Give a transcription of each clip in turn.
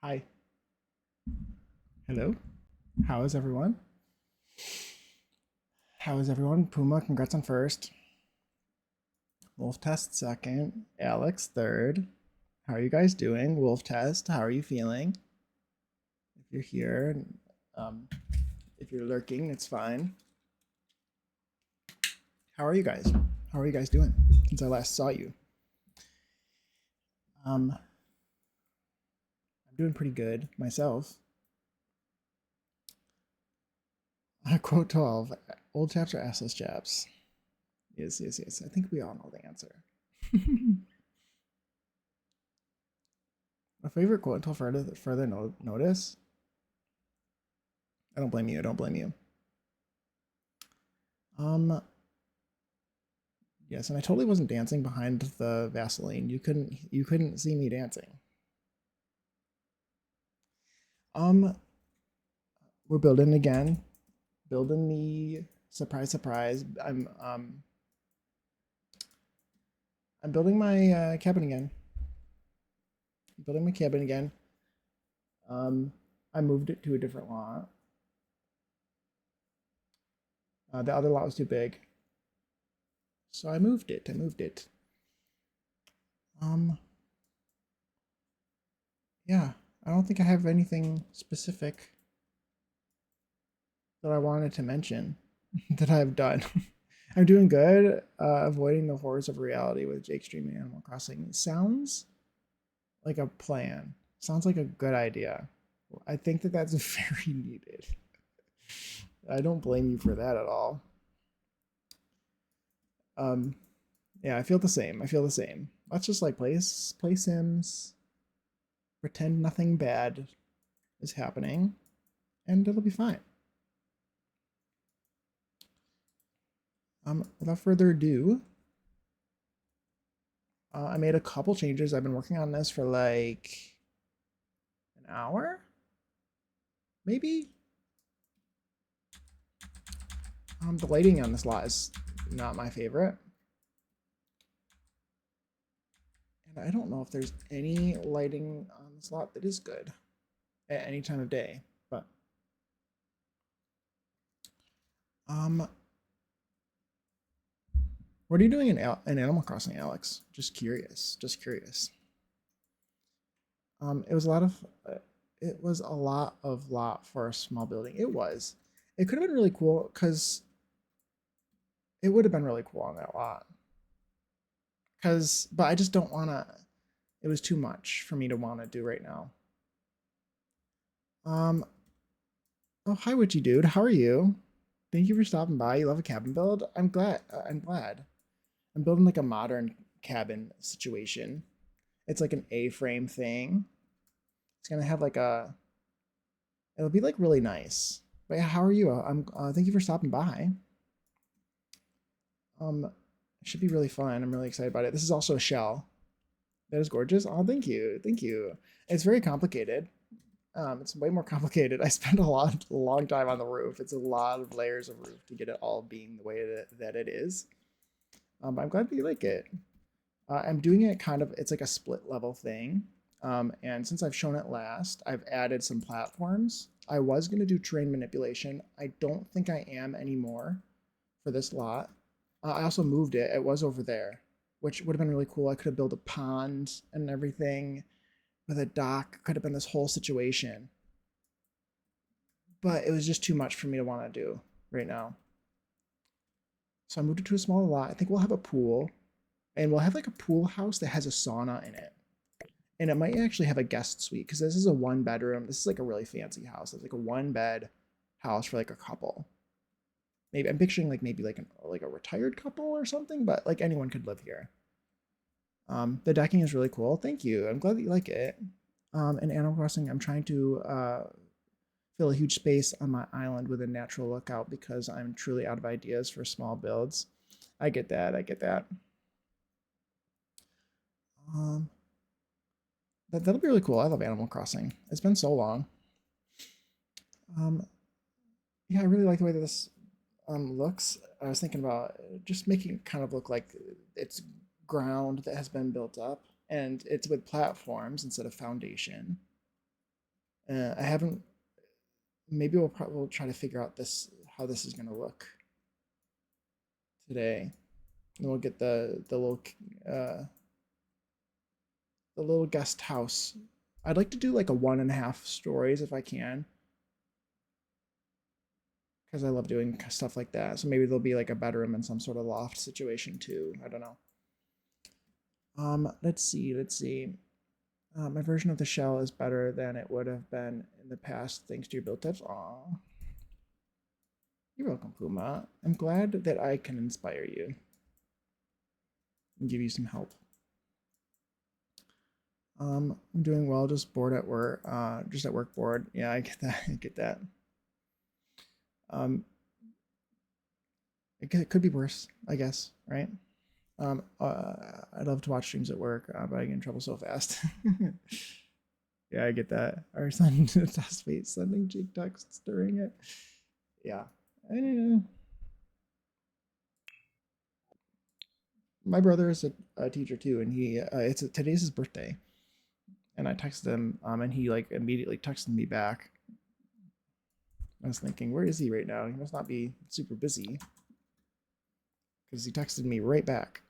Hi. Hello. How is everyone? How is everyone? Puma, congrats on first. Wolf Test second. Alex third. How are you guys doing? Wolf Test, how are you feeling? If you're here, um, if you're lurking, it's fine. How are you guys? How are you guys doing since I last saw you? I'm doing pretty good myself. Quote 12. Old chaps or assless chaps? Yes, yes, yes. I think we all know the answer. My favorite quote until further notice. I don't blame you. I don't blame you. Um, yes, and I totally wasn't dancing behind the Vaseline. You couldn't see me dancing. Um, we're building again. Building the surprise surprise. I'm building my cabin again. Building my cabin again. Um, I moved it to a different lot. The other lot was too big, so I moved it. I moved it. Um, yeah, I don't think I have anything specific that I wanted to mention that I've done. I'm doing good. Avoiding the horrors of reality with Jake streaming Animal Crossing. It sounds like a plan. Sounds like a good idea. I think that that's very needed. I don't blame you for that at all. Um, yeah, I feel the same. I feel the same. Let's just like play Sims, pretend nothing bad is happening, and it'll be fine. Without further ado, I made a couple changes. I've been working on this for like an hour, maybe. The lighting on this lot is not my favorite. And I don't know if there's any lighting on this lot that is good at any time of day. But um, what are you doing in Animal Crossing, Alex? Just curious. Just curious. It was a lot of it was a lot for a small building. It was. It could have been really cool because it would have been really cool on that lot. But I just don't want to. It was too much for me to want to do right now. Um. Oh, hi, Witchy Dude. How are you? Thank you for stopping by. You love a cabin build? I'm glad. I'm glad. I'm building like a modern cabin situation. It's like an A-frame thing. It's gonna have like a. It'll be like really nice. But yeah, how are you? I'm. Thank you for stopping by. It should be really fun. I'm really excited about it. This is also a shell. That is gorgeous. Oh, thank you, thank you. It's very complicated. It's way more complicated. I spent a long time on the roof. It's a lot of layers of roof to get it all being the way that it is. But I'm glad that you like it. I'm doing it kind of, it's like a split level thing. And since I've shown it last, I've added some platforms. I was going to do terrain manipulation. I don't think I am anymore for this lot. I also moved it. It was over there, which would have been really cool. I could have built a pond and everything with a dock. Could have been this whole situation. But it was just too much for me to want to do right now. So I moved it to a smaller lot. I think we'll have a pool, and we'll have like a pool house that has a sauna in it. And it might actually have a guest suite because this is a one bedroom. This is like a really fancy house. It's like a one bed house for like a couple. Maybe I'm picturing like maybe like a retired couple or something, but like anyone could live here. The decking is really cool. Thank you. I'm glad that you like it. In Animal Crossing, I'm trying to fill a huge space on my island with a natural lookout because I'm truly out of ideas for small builds. I get that. I get that. Um, that'll be really cool. I love Animal Crossing. It's been so long. Um, yeah, I really like the way that this looks. I was thinking about just making it kind of look like it's ground that has been built up, and it's with platforms instead of foundation. I haven't. Maybe we'll try to figure out how this is gonna look today. And we'll get uh, the little guest house. I'd like to do like a 1.5 stories if I can, because I love doing stuff like that. So maybe there'll be like a bedroom and some sort of loft situation too. I don't know. Let's see. My version of the shell is better than it would have been in the past thanks to your build tips. Aw. You're welcome, Puma. I'm glad that I can inspire you and give you some help. I'm doing well, just bored at work, just at work bored. Yeah, I get that. I get that. Um, it could be worse, I guess, right? I love to watch streams at work, but I get in trouble so fast. Yeah, I get that. Our son test me sending cheek texts during it. Yeah. My brother is a teacher too, and today's his birthday, and I texted him, and he like immediately texted me back. I was thinking, where is he right now? He must not be super busy, because he texted me right back.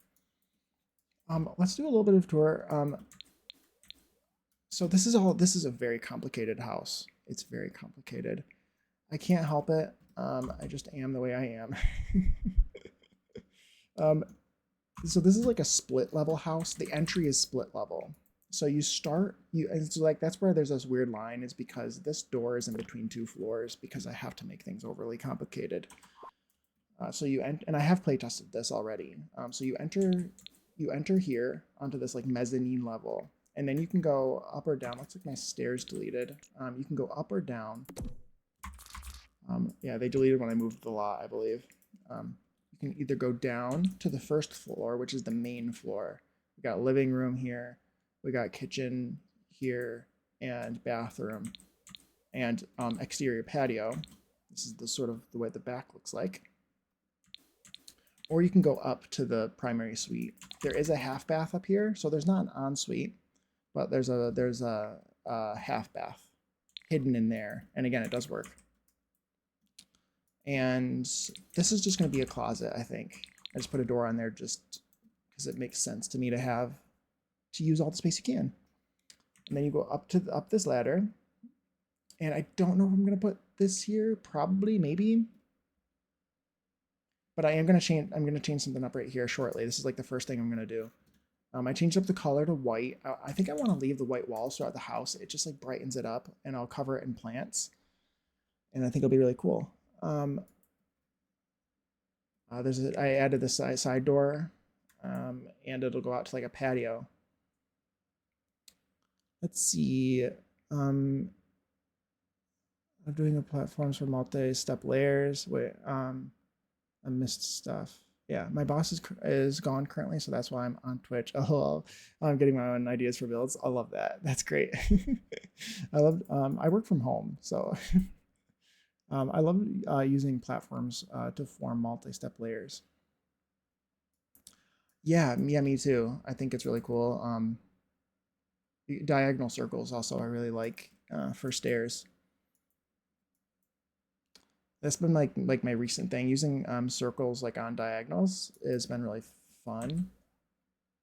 Let's do a little bit of tour. So this is a very complicated house. It's very complicated. I can't help it. I just am the way I am. So this is like a split level house. The entry is split level. So you start, and so like that's where there's this weird line, is because this door is in between 2 floors because I have to make things overly complicated. So and I have play tested this already. So you enter here onto this like mezzanine level, and then you can go up or down. Looks like my stairs deleted. You can go up or down. Yeah, they deleted when I moved the lot, I believe. You can either go down to the first floor, which is the main floor. We got living room here. We got kitchen here and bathroom and exterior patio. This is the sort of the way the back looks like. Or you can go up to the primary suite. There is a half bath up here, so there's not an ensuite, but there's a half bath hidden in there. And again, it does work. And this is just going to be a closet, I think. I just put a door on there just because it makes sense to me to use all the space you can. And then you go up this ladder. And I don't know if I'm going to put this here. Probably, maybe. But I'm going to change something up right here shortly. This is like the first thing I'm going to do. I changed up the color to white. I think I want to leave the white walls throughout the house. It just like brightens it up, and I'll cover it in plants. And I think it'll be really cool. I added this side door, and it'll go out to like a patio. Let's see. I'm doing a platforms for multi-step layers. Wait, I missed stuff. Yeah, my boss is gone currently, so that's why I'm on Twitch. Oh, I'm getting my own ideas for builds. I love that. That's great. I work from home, so I love using platforms to form multi-step layers. Yeah, me too. I think it's really cool. Diagonal circles also I really like for stairs. That's been like my recent thing. Using circles like on diagonals has been really fun.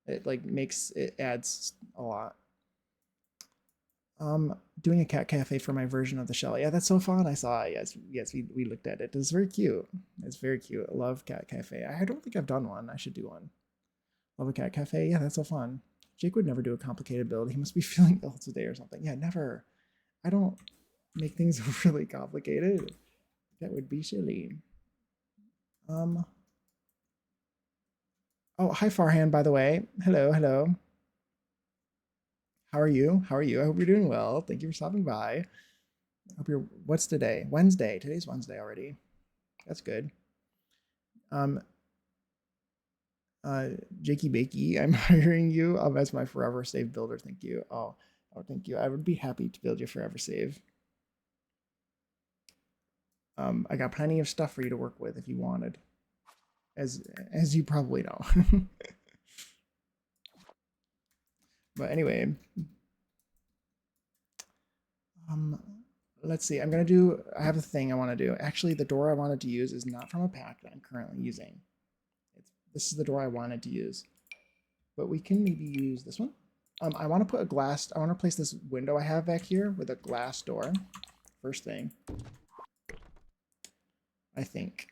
It adds a lot. Doing a cat cafe for my version of the shell. Yeah, that's so fun. I saw it. Yes, we looked at it. It's very cute. It's very cute. I love cat cafe. I don't think I've done one. I should do one. Love a cat cafe. Yeah, that's so fun. Jake would never do a complicated build. He must be feeling ill today or something. Yeah, never. I don't make things really complicated. That would be silly. Oh, hi Farhan, by the way. Hello. How are you? I hope you're doing well. Thank you for stopping by. What's today? Wednesday. Today's Wednesday already. That's good. Jakey Bakey, I'm hiring you as my forever save builder. Thank you. Oh, thank you. I would be happy to build your forever save. I got plenty of stuff for you to work with if you wanted, as you probably know. But anyway, Um, let's see. I have a thing I want to do. Actually, the door I wanted to use is not from a pack that I'm currently using. This is the door I wanted to use, but we can maybe use this one. I want to put a glass. I want to replace this window I have back here with a glass door. First thing, I think.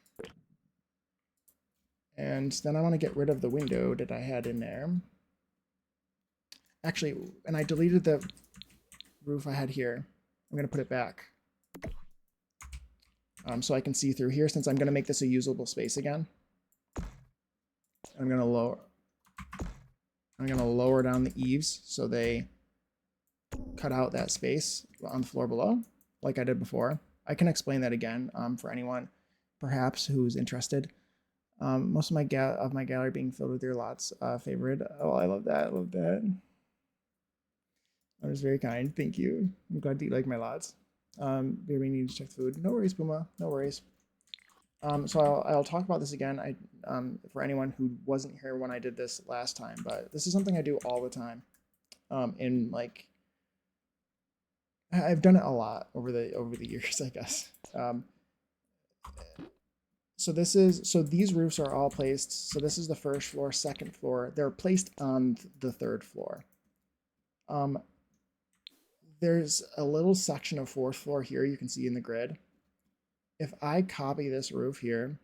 And then I want to get rid of the window that I had in there. Actually, and I deleted the roof I had here. I'm going to put it back. So I can see through here, since I'm going to make this a usable space again. I'm going to lower down the eaves so they cut out that space on the floor below, like I did before. I can explain that again for anyone perhaps who's interested. Most of my gallery being filled with your lots favored. Oh, I love that. I love that. That was very kind. Thank you. I'm glad that you like my lots. We need to check food. No worries, Puma. No worries. So I'll talk about this again. For anyone who wasn't here when I did this last time, but this is something I do all the time. I've done it a lot over the years, I guess. So these roofs are all placed. So this is the first floor, second floor. They're placed on the third floor. There's a little section of fourth floor here you can see in the grid. If I copy this roof here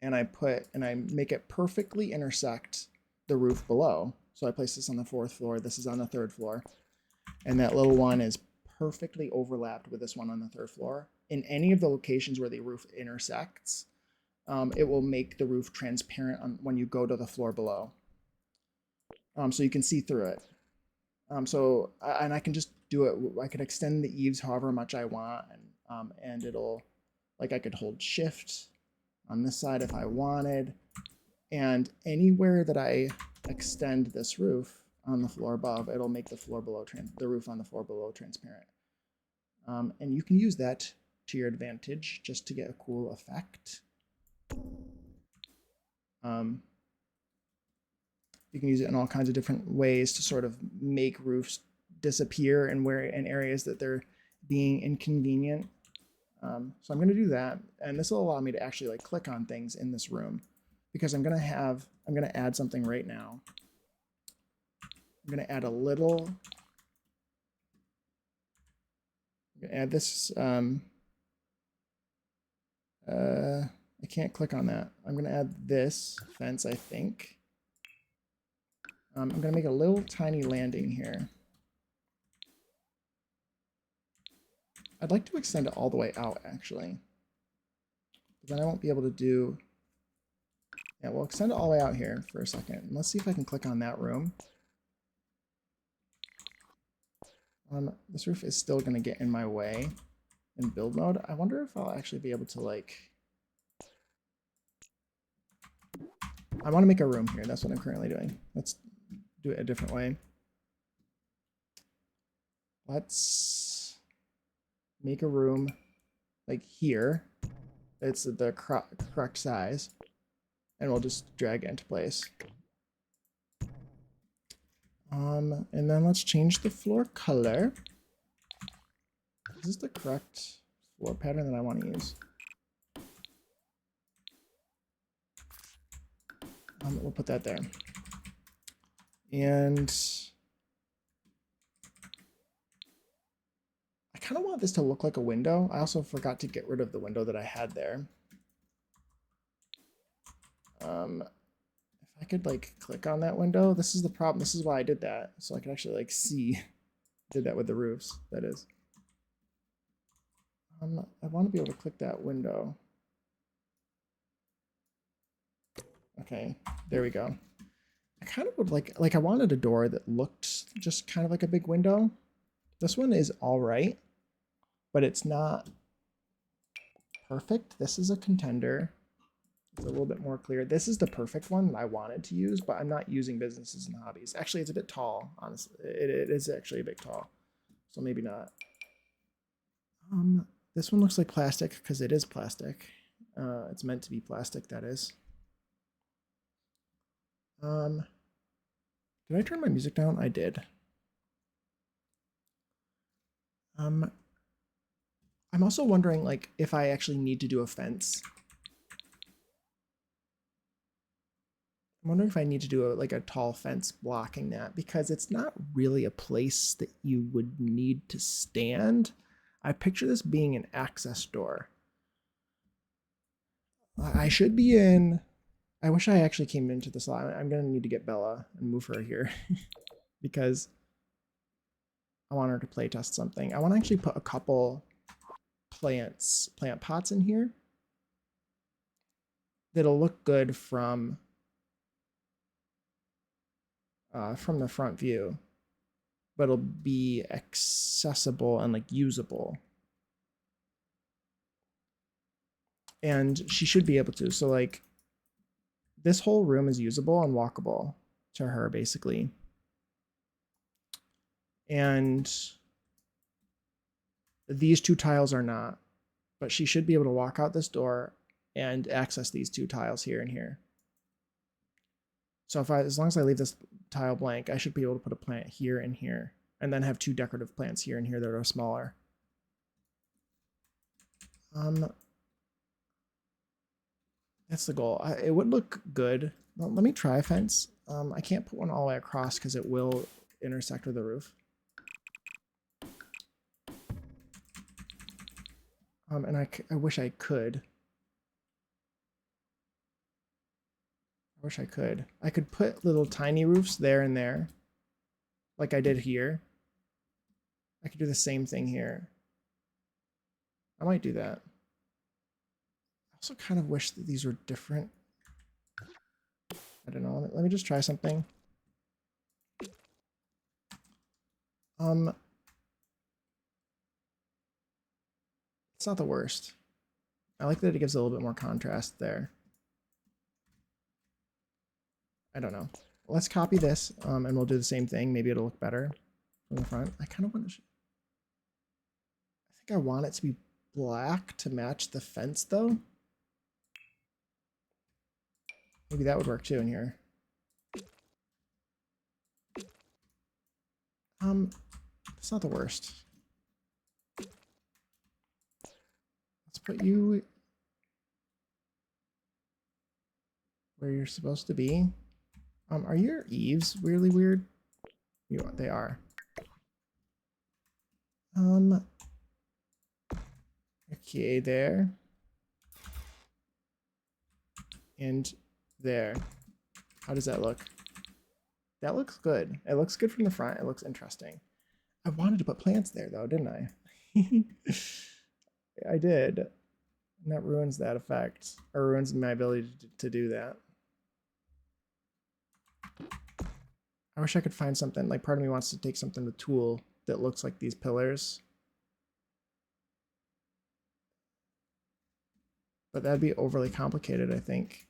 and I make it perfectly intersect the roof below. So I place this on the fourth floor, this is on the third floor, and that little one is perfectly overlapped with this one on the third floor. In any of the locations where the roof intersects, it will make the roof transparent when you go to the floor below. So you can see through it. And I can just do it. I can extend the eaves however much I want, and it'll, like, I could hold shift on this side if I wanted, and anywhere that I extend this roof on the floor above, it'll make the floor below the roof on the floor below transparent. And you can use that to your advantage just to get a cool effect. You can use it in all kinds of different ways to sort of make roofs disappear in areas that they're being inconvenient. So I'm going to do that, and this will allow me to actually like click on things in this room, because I'm going to add something right now. I'm going to add add this. I can't click on that. I'm going to add this fence, I think. I'm going to make a little tiny landing here. I'd like to extend it all the way out, actually. But then I won't be able to do... Yeah, we'll extend it all the way out here for a second. Let's see if I can click on that room. This roof is still going to get in my way in build mode. I wonder if I'll actually be able to, like... I want to make a room here. That's what I'm currently doing. Let's do it a different way. Let's make a room like here. It's the correct size, and we'll just drag it into place. And then let's change the floor color. Is this the correct floor pattern that I want to use? We'll put that there. And I kind of want this to look like a window. I also forgot to get rid of the window that I had there. If I could like click on that window, this is the problem. This is why I did that. So I could actually like see, did that with the roofs, that is. I want to be able to click that window. Okay, there we go. I kind of would like I wanted a door that looked just kind of like a big window. This one is all right, but it's not perfect. This is a contender. It's a little bit more clear. This is the perfect one that I wanted to use, but I'm not using businesses and hobbies. Actually, it's a bit tall, honestly. It is actually a bit tall, so maybe not. This one looks like plastic because it is plastic. It's meant to be plastic, that is. Did I turn my music down? I did. I'm also wondering like if I actually need to do a fence. I'm wondering if I need to do like a tall fence blocking that, because it's not really a place that you would need to stand. I picture this being an access door. I should be in. I wish I actually came into this lot. I'm going to need to get Bella and move her here because I want her to play test something. I want to actually put a couple plant pots in here that'll look good from the front view, but it'll be accessible and like usable. And she should be able to. So like this whole room is usable and walkable to her basically. And these two tiles are not, but she should be able to walk out this door and access these two tiles here and here. So as long as I leave this tile blank, I should be able to put a plant here and here, and then have two decorative plants here and here that are smaller. That's the goal. It would look good. Well, let me try a fence. I can't put one all the way across because it will intersect with the roof. And I wish I could. I wish I could. I could put little tiny roofs there and there, like I did here. I could do the same thing here. I might do that. I also kind of wish that these were different. I don't know. Let me just try something. It's not the worst. I like that it gives a little bit more contrast there. I don't know. Let's copy this, and we'll do the same thing. Maybe it'll look better from the front. I kind of want to. I think I want it to be black to match the fence, though. Maybe that would work too in here. It's not the worst. Let's put you where you're supposed to be. Are your eaves really weird? They are. Okay, there. And there. How does that look? That looks good. It looks good from the front. It looks interesting. I wanted to put plants there though, didn't I? I did. And that ruins that effect. Or ruins my ability to do that. I wish I could find something. Like part of me wants to take something with tool that looks like these pillars. But that'd be overly complicated, I think.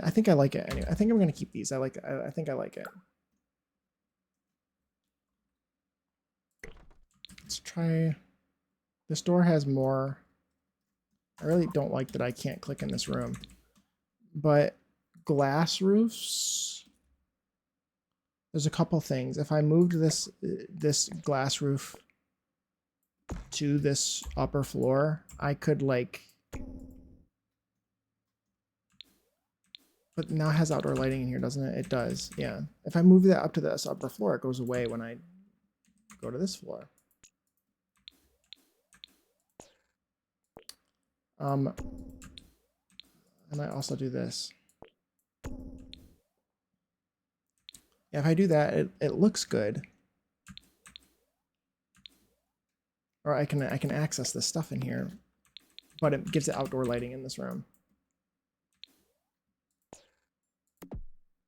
I think I like it anyway. I think I'm gonna keep these. I think I like it. Let's try. This door has more. I really don't like that I can't click in this room. But glass roofs. There's a couple things. If I moved this glass roof to this upper floor, I could like. But now it has outdoor lighting in here, doesn't it? It does, yeah. If I move that up to this upper floor, it goes away when I go to this floor. I might also do this. Yeah, if I do that, it looks good. Or I can access this stuff in here, but it gives it outdoor lighting in this room.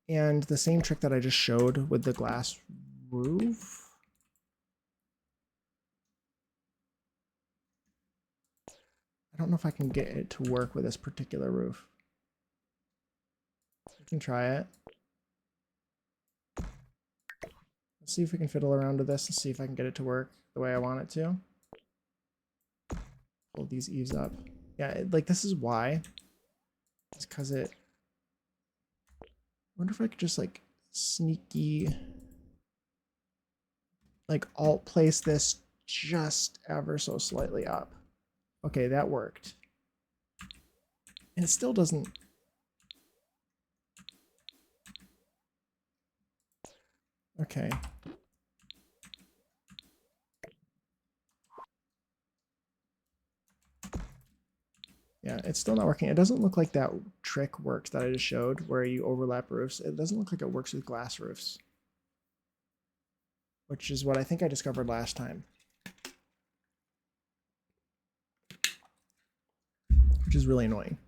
And the same trick that I just showed with the glass roof. I don't know if I can get it to work with this particular roof. We can try it. Let's see if we can fiddle around with this and see if I can get it to work the way I want it to. pull these eaves up. Yeah, like this is why. It's because it. I wonder if I could just like sneaky, like alt place this just ever so slightly up. Okay, that worked. And it still doesn't. Okay. Yeah, it's still not working. It doesn't look like that trick works that I just showed where you overlap roofs. It doesn't look like it works with glass roofs, which is what I think I discovered last time, which is really annoying.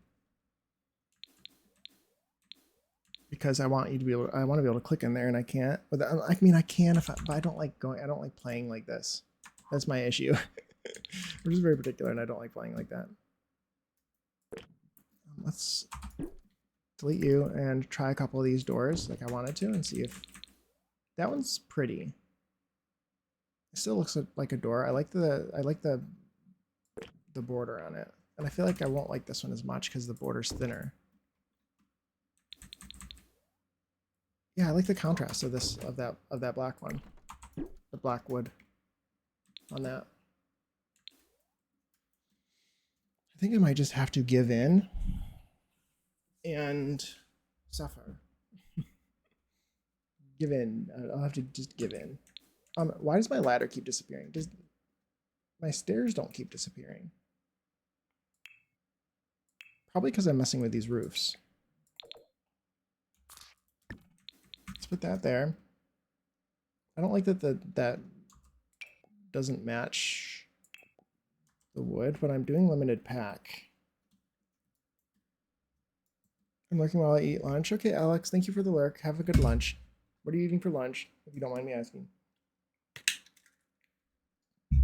Because I want you to be able, I want to be able to click in there and I can't. But I mean, I can if but I don't like going, I don't like playing like this. That's my issue. Which is very particular and I don't like playing like that. Let's delete you and try a couple of these doors like I wanted to and see if that one's pretty. It still looks like a door. I like the border on it. And I feel like I won't like this one as much because the border's thinner. Yeah, I like the contrast of this of that black one. The black wood on that. I think I might just have to give in and suffer. Give in. I'll have to just give in. Why does my ladder keep disappearing? Does my stairs don't keep disappearing? Probably because I'm messing with these roofs. Let's put that there. I don't like that that doesn't match the wood, but I'm doing limited pack. I'm lurking while I eat lunch. Okay, Alex, thank you for the lurk. Have a good lunch. What are you eating for lunch, if you don't mind me asking? You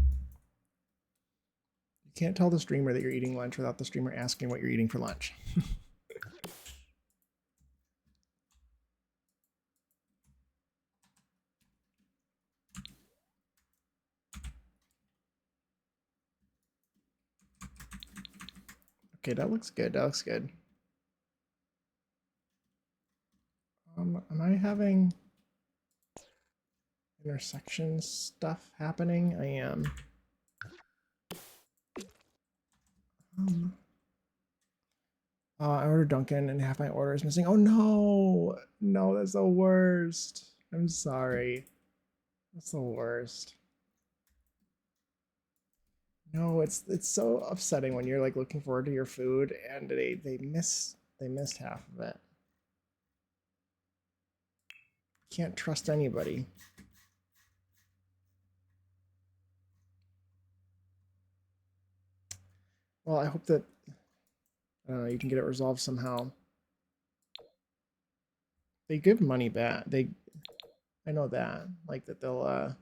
can't tell the streamer that you're eating lunch without the streamer asking what you're eating for lunch. Okay, that looks good. That looks good. Am I having intersection stuff happening? I am. I ordered Dunkin' and half my order is missing. Oh no! No, that's the worst. I'm sorry. That's the worst. No, it's so upsetting when you're like looking forward to your food and they missed half of it. Can't trust anybody. Well, I hope that you can get it resolved somehow. They give money back. I know that. Like that they'll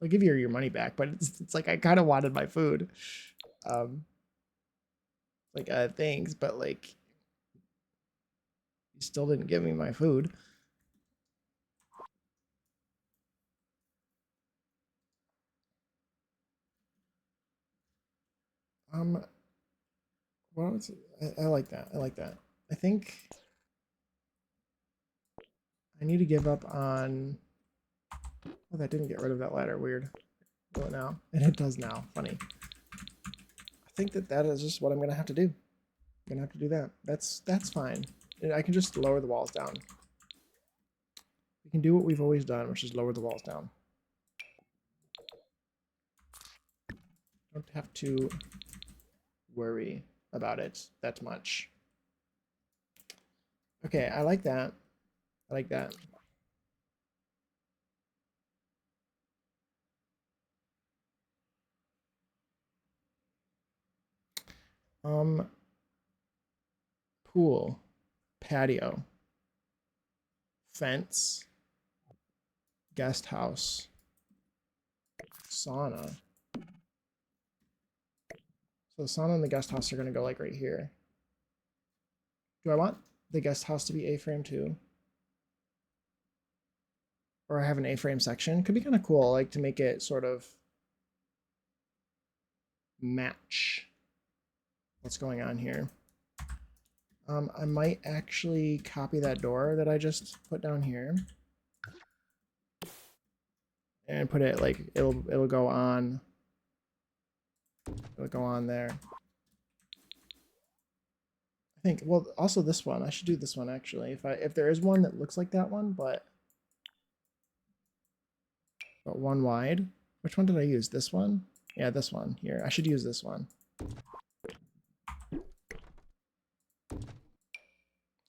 give you your money back, but it's like I kind of wanted my food. Thanks, but like you still didn't give me my food. What was it? I like that. I like that. I think I need to give up on. Oh, that didn't get rid of that ladder. Weird. Will it now? And it does now. Funny. I think that is just what I'm gonna have to do. I'm gonna have to do that. That's fine. I can just lower the walls down. We can do what we've always done, which is lower the walls down. Don't have to worry about it that much. Okay, I like that. I like that. Pool, patio, fence, guest house, sauna. So the sauna and the guest house are going to go like right here. Do I want the guest house to be A-frame too? Or I have an A-frame section? Could be kind of cool, like to make it sort of match what's going on here. I might actually copy that door that I just put down here and put it like it'll go on. It'll go on there. I think, well, also this one. I should do this one actually. If there is one that looks like that one, but one wide. Which one did I use? This one? Yeah, this one here. I should use this one.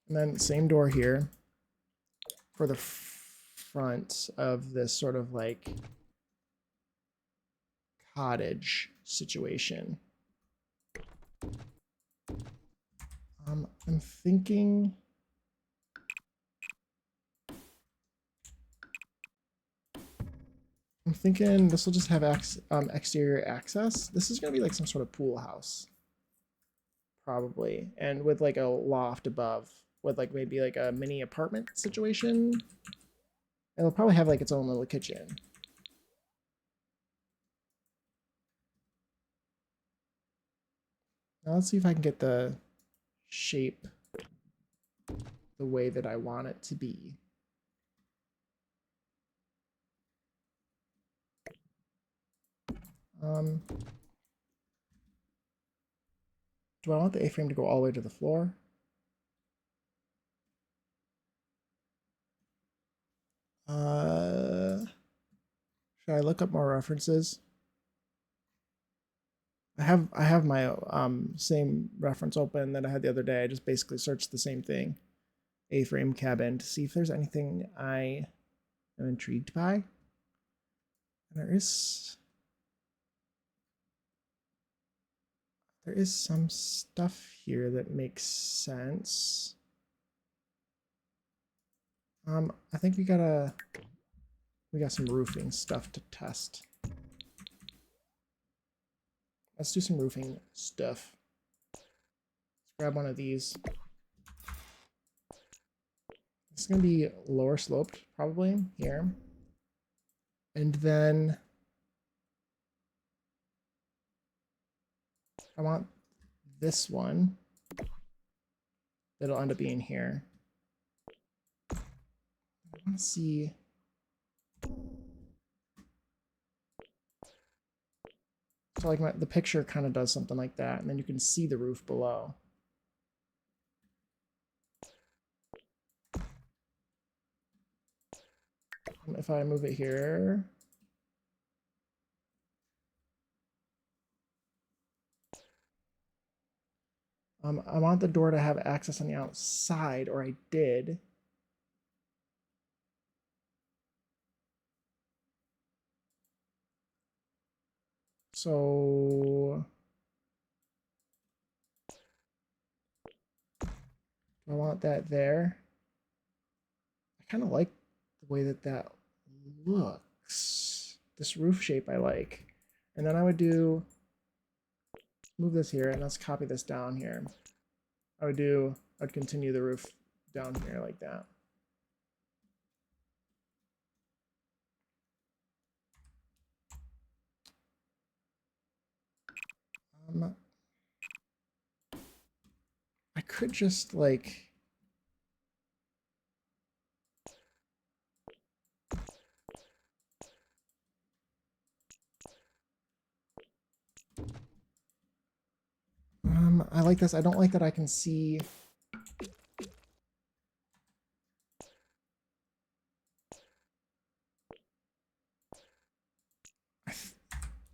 And then same door here for the front of this sort of like cottage situation. I'm thinking this will just have exterior access. This is going to be like some sort of pool house. Probably. And with like a loft above. With like maybe like a mini apartment situation. It'll probably have like its own little kitchen. Now let's see if I can get the shape the way that I want it to be. Do I want the A-frame to go all the way to the floor? Should I look up more references? I have my same reference open that I had the other day. I just basically searched the same thing, A-frame cabin, to see if there's anything I am intrigued by. And there is some stuff here that makes sense. I think we got some roofing stuff to test. Let's do some roofing stuff. Let's grab one of these. It's going to be lower sloped, probably, here. And then I want this one that'll end up being here. I want to see. So like the picture kind of does something like that, and then you can see the roof below. If I move it here, I want the door to have access on the outside, or I did. So I want that there. I kind of like the way that looks. This roof shape I like. And then I would move this here, and let's copy this down here. I'd continue the roof down here like that. I could just like I like this. I don't like that I can see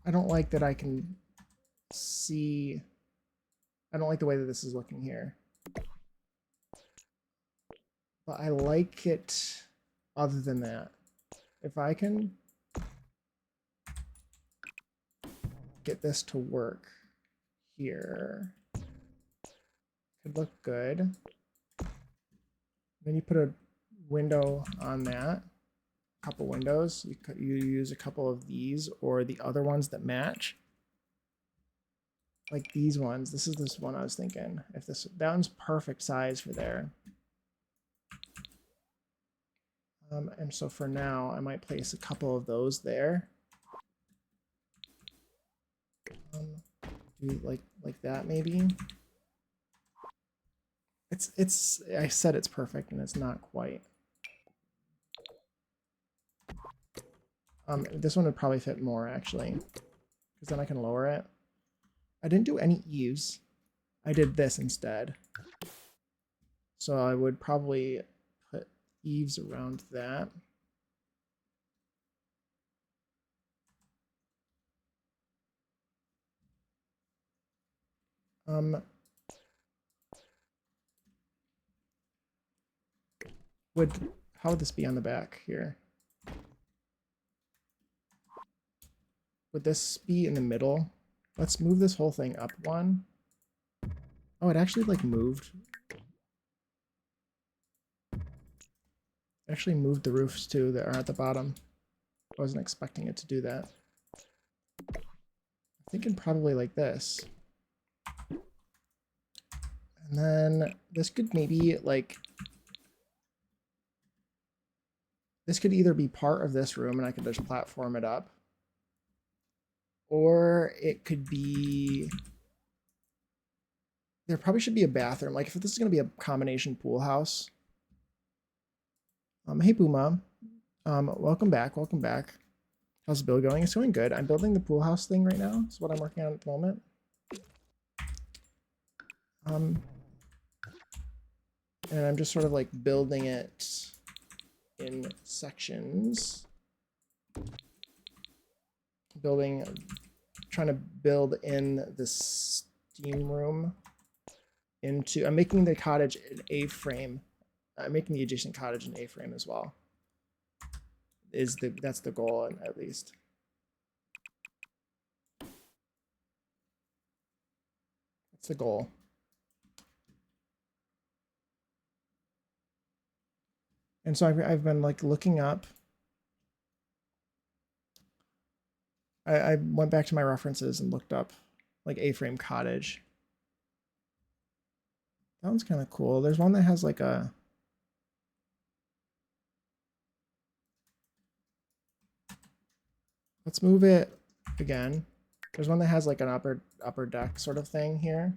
I don't like that I can see I don't like the way that this is looking here. But I like it other than that. If I can get this to work here, could look good. Then you put a window on that, a couple windows. You use a couple of these or the other ones that match. Like these ones. This is this one I was thinking. If that one's perfect size for there. And so for now, I might place a couple of those there. Do like that maybe. It's I said it's perfect and it's not quite. This one would probably fit more actually, because then I can lower it. I didn't do any eaves. I did this instead. So I would probably put eaves around that. How would this be on the back here? Would this be in the middle? Let's move this whole thing up one. Oh, it actually like moved. Actually moved the roofs too that are at the bottom. I wasn't expecting it to do that. I'm thinking probably like this. And then this could maybe like, this could either be part of this room and I could just platform it up. Or it could be, there probably should be a bathroom. Like if this is going to be a combination pool house. Hey Puma, welcome back, welcome back. How's the build going? It's going good. I'm building the pool house thing right now. That's what I'm working on at the moment. And I'm just sort of like building it in sections. Trying to build in the steam room into, I'm making the cottage an A-frame. I'm making the adjacent cottage an A-frame as well. That's the goal at least. That's the goal. And so I've been like looking up. I went back to my references and looked up like A-frame cottage. That one's kind of cool. There's one that has like a, let's move it again. There's one that has like an upper deck sort of thing here.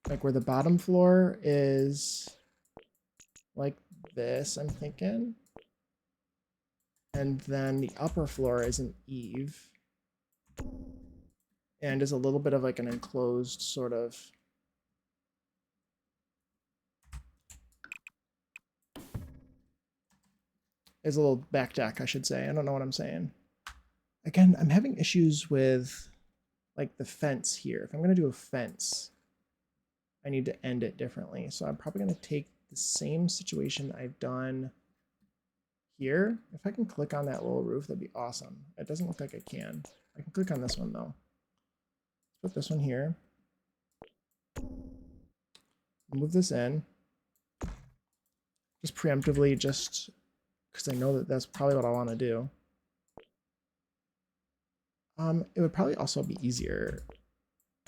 Like where the bottom floor is like this, I'm thinking. And then the upper floor is an eave. And is a little bit of like an enclosed sort of. Is a little back deck, I should say. I don't know what I'm saying. Again, I'm having issues with like the fence here. If I'm going to do a fence, I need to end it differently. So I'm probably going to take the same situation I've done here. If I can click on that little roof, that'd be awesome. It doesn't look like I can. I can click on this one though. Put this one here. Move this in. Just preemptively, just because I know that that's probably what I want to do. It would probably also be easier,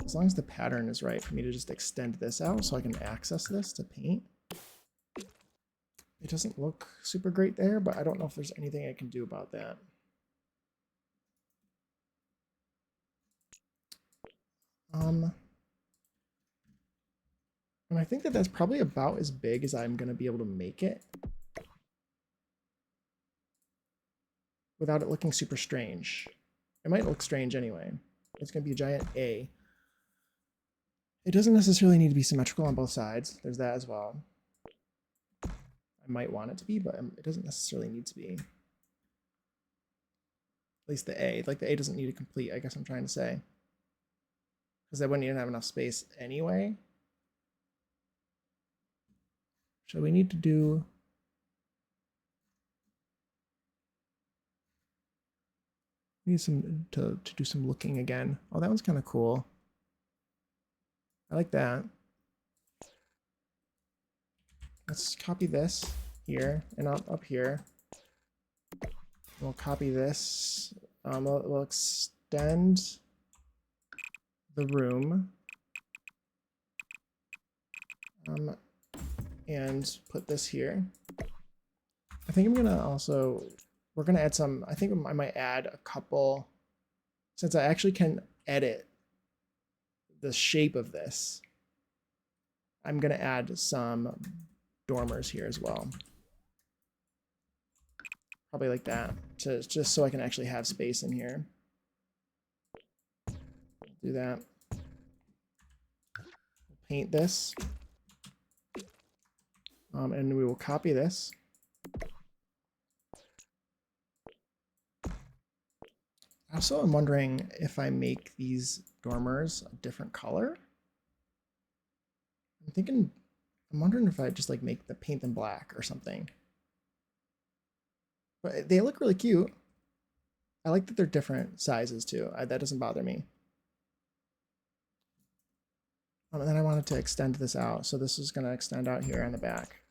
as long as the pattern is right, for me to just extend this out so I can access this to paint. It doesn't look super great there, but I don't know if there's anything I can do about that. And I think that that's probably about as big as I'm going to be able to make it without it looking super strange. It might look strange anyway. It's going to be a giant A. It doesn't necessarily need to be symmetrical on both sides. There's that as well. I might want it to be, but it doesn't necessarily need to be. At least the A. Like the A doesn't need to complete, I guess I'm trying to say. Because I wouldn't even have enough space anyway. So we need to do... We need some to do some looking again. Oh, that one's kind of cool. I like that. Let's copy this here and up here. We'll copy this. We'll extend the room. And put this here. I think I'm gonna also, we're gonna add some, I think I might add a couple since I actually can edit the shape of this, I'm going to add some dormers here as well. Probably like that, to just so I can actually have space in here. Do that. Paint this. And we will copy this. Also, I'm wondering if I make these dormers a different color. I'm wondering if I just like paint them black or something. But they look really cute. I like that they're different sizes too. That doesn't bother me. And then I wanted to extend this out. So this is going to extend out here on the back.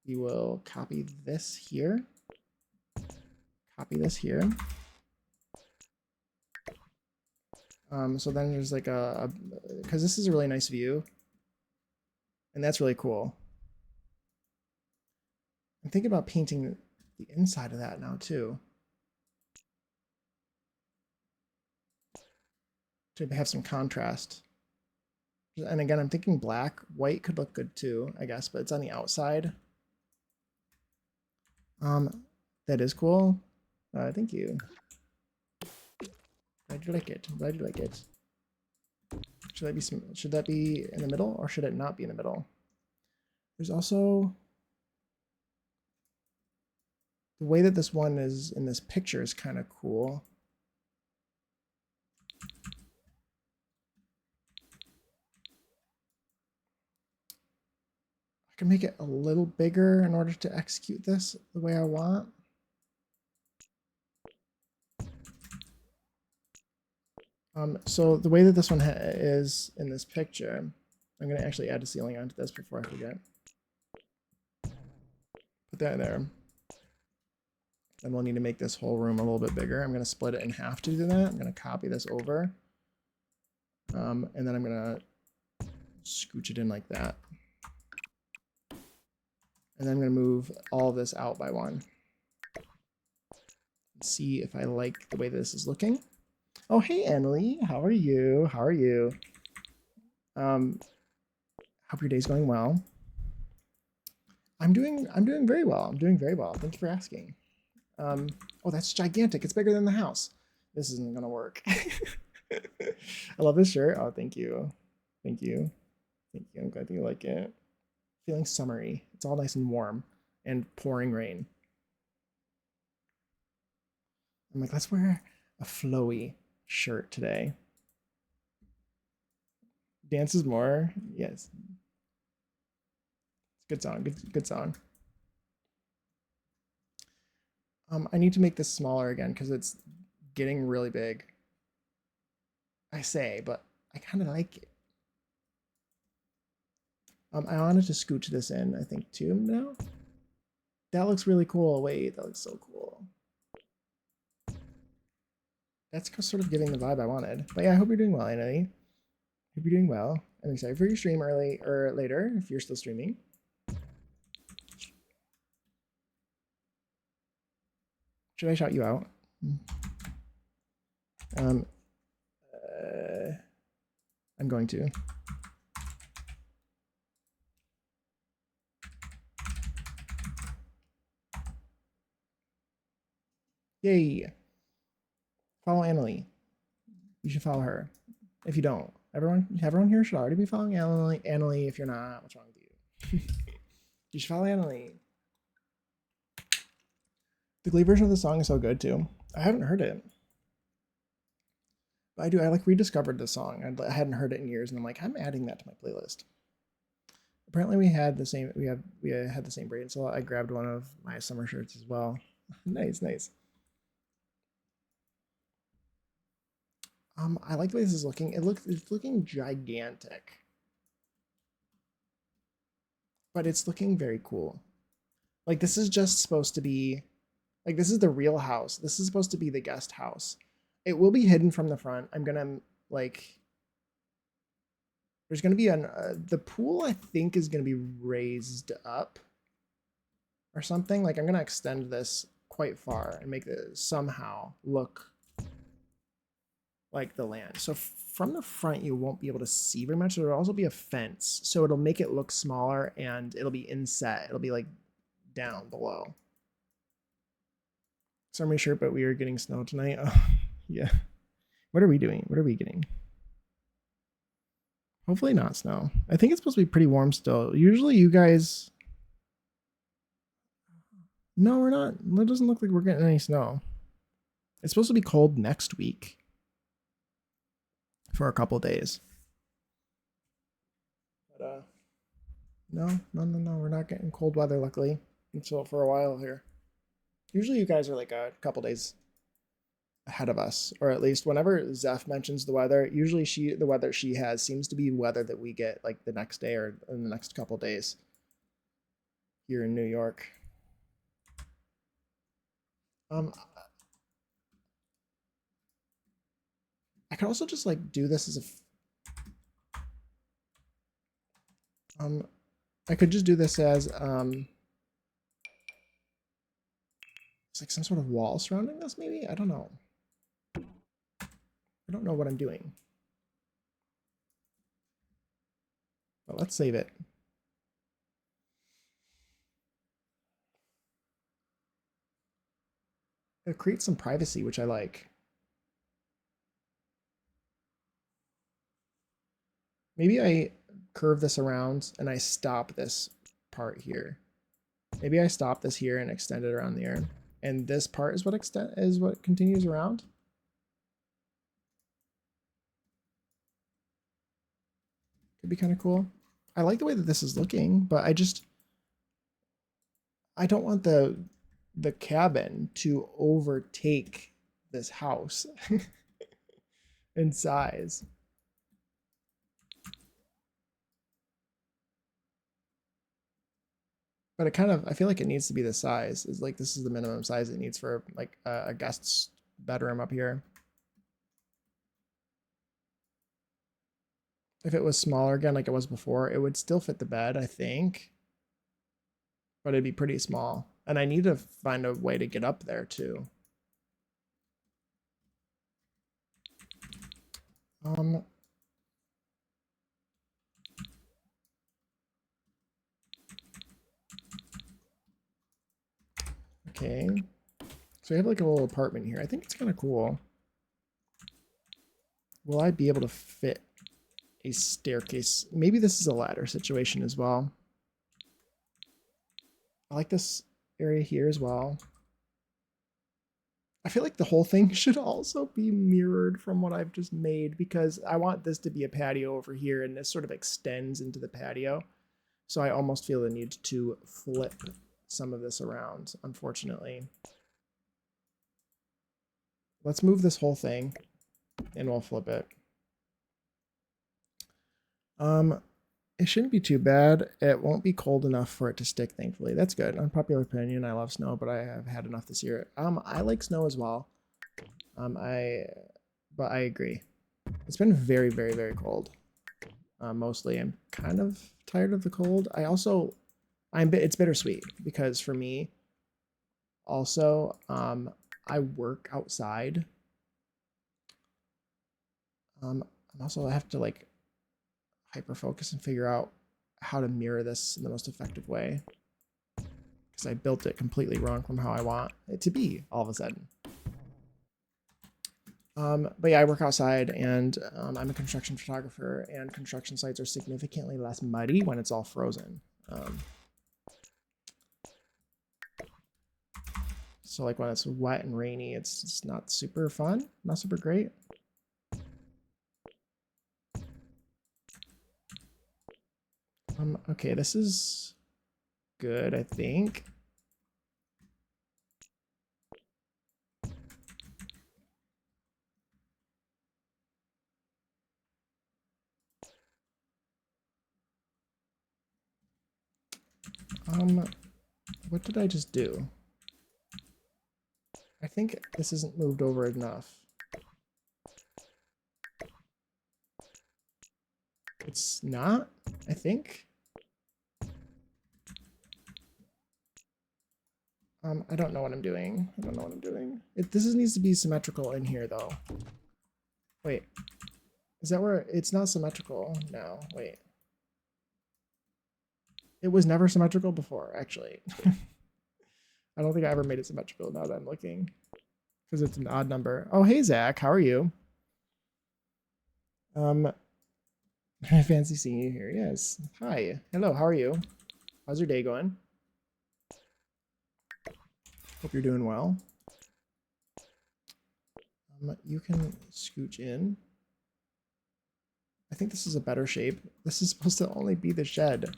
We will copy this here. Copy this here. So then there's like because this is a really nice view. And that's really cool. I'm thinking about painting the inside of that now too. To have some contrast. And again, I'm thinking black. White could look good too, I guess, but it's on the outside. That is cool. Thank you. Glad you like it. Glad you like it. Should that be in the middle or should it not be in the middle? There's also the way that this one is in this picture is kind of cool. I can make it a little bigger in order to execute this the way I want. So the way that this one is in this picture, I'm going to actually add a ceiling onto this before I forget. Put that there. And we'll need to make this whole room a little bit bigger. I'm going to split it in half to do that. I'm going to copy this over. And then I'm going to scooch it in like that. And then I'm going to move all of this out by one. See if I like the way this is looking. Oh, hey, Annalie. How are you? How are you? Hope your day's going well. I'm doing very well. I'm doing very well. Thank you for asking. Oh, that's gigantic. It's bigger than the house. This isn't gonna work. I love this shirt. Oh, thank you. Thank you. Thank you. I'm glad you like it. Feeling summery. It's all nice and warm and pouring rain. I'm like, let's wear a flowy shirt today. Dances more. Yes. Good song. Good song. I need to make this smaller again because it's getting really big. I say, but I kind of like it. I wanted to scooch this in, I think, too now. That looks really cool. Wait, that looks so cool. That's sort of giving the vibe I wanted. But yeah, I hope you're doing well, Annie. Hope you're doing well. I'm excited for your stream early or later if you're still streaming. Should I shout you out? I'm going to. Yay. Follow Annalie. You should follow her. If you don't, everyone here should already be following Annalie. If you're not, what's wrong with you? You should follow Annalie. The Glee version of the song is so good too. I haven't heard it. But I do. I like rediscovered the song. I hadn't heard it in years, and I'm like, I'm adding that to my playlist. Apparently, we had the same. We had the same brain, so I grabbed one of my summer shirts as well. Nice. I like the way this is looking. It's looking gigantic, but it's looking very cool. Like this is just supposed to be, like this is the real house. This is supposed to be the guest house. It will be hidden from the front. I'm gonna like. There's gonna be the pool. I think is gonna be raised up, or something. Like I'm gonna extend this quite far and make it somehow look like the land. So from the front, you won't be able to see very much. There'll also be a fence, so it'll make it look smaller and it'll be inset. It'll be like down below. Summer shirt, but we are getting snow tonight. Oh, yeah. What are we doing? What are we getting? Hopefully not snow. I think it's supposed to be pretty warm still. Usually you guys... No, we're not. It doesn't look like we're getting any snow. It's supposed to be cold next week. For a couple days. But no, we're not getting cold weather, luckily. Until for a while here. Usually you guys are like a couple days ahead of us, or at least whenever Zeph mentions the weather, usually the weather she has seems to be weather that we get like the next day or in the next couple days here in New York. I could also just like do this as a I could just do this as it's like some sort of wall surrounding this, maybe? I don't know. I don't know what I'm doing. But let's save it. It creates some privacy, which I like. Maybe I curve this around and I stop this part here. Maybe I stop this here and extend it around there. And this part is what continues around. Could be kind of cool. I like the way that this is looking, but I don't want the cabin to overtake this house in size. But I feel like it needs to be the size. It's like this is the minimum size it needs for like a guest's bedroom up here. If it was smaller again, like it was before, it would still fit the bed, I think. But it'd be pretty small. And I need to find a way to get up there too. Okay. So we have like a little apartment here. I think it's kind of cool. Will I be able to fit a staircase? Maybe this is a ladder situation as well. I like this area here as well. I feel like the whole thing should also be mirrored from what I've just made because I want this to be a patio over here and this sort of extends into the patio. So I almost feel the need to flip some of this around, unfortunately. Let's move this whole thing and we'll flip it. It shouldn't be too bad. It won't be cold enough for it to stick, thankfully. That's good. Unpopular opinion. I love snow, but I have had enough this year. I like snow as well. But I agree. It's been very, very, very cold. Mostly. I'm kind of tired of the cold. It's bittersweet because for me, also, I work outside. I have to like hyper focus and figure out how to mirror this in the most effective way because I built it completely wrong from how I want it to be all of a sudden. But yeah, I work outside and I'm a construction photographer and construction sites are significantly less muddy when it's all frozen. So like when it's wet and rainy, it's not super fun, not super great. Okay, this is good, I think. What did I just do? I think this isn't moved over enough. It's not, I think. I don't know what I'm doing. I don't know what I'm doing. This needs to be symmetrical in here though. Wait, is that where it's not symmetrical? No, wait. It was never symmetrical before, actually. I don't think I ever made it symmetrical now that I'm looking. Because it's an odd number. Oh, hey, Zach. How are you? I fancy seeing you here. Yes. Hi. Hello. How are you? How's your day going? Hope you're doing well. You can scooch in. I think this is a better shape. This is supposed to only be the shed.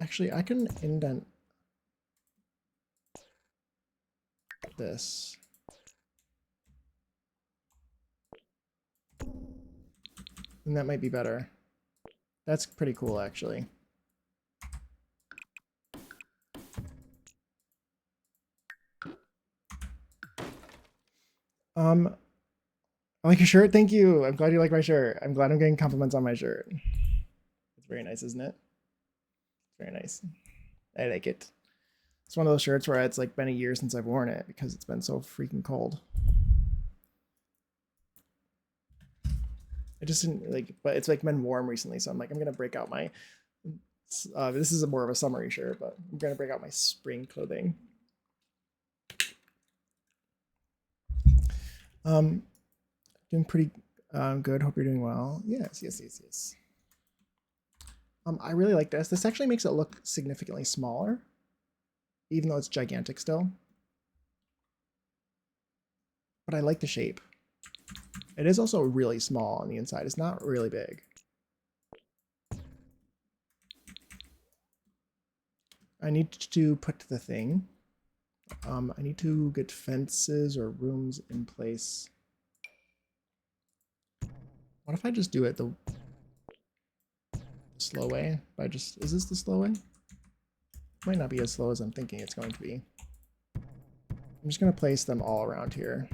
Actually, I can indent this. And that might be better. That's pretty cool, actually. I like your shirt. Thank you. I'm glad you like my shirt. I'm glad I'm getting compliments on my shirt. It's very nice, isn't it? Very nice. I like it. It's one of those shirts where it's like been a year since I've worn it because it's been so freaking cold. I just didn't like, but it's like been warm recently, so I'm like, I'm gonna break out my. This is more of a summery shirt, but I'm gonna break out my spring clothing. Doing pretty good. Hope you're doing well. Yes, yes, yes, yes. I really like this. This actually makes it look significantly smaller, even though it's gigantic still. But I like the shape. It is also really small on the inside. It's not really big. I need to put the thing. I need to get fences or rooms in place. What if I just do it the slow way? Is this the slow way? It might not be as slow as I'm thinking it's going to be. I'm just gonna place them all around here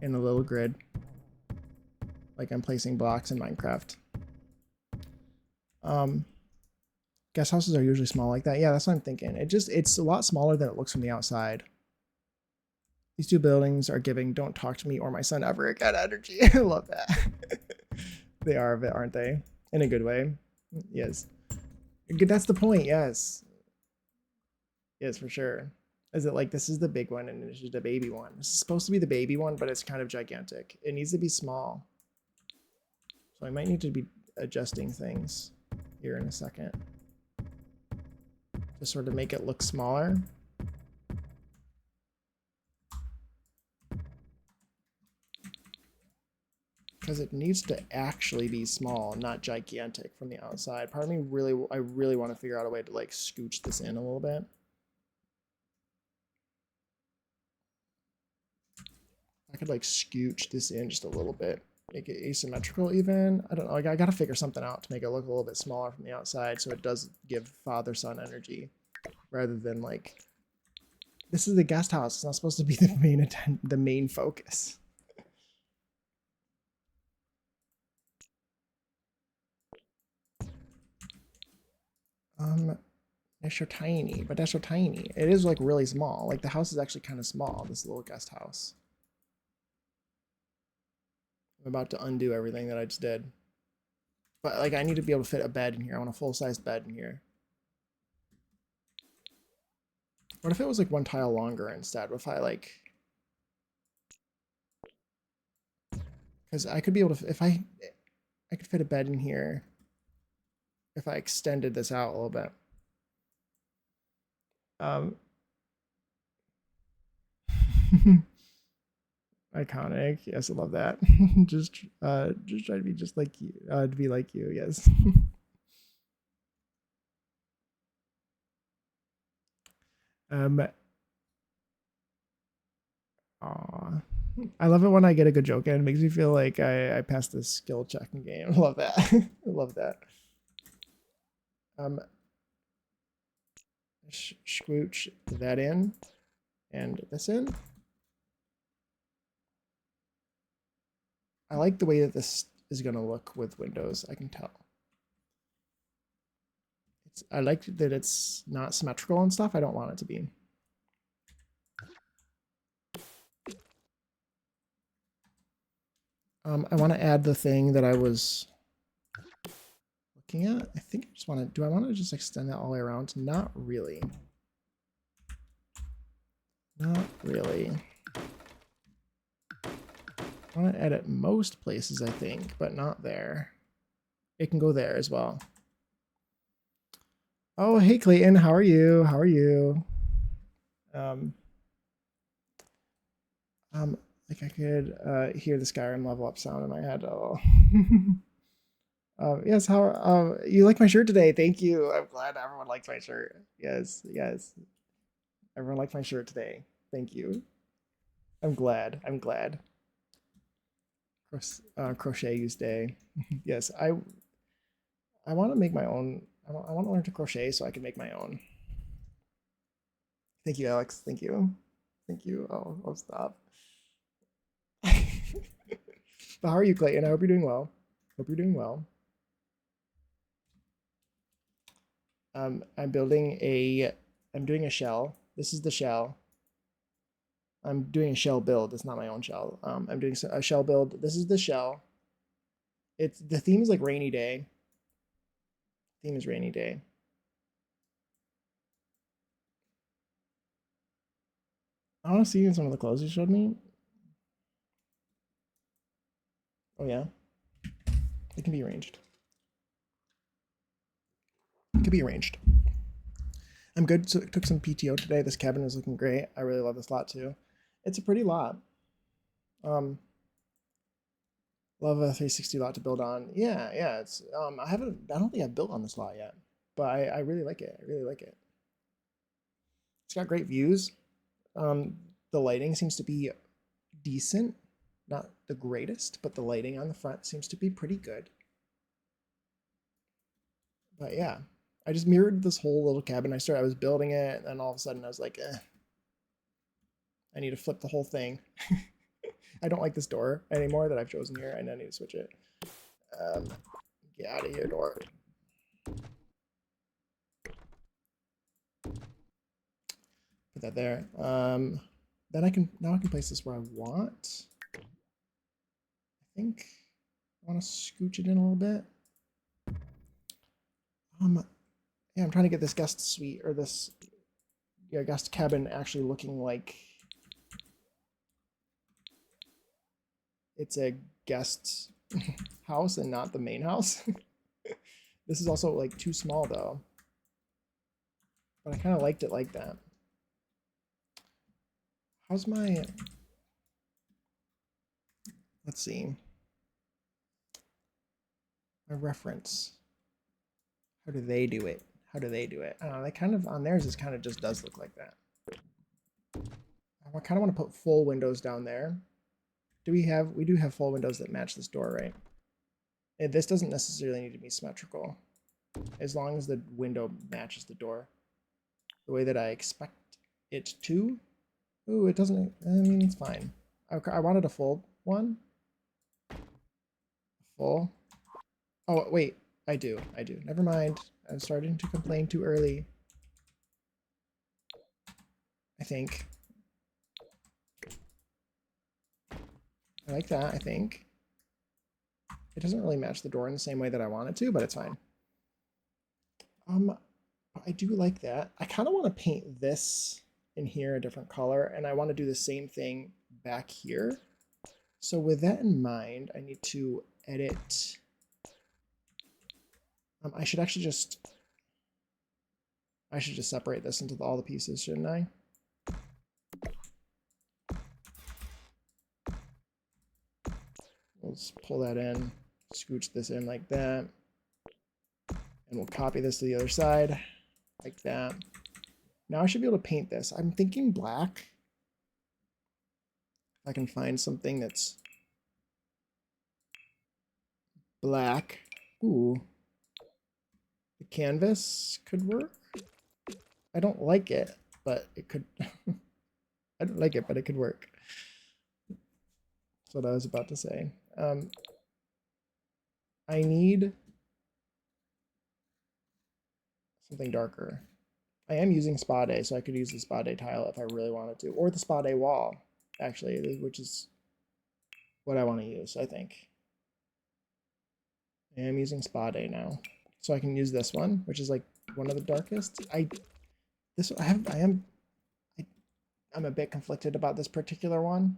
in a little grid, like I'm placing blocks in Minecraft. Guest houses are usually small like that. Yeah, that's what I'm thinking. It's a lot smaller than it looks from the outside. These two buildings are giving "Don't talk to me or my son ever again" energy. I love that. They are a bit, aren't they? In a good way. Yes. That's the point. Yes. Yes, for sure. Is it like this is the big one and it's just a baby one? This is supposed to be the baby one, but it's kind of gigantic. It needs to be small. So I might need to be adjusting things here in a second to sort of make it look smaller. Because it needs to actually be small, not gigantic from the outside. Part of me I really want to figure out a way to like scooch this in a little bit. I could like scooch this in just a little bit, make it asymmetrical even. I don't know, like I gotta figure something out to make it look a little bit smaller from the outside so it does give father-son energy rather than like, this is the guest house. It's not supposed to be the main focus. That's so tiny, but that's so tiny. It is like really small. Like the house is actually kind of small, this little guest house. I'm about to undo everything that I just did. But like I need to be able to fit a bed in here. I want a full-size bed in here. What if it was like one tile longer instead? What if I like, because I could be able to, if I could fit a bed in here if I extended this out a little bit. Iconic. Yes, I love that. just try to be just like you. To be like you. Yes. Aw. I love it when I get a good joke in. It makes me feel like I passed this skill checking game. I love that. I love that. Scooch that in and this in. I like the way that this is going to look with windows. I can tell. I like that it's not symmetrical and stuff. I don't want it to be. I want to add the thing that I was looking at. I think I just want to, do I want to just extend that all the way around? Not really. Not really. I want to edit most places, I think, but not there. It can go there as well. Oh, hey Clayton, how are you? How are you? Like I could hear the Skyrim level up sound in my head. Oh. Yes, how you like my shirt today? Thank you. I'm glad everyone likes my shirt. Yes, yes. Everyone liked my shirt today. Thank you. I'm glad. I'm glad. Crochet use day. Yes, I want to make my own. I want to learn to crochet so I can make my own. Thank you, Alex. Thank you. Thank you. Oh, I'll stop. But how are you, Clayton? I hope you're doing well. Hope you're doing well. I'm doing a shell. This is the shell. I'm doing a shell build. It's not my own shell. I'm doing a shell build. This is the shell. It's the theme is like rainy day. Theme is rainy day. I want to see some of the clothes you showed me. Oh yeah, it can be arranged. It can be arranged. I'm good. So took some PTO today. This cabin is looking great. I really love this lot too. It's a pretty lot. Love a 360 lot to build on. Yeah, yeah. It's I don't think I've built on this lot yet, but I really like it. I really like it. It's got great views. The lighting seems to be decent, not the greatest, but the lighting on the front seems to be pretty good. But yeah, I just mirrored this whole little cabin. I was building it, and then all of a sudden I was like, I need to flip the whole thing. I don't like this door anymore that I've chosen here, and I need to switch it. Get out of here, door. Put that there. Then I can place this where I want. I think I want to scooch it in a little bit. Yeah, I'm trying to get this guest suite or this guest cabin actually looking like it's a guest house and not the main house. This is also like too small though, but I kind of liked it like that. How's my, let's see, my reference. How do they do it? How do they do it? I don't know, they kind of, on theirs, it kind of just does look like that. I kind of want to put full windows down there. We do have full windows that match this door, right? And this doesn't necessarily need to be symmetrical, as long as the window matches the door the way that I expect it to. Ooh, it doesn't, I mean, it's fine. I wanted a full one. Full. Oh, wait, I do. Never mind. I'm starting to complain too early. I think. I like that, I think. It doesn't really match the door in the same way that I want it to, but it's fine. I do like that. I kind of want to paint this in here a different color, and I want to do the same thing back here. So with that in mind, I need to edit. I should just separate this into all the pieces, shouldn't I? Let's pull that in, scooch this in like that, and we'll copy this to the other side like that. Now I should be able to paint this. I'm thinking black. If I can find something that's black. Ooh. The canvas could work. I don't like it, but it could. I don't like it, but it could work. That's what I was about to say. I need something darker. I am using spade, so I could use the spade tile if I really wanted to, or the spade wall, actually, which is what I want to use, I think. I am using spade now, so I can use this one, which is like one of the darkest. I'm a bit conflicted about this particular one.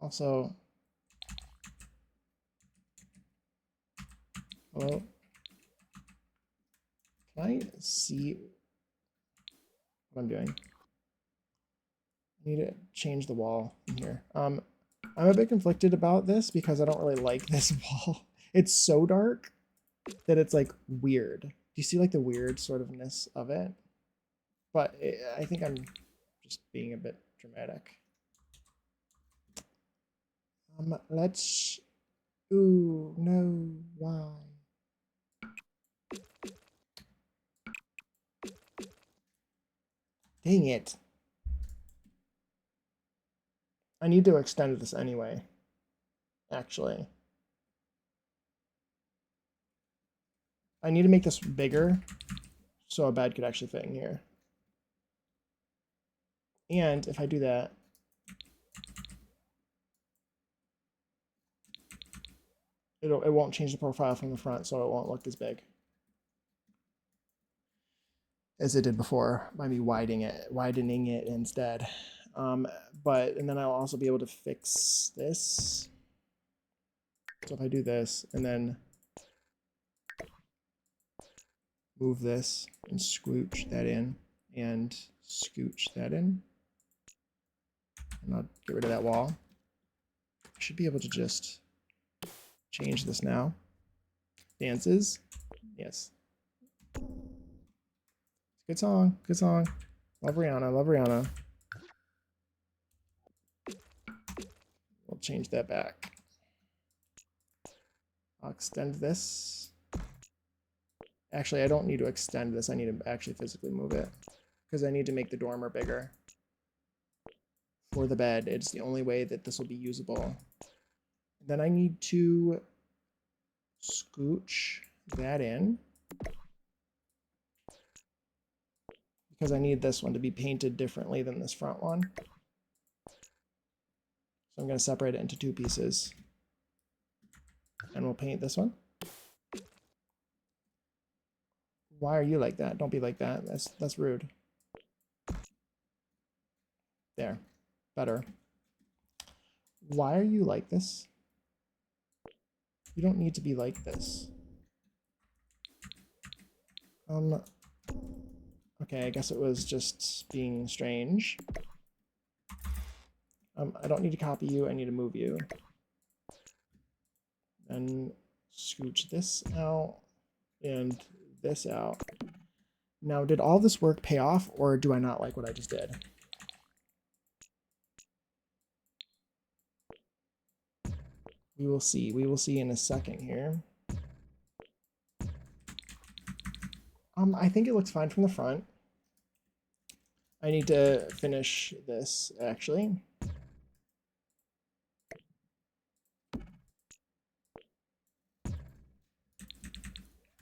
Also, hello. Can I see what I'm doing? I need to change the wall in here. I'm a bit conflicted about this because I don't really like this wall. It's so dark that it's like weird. Do you see like the weird sort ofness of it? But I think I'm just being a bit dramatic. Let's. Ooh, no, why? Dang it. I need to extend this anyway, actually. I need to make this bigger so a bed could actually fit in here. And if I do that, it won't change the profile from the front, so it won't look as big as it did before by me widening it instead. And then I'll also be able to fix this. So if I do this and then move this and scooch that in and scooch that in, and I'll get rid of that wall. I should be able to just change this now. Dances. Yes. Good song. Good song. Love Rihanna. Love Rihanna. We'll change that back. I'll extend this. Actually, I don't need to extend this. I need to actually physically move it because I need to make the dormer bigger for the bed. It's the only way that this will be usable. Then I need to scooch that in because I need this one to be painted differently than this front one. So I'm going to separate it into two pieces. And we'll paint this one. Why are you like that? Don't be like that. That's rude. There. Better. Why are you like this? You don't need to be like this. Okay, I guess it was just being strange. I don't need to copy you, I need to move you. And scooch this out and this out. Now, did all this work pay off, or do I not like what I just did? We will see. We will see in a second here. I think it looks fine from the front. I need to finish this, actually.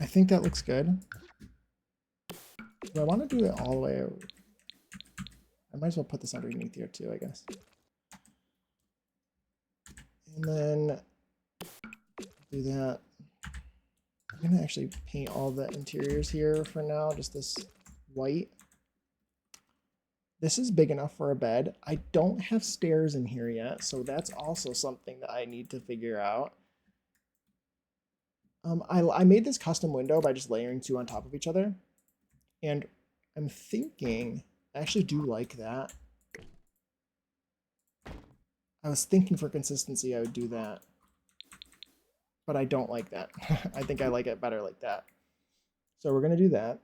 I think that looks good. Do I want to do it all the way? I might as well put this underneath here too, I guess. And then do that. I'm going to actually paint all the interiors here for now, just this white. This is big enough for a bed. I don't have stairs in here yet, so that's also something that I need to figure out. I made this custom window by just layering two on top of each other. And I'm thinking, I actually do like that. I was thinking for consistency I would do that. But I don't like that. I think I like it better like that. So we're going to do that.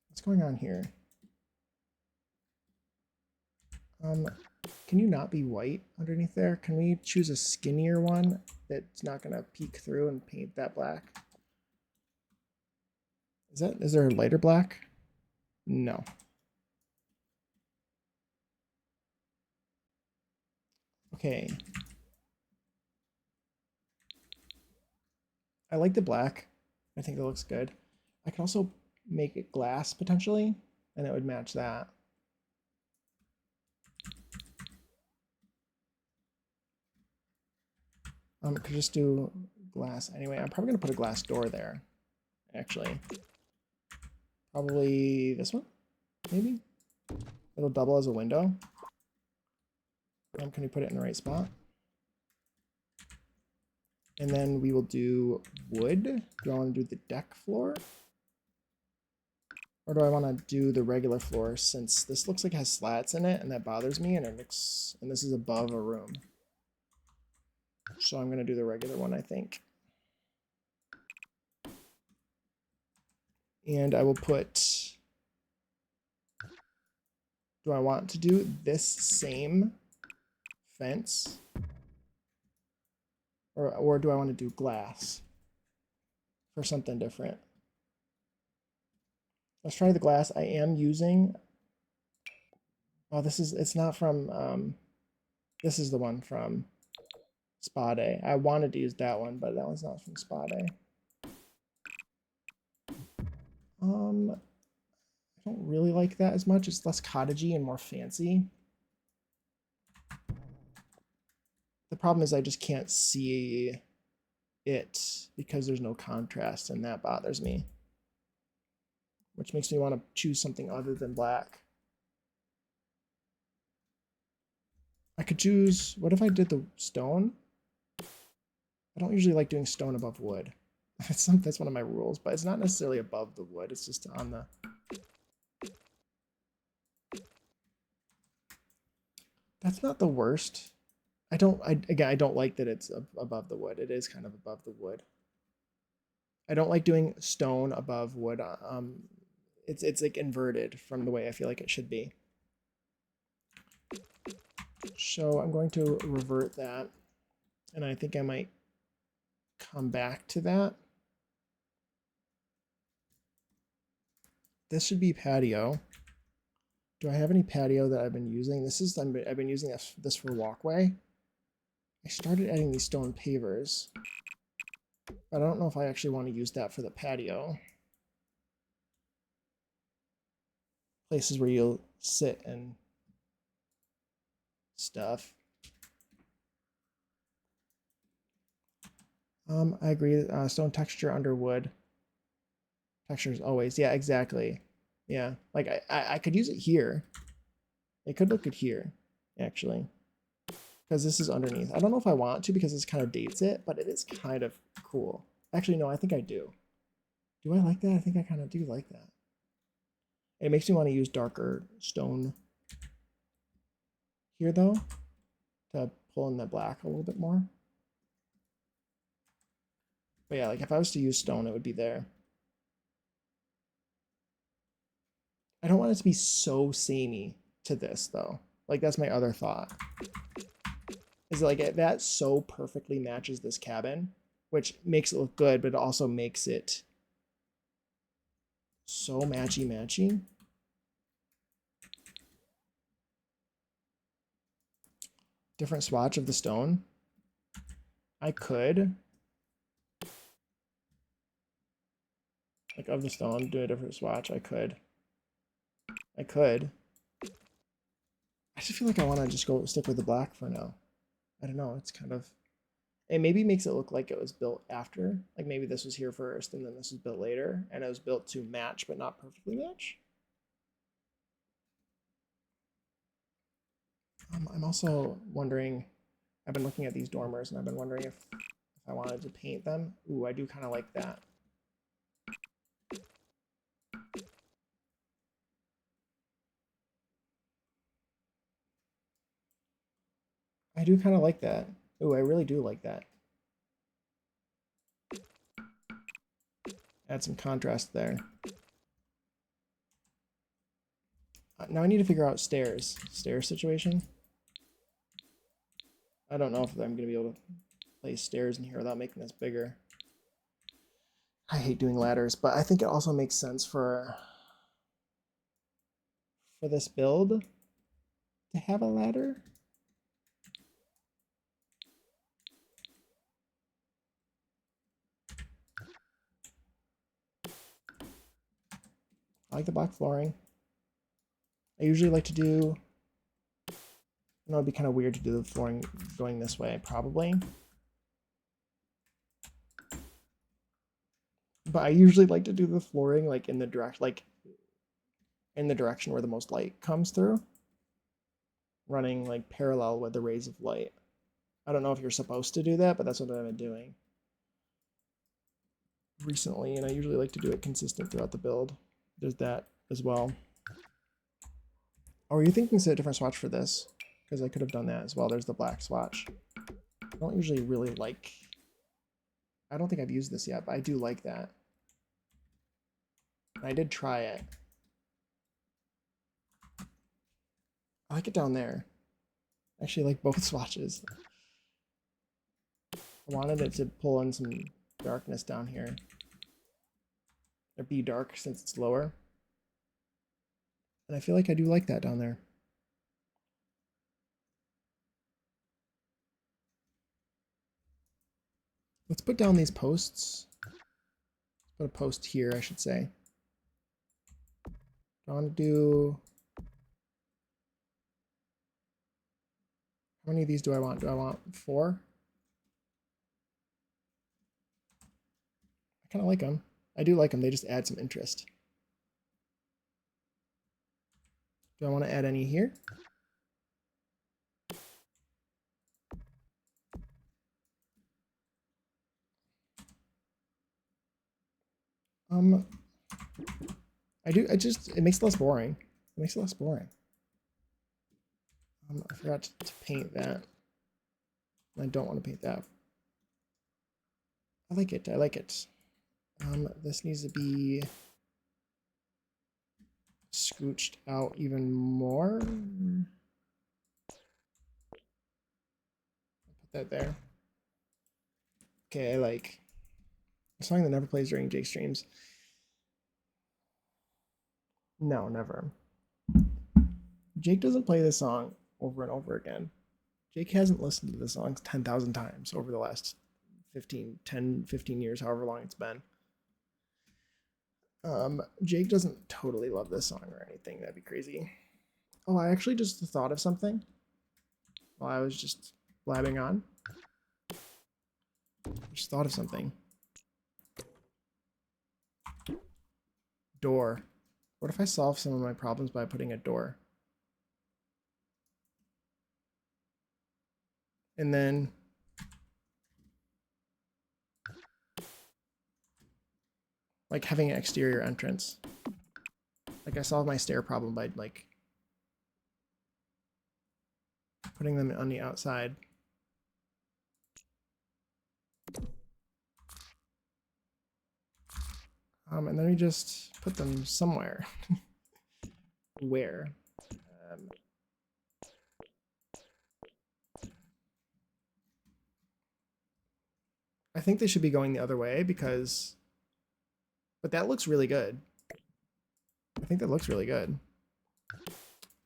What's going on here? Can you not be white underneath there? Can we choose a skinnier one that's not going to peek through and paint that black? Is there a lighter black? No. Okay. I like the black. I think that looks good. I can also make it glass potentially, and it would match that. Could just do glass anyway. I'm probably gonna put a glass door there, actually. Probably this one, maybe? It'll double as a window. Can we put it in the right spot? And then we will do wood. Do I want to do the deck floor? Or do I want to do the regular floor, since this looks like it has slats in it and that bothers me, and this is above a room. So I'm going to do the regular one, I think. And I will put, do I want to do this same fence? Or do I want to do glass for something different? Let's try the glass. I am using, oh, it's not from, this is the one from Spa Day. I wanted to use that one, but that one's not from Spa Day. I don't really like that as much. It's less cottagey and more fancy. The problem is I just can't see it because there's no contrast, and that bothers me. Which makes me want to choose something other than black. I could choose, what if I did the stone? I don't usually like doing stone above wood. That's one of my rules, but it's not necessarily above the wood. It's just on the... That's not the worst. Again, I don't like that it's above the wood. It is kind of above the wood. I don't like doing stone above wood. It's like inverted from the way I feel like it should be. So I'm going to revert that, and I think I might come back to that. This should be patio. Do I have any patio that I've been using? I've been using this for walkway. I started adding these stone pavers, but I don't know if I actually want to use that for the patio. Places where you'll sit and stuff. I agree. Stone texture under wood. Texture is always, yeah, exactly. Yeah, like I could use it here. It could look good here, actually, because this is underneath. I don't know if I want to because this kind of dates it, but it is kind of cool. Actually, no, I think I do. Do I like that? I think I kind of do like that. It makes me want to use darker stone here, though, to pull in the black a little bit more. But yeah, like if I was to use stone, it would be there. I don't want it to be so samey to this, though. Like, that's my other thought. Is like that so perfectly matches this cabin, which makes it look good, but it also makes it so matchy-matchy. Different swatch of the stone. I could, like, of the stone, do a different swatch. I could. I just feel like I want to just go stick with the black for now. I don't know. It's kind of, it maybe makes it look like it was built after. Like maybe this was here first and then this was built later, and it was built to match but not perfectly match. I'm also wondering, I've been looking at these dormers and I've been wondering if I wanted to paint them. Ooh, I do kind of like that. I do kind of like that. Ooh, I really do like that. Add some contrast there. Now I need to figure out stairs situation. I don't know if I'm going to be able to place stairs in here without making this bigger. I hate doing ladders, but I think it also makes sense for this build to have a ladder. I like the black flooring. I usually like to do, it'd be kind of weird to do the flooring going this way, probably. But I usually like to do the flooring like in the direction where the most light comes through, running like parallel with the rays of light. I don't know if you're supposed to do that, but that's what I've been doing recently, and I usually like to do it consistent throughout the build. There's that as well. Or are you thinking set a different swatch for this? Because I could have done that as well. There's the black swatch. I don't usually really like... I don't think I've used this yet, but I do like that. I did try it. I like it down there. I actually like both swatches. I wanted it to pull in some darkness down here. Or be dark since it's lower. And I feel like I do like that down there. Let's put down these posts. Put a post here, I should say. I want to do... How many of these do I want? Do I want 4? I kind of like them. I do like them. They just add some interest. Do I want to add any here? I do. It makes it less boring. It makes it less boring. I forgot to paint that. I don't want to paint that. I like it. I like it. This needs to be scooched out even more. Put that there. Okay, I like a song that never plays during Jake streams. No, never. Jake doesn't play this song over and over again. Jake hasn't listened to the songs 10,000 times over the last 15 years, however long it's been. Jake doesn't totally love this song or anything. That'd be crazy. Oh, I actually just thought of something while I was just blabbing on. Just thought of something. Door. What if I solve some of my problems by putting a door? And then like having an exterior entrance. Like I solved my stair problem by like putting them on the outside. And then we just put them somewhere. Where? I think they should be going the other way because, but that looks really good. I think that looks really good.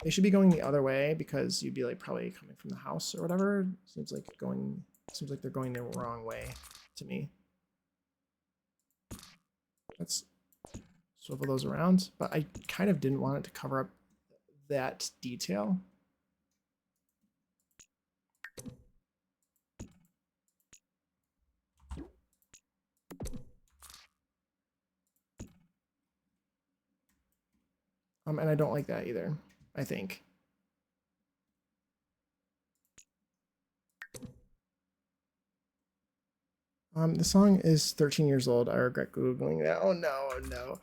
They should be going the other way because you'd be like probably coming from the house or whatever. Seems like they're going the wrong way to me. Let's swivel those around, but I kind of didn't want it to cover up that detail. And I don't like that either, I think. The song is 13 years old. I regret Googling that. Oh no, oh no.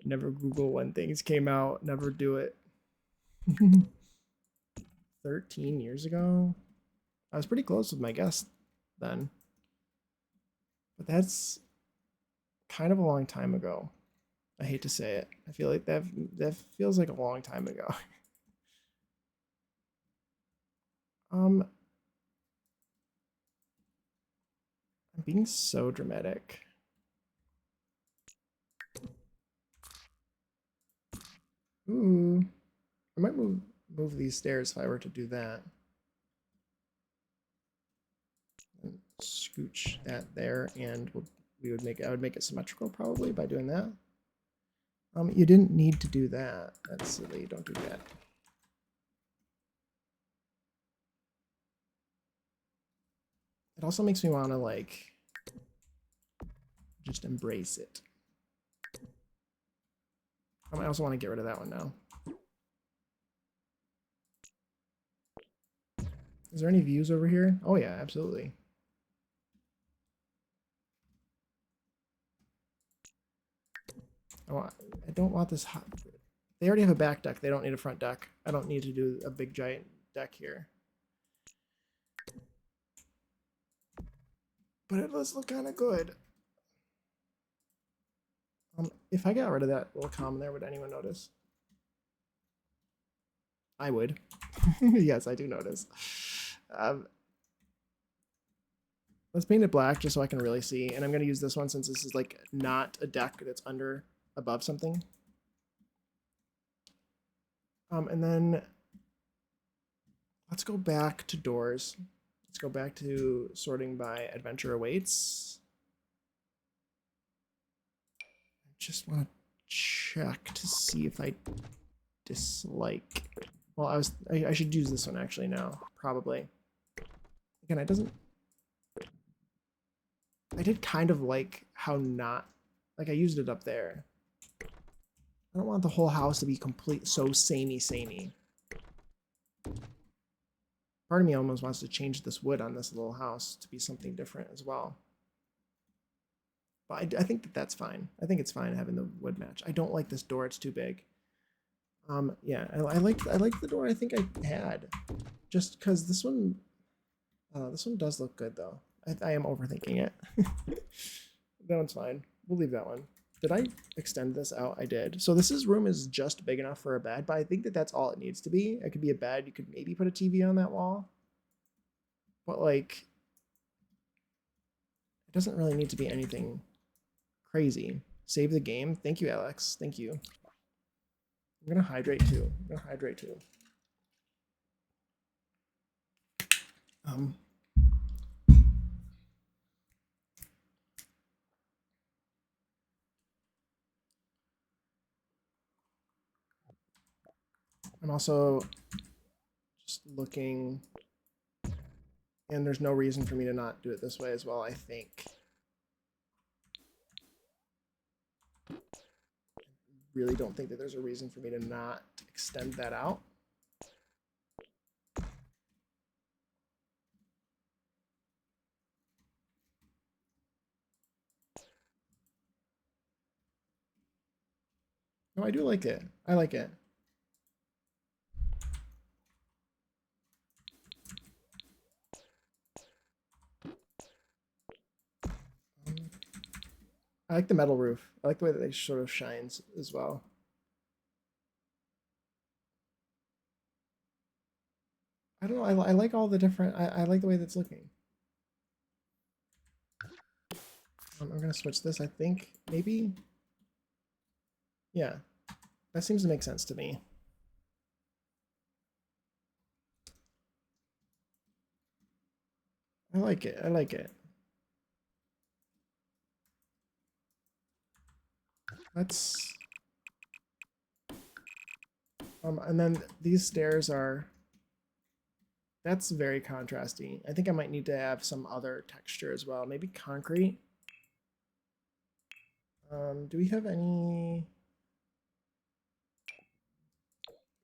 Never Google when things came out. Never do it. 13 years ago? I was pretty close with my guess then. But that's kind of a long time ago. I hate to say it. I feel like that feels like a long time ago. I'm being so dramatic. Ooh. I might move these stairs if I were to do that. And scooch that there, and I would make it symmetrical probably by doing that. You didn't need to do that. That's silly. Don't do that. It also makes me want to like just embrace it. I also want to get rid of that one now. Is there any views over here? Oh yeah, absolutely. I don't want this. They already have a back deck. They don't need a front deck. I don't need to do a big giant deck here. But it does look kind of good. If I got rid of that little common there, would anyone notice? I would. Yes, I do notice. Let's paint it black just so I can really see. And I'm going to use this one since this is like not a deck that's above something. And then let's go back to doors. Let's go back to sorting by adventure awaits. I just want to check to see if I dislike. Well, I should use this one actually now, probably. Again, it doesn't. I did kind of like how like I used it up there. I don't want the whole house to be so samey. Part of me almost wants to change this wood on this little house to be something different as well. But I think that's fine. I think it's fine having the wood match. I don't like this door. It's too big. Yeah, I like the door I think I had. Just because this one does look good though. I am overthinking it. That one's fine. We'll leave that one. Did I extend this out? I did. So this room is just big enough for a bed, but I think that's all it needs to be. It could be a bed. You could maybe put a TV on that wall. But like, it doesn't really need to be anything crazy. Save the game. Thank you, Alex. Thank you. I'm gonna hydrate too. I'm also just looking, and there's no reason for me to not do it this way as well, I think. I really don't think that there's a reason for me to not extend that out. No, I do like it. I like it. I like the metal roof. I like the way that it sort of shines as well. I don't know. I like all the different. I like the way that's looking. I'm gonna switch this. I think maybe. Yeah, that seems to make sense to me. I like it. I like it. Let's. And then these stairs are. That's very contrasty. I think I might need to have some other texture as well. Maybe concrete. Do we have any?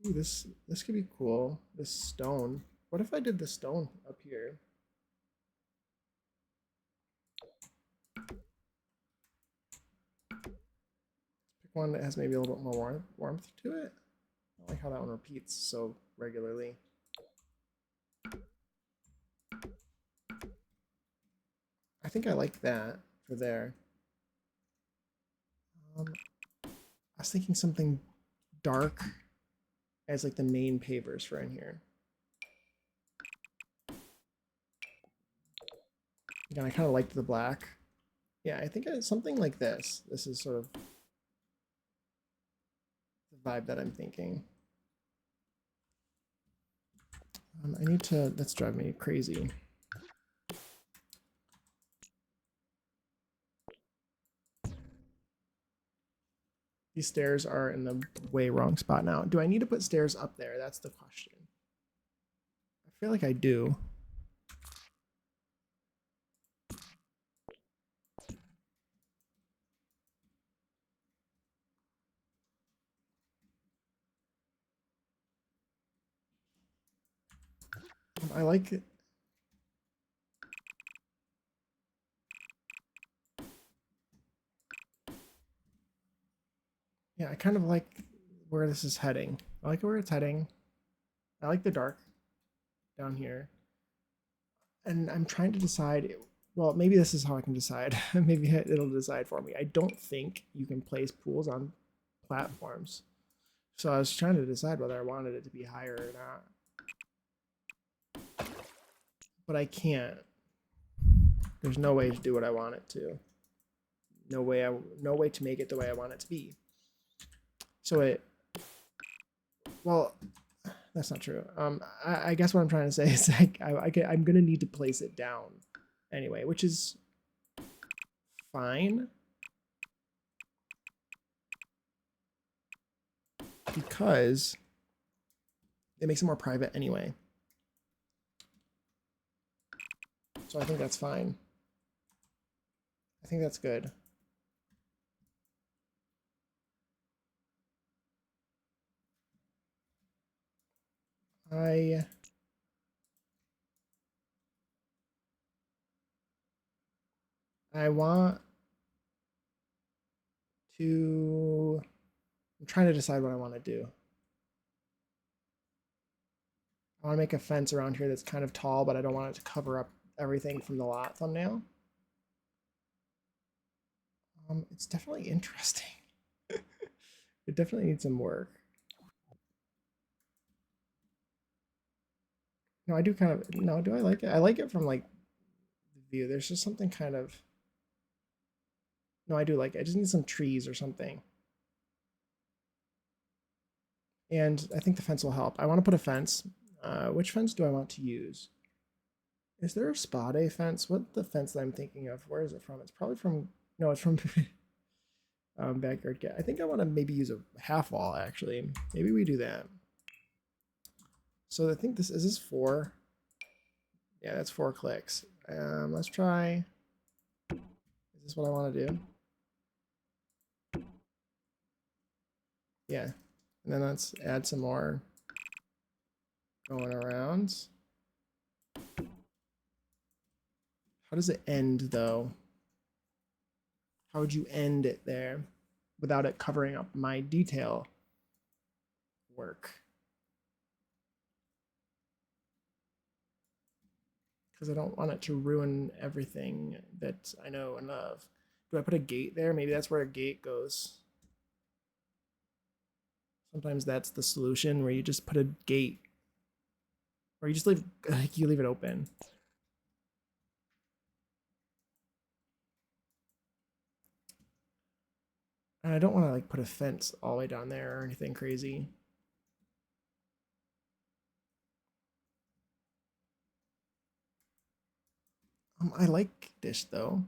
Ooh, this could be cool. This stone. What if I did the stone up here? Pick one that has maybe a little bit more warmth to it. I like how that one repeats so regularly. I think I like that for there. I was thinking something dark as like the main pavers for in here. Again, I kind of liked the black. Yeah, I think it's something like this. This is sort of the vibe that I'm thinking. I need to, that's driving me crazy. These stairs are in the way wrong spot now. Do I need to put stairs up there? That's the question. I feel like I do. I like it. Yeah, I kind of like where this is heading. I like where it's heading. I like the dark down here. And I'm trying to decide, well, maybe this is how I can decide. Maybe it'll decide for me. I don't think you can place pools on platforms. So I was trying to decide whether I wanted it to be higher or not. But I can't. There's no way to do what I want it to. No way to make it the way I want it to be. So well, that's not true. I guess what I'm trying to say is like I'm gonna need to place it down anyway, which is fine because it makes it more private anyway. So I think that's fine. I think that's good. I want to, I'm trying to decide what I want to do. I want to make a fence around here that's kind of tall, but I don't want it to cover up everything from the lot thumbnail. It's definitely interesting. It definitely needs some work. No, I do kind of, no, do I like it? I like it from like the view. There's just something kind of, no, I do like it. I just need some trees or something. And I think the fence will help. I want to put a fence. Which fence do I want to use? Is there a spa day fence? What the fence that I'm thinking of? Where is it from? It's probably from, no, it's from Backyard Cat. I think I want to maybe use a half wall actually. Maybe we do that. So I think this, is this 4? Yeah, that's 4 clicks. Let's try, is this what I want to do? Yeah, and then let's add some more going around. How does it end though? How would you end it there without it covering up my detail work? Because I don't want it to ruin everything that I know and love. Do I put a gate there? Maybe that's where a gate goes. Sometimes that's the solution, where you just put a gate, or you just leave, like, you leave it open. And I don't want to like put a fence all the way down there or anything crazy. I like this though.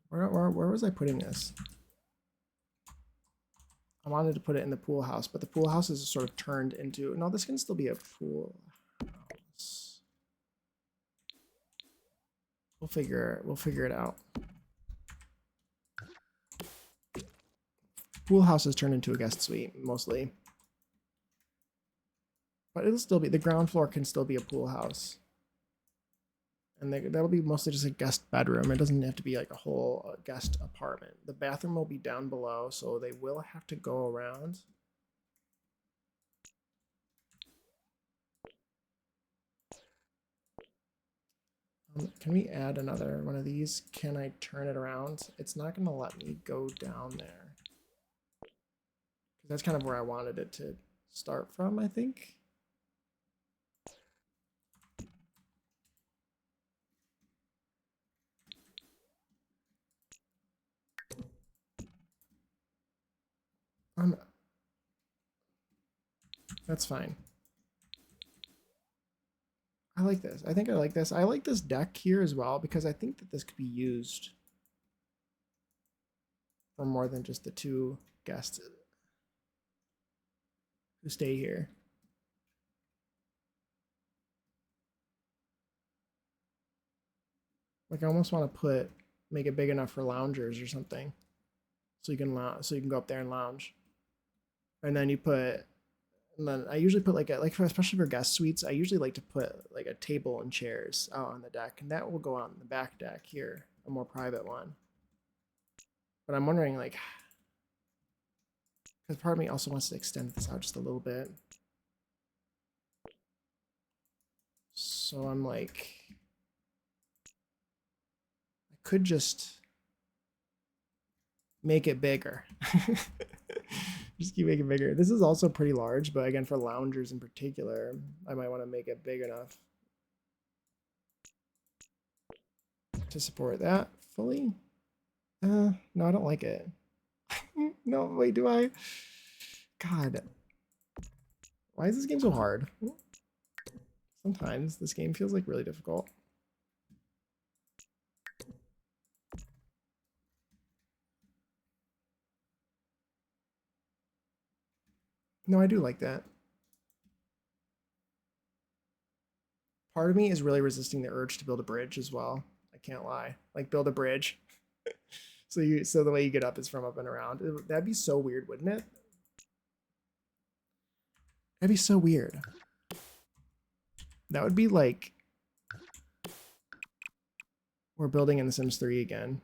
Where was I putting this? I wanted to put it in the pool house, but the pool house is sort of turned into, no, this can still be a pool house. We'll figure it out. Pool house is turned into a guest suite mostly. But it'll still be, the ground floor can still be a pool house. And that'll be mostly just a guest bedroom. It doesn't have to be like a whole guest apartment. The bathroom will be down below, so they will have to go around. Can we add another one of these? Can I turn it around? It's not going to let me go down there. That's kind of where I wanted it to start from, I think. That's fine. I like this. I think I like this. I like this deck here as well because I think that this could be used for more than just the 2 guests who stay here. Like I almost want to make it big enough for loungers or something, so you can go up there and lounge. And then I usually put especially for guest suites, I usually like to put like a table and chairs out on the deck, and that will go on the back deck here, a more private one. But I'm wondering, like, because part of me also wants to extend this out just a little bit. So I'm like, I could just make it bigger. Just keep making it bigger. This is also pretty large, but again, for loungers in particular, I might want to make it big enough to support that fully. No, I don't like it. No, wait, do I? God. Why is this game so hard? Sometimes this game feels like really difficult. No, I do like that. Part of me is really resisting the urge to build a bridge as well. I can't lie. Like build a bridge. So the way you get up is from up and around. That'd be so weird, wouldn't it? That'd be so weird. That would be like we're building in The Sims 3 again.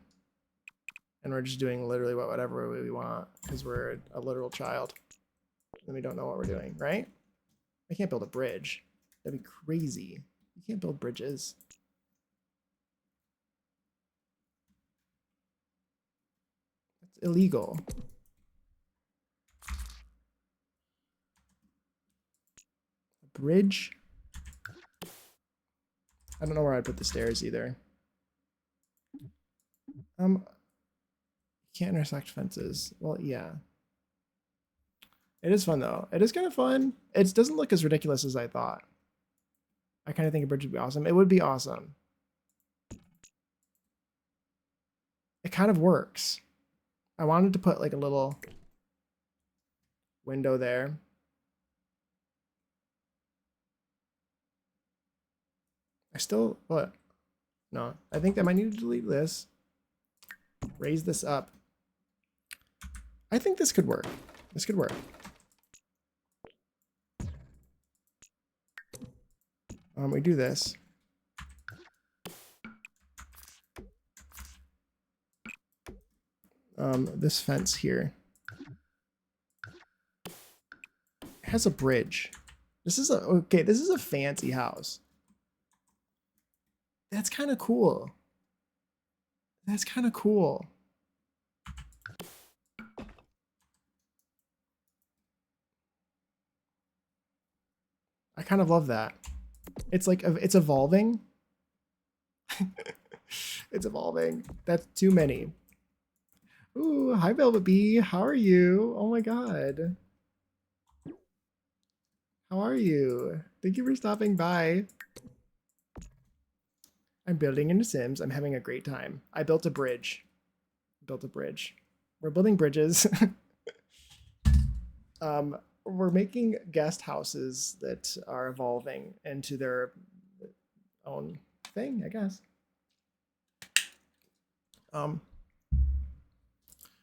And we're just doing literally whatever we want because we're a literal child. And we don't know what we're doing, right? I can't build a bridge. That'd be crazy. You can't build bridges. That's illegal. A bridge? I don't know where I'd put the stairs either. You can't intersect fences. Well, yeah. It is fun though. It is kind of fun. It doesn't look as ridiculous as I thought. I kind of think a bridge would be awesome. It would be awesome. It kind of works. I wanted to put like a little window there. What? No, I think I might need to delete this. Raise this up. I think this could work. This could work. We do this. This fence here has a bridge. This is a fancy house. That's kind of cool. That's kind of cool. I kind of love that. It's like, it's evolving. It's evolving. That's too many. Ooh, hi Velvet Bee. How are you? Oh my god. How are you? Thank you for stopping by. I'm building in The Sims. I'm having a great time. I built a bridge. We're building bridges. We're making guest houses that are evolving into their own thing, I guess.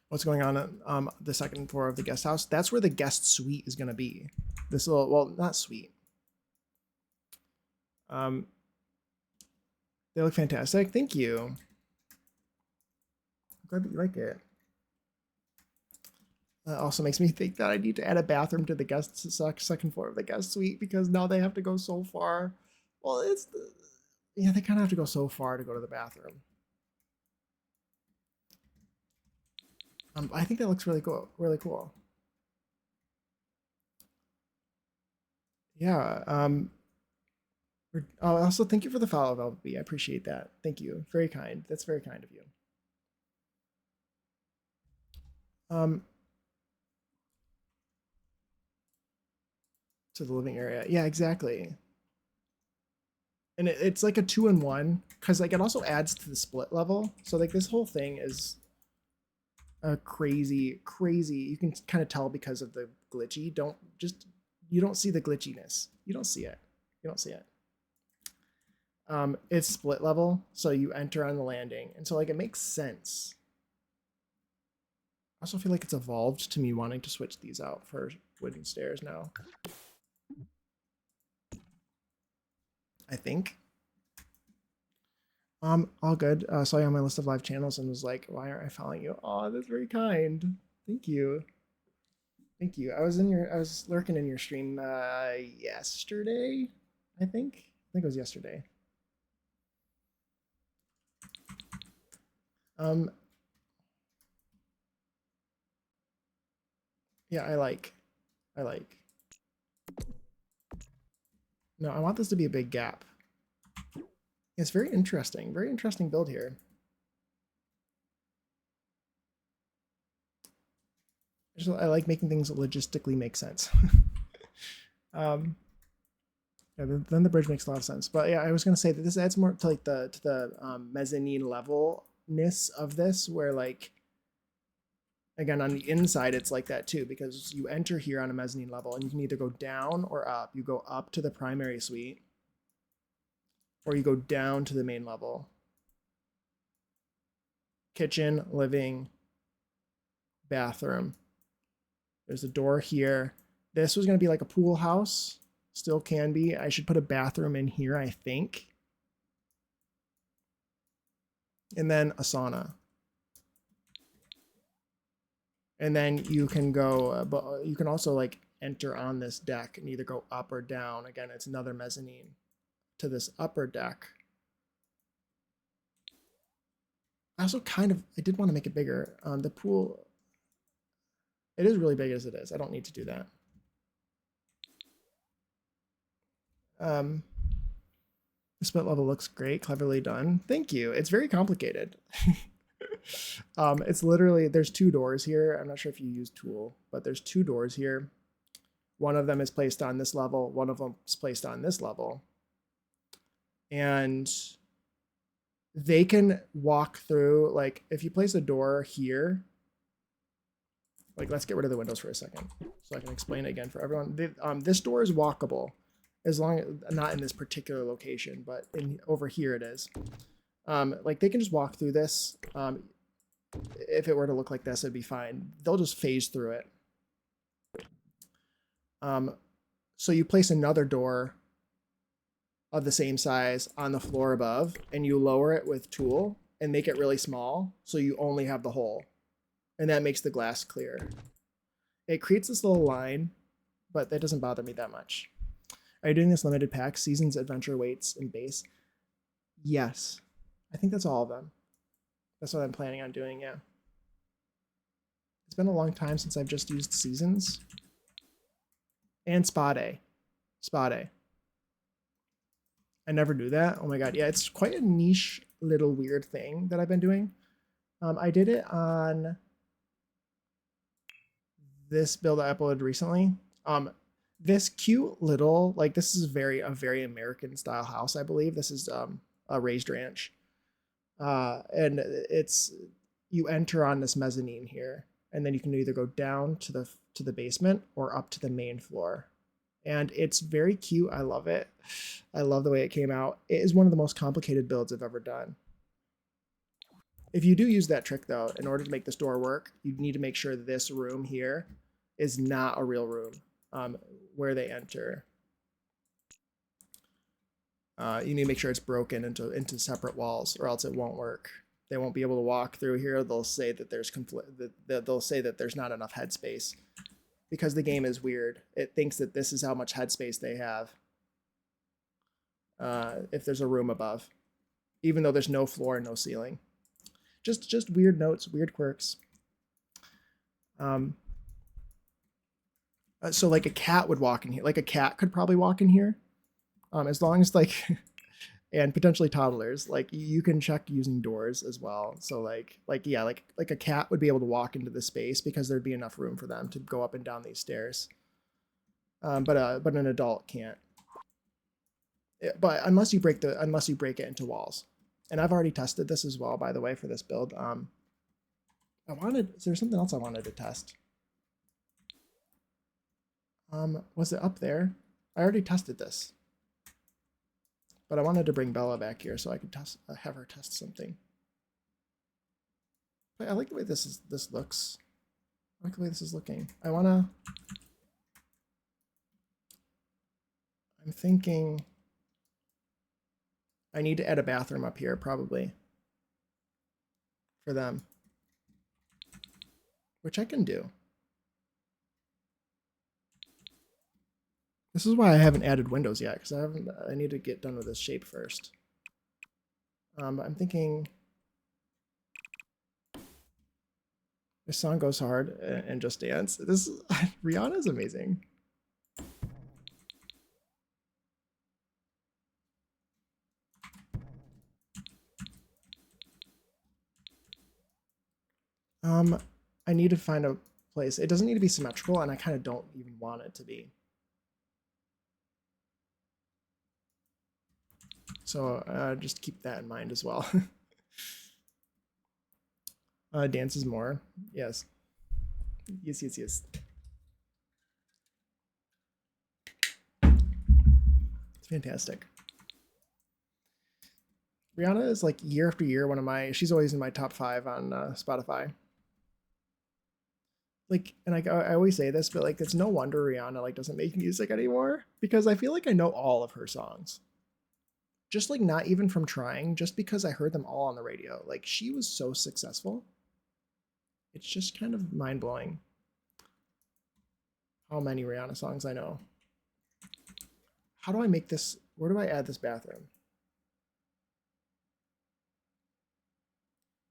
What's going on the second floor of the guest house? That's where the guest suite is going to be. This little, well, not suite. They look fantastic. Thank you. I'm glad that you like it. Also makes me think that I need to add a bathroom to the second floor of the guest suite because now they have to go so far. Well, yeah, they kind of have to go so far to go to the bathroom. I think that looks really cool. Really cool. Yeah. Also, thank you for the follow, Velvet Bee. I appreciate that. Thank you. Very kind. That's very kind of you. To the living area. Yeah, exactly. And it's like a 2-in-1 because like it also adds to the split level. So like this whole thing is a crazy, crazy. You can kind of tell because of the glitchy. You don't see the glitchiness. You don't see it. You don't see it. It's split level, so you enter on the landing, and so like it makes sense. I also feel like it's evolved to me wanting to switch these out for wooden stairs now. I think. All good. Saw you on my list of live channels and was like, why aren't I following you? Oh, that's very kind. Thank you. Thank you. I was lurking in your stream yesterday, I think. I think it was yesterday. Yeah, I like. No, I want this to be a big gap. It's very interesting build here. I like making things logistically make sense. Yeah, then the bridge makes a lot of sense. But yeah, I was gonna say that this adds more to like the mezzanine levelness of this, where like again on the inside it's like that too, because you enter here on a mezzanine level and you can either go down or up. You go up to the primary suite, or you go down to the main level. Kitchen, living, bathroom. There's a door here. This was going to be like a pool house. Still can be. I should put a bathroom in here, I think. And then a sauna. And then you can go, but you can also like enter on this deck and either go up or down. Again, it's another mezzanine to this upper deck. I also I did want to make it bigger. The pool, it is really big as it is. I don't need to do that. The split level looks great, cleverly done. Thank you. It's very complicated. It's literally, there's 2 doors here. I'm not sure if you use tool, but there's 2 doors here. One of them is placed on this level. One of them is placed on this level. And they can walk through, like if you place a door here, like let's get rid of the windows for a second so I can explain it again for everyone. This door is walkable as long as not in this particular location, but over here it is. Like they can just walk through this. If it were to look like this, it'd be fine. They'll just phase through it. So you place another door of the same size on the floor above, and you lower it with tool and make it really small, so you only have the hole, and that makes the glass clear. It creates this little line, but that doesn't bother me that much. Are you doing this limited pack, seasons, adventure, weights, and base? Yes, I think that's all of them. That's what I'm planning on doing, yeah. It's been a long time since I've just used seasons. And spa day. Spa day. I never do that. Oh my god, yeah, it's quite a niche little weird thing that I've been doing. I did it on this build I uploaded recently. This cute little, like this is a very American style house, I believe. This is a raised ranch. And it's, you enter on this mezzanine here, and then you can either go down to the basement or up to the main floor. And it's very cute. I love it. I love the way it came out. It is one of the most complicated builds I've ever done. If you do use that trick though, in order to make this door work, you need to make sure this room here is not a real room where they enter. You need to make sure it's broken into separate walls, or else it won't work. They won't be able to walk through here. They'll say that there's they'll say that there's not enough headspace, because the game is weird. It thinks that this is how much headspace they have if there's a room above, even though there's no floor and no ceiling. Just weird notes, weird quirks. So like a cat would walk in here. Like a cat could probably walk in here. As long as like, and potentially toddlers, like you can check using doors as well. So like a cat would be able to walk into the space because there'd be enough room for them to go up and down these stairs. But an adult can't. But unless you break it into walls. And I've already tested this as well, by the way, for this build. There's something else I wanted to test. Was it up there? I already tested this. But I wanted to bring Bella back here so I could have her test something. But I like the way this looks. I like the way this is looking. I'm thinking I need to add a bathroom up here probably for them, which I can do. This is why I haven't added windows yet, because I need to get done with this shape first. But I'm thinking this song goes hard and Just Dance. Rihanna is amazing. I need to find a place. It doesn't need to be symmetrical, and I kind of don't even want it to be. So just keep that in mind as well. Dance is more. Yes. Yes, yes, yes. It's fantastic. Rihanna is like year after year she's always in my top 5 on Spotify. Like, and I always say this, but like, it's no wonder Rihanna like doesn't make music anymore, because I feel like I know all of her songs. Just like not even from trying, just because I heard them all on the radio. Like, she was so successful. It's just kind of mind blowing how many Rihanna songs I know. How do I make this? Where do I add this bathroom?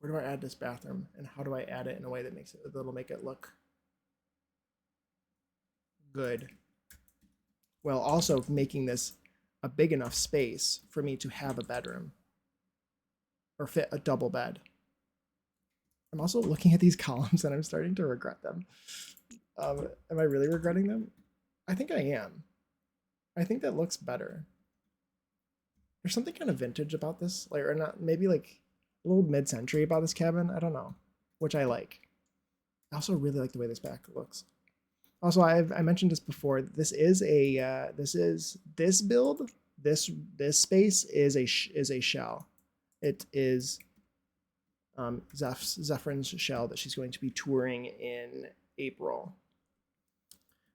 Where do I add this bathroom? And how do I add it in a way that'll make it look good? Well, also making this a big enough space for me to have a bedroom or fit a double bed. I'm also looking at these columns and I'm starting to regret them. Am I really regretting them? I think I am. I think that looks better. There's something kind of vintage about this, like, or not, maybe like a little mid-century about this cabin. I don't know, which I like. I also really like the way this back looks. Also, I mentioned this before. This is a this build. This space is a shell. It is Zephyrin's shell that she's going to be touring in April.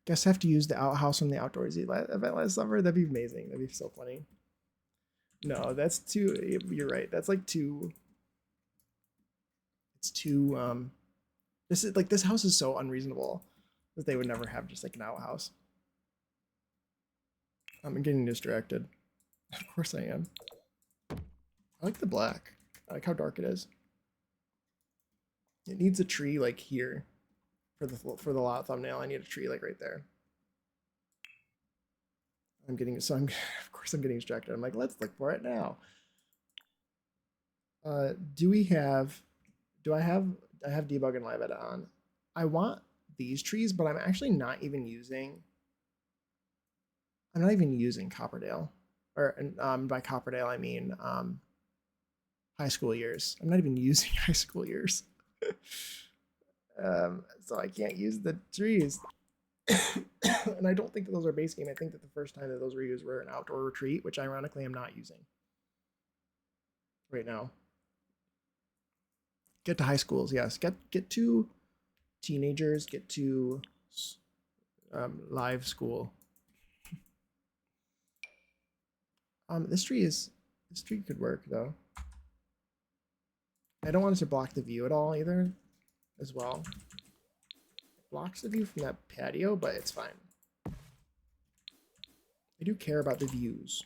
Guess I have to use the outhouse from the outdoorsy event last summer. That'd be amazing. That'd be so funny. No, that's too. You're right. That's like too. It's too. This house is so unreasonable that they would never have just like an outhouse. I'm getting distracted. Of course I am. I like the black. I like how dark it is. It needs a tree like here for the lot thumbnail. I need a tree like right there. Of course I'm getting distracted. I'm like, let's look for it now. I have debug and live edit on. I want these trees, but I'm actually not even using Copperdale. Or by Copperdale I mean high school years. I'm not even using high school years. So I can't use the trees. And I don't think that those are base game. I think that the first time that those were used were an outdoor retreat, which ironically I'm not using right now. Get to high schools, yes. Get to teenagers. Get to live school. This tree could work though. I don't want it to block the view at all either, as well. It blocks the view from that patio, but it's fine. I do care about the views.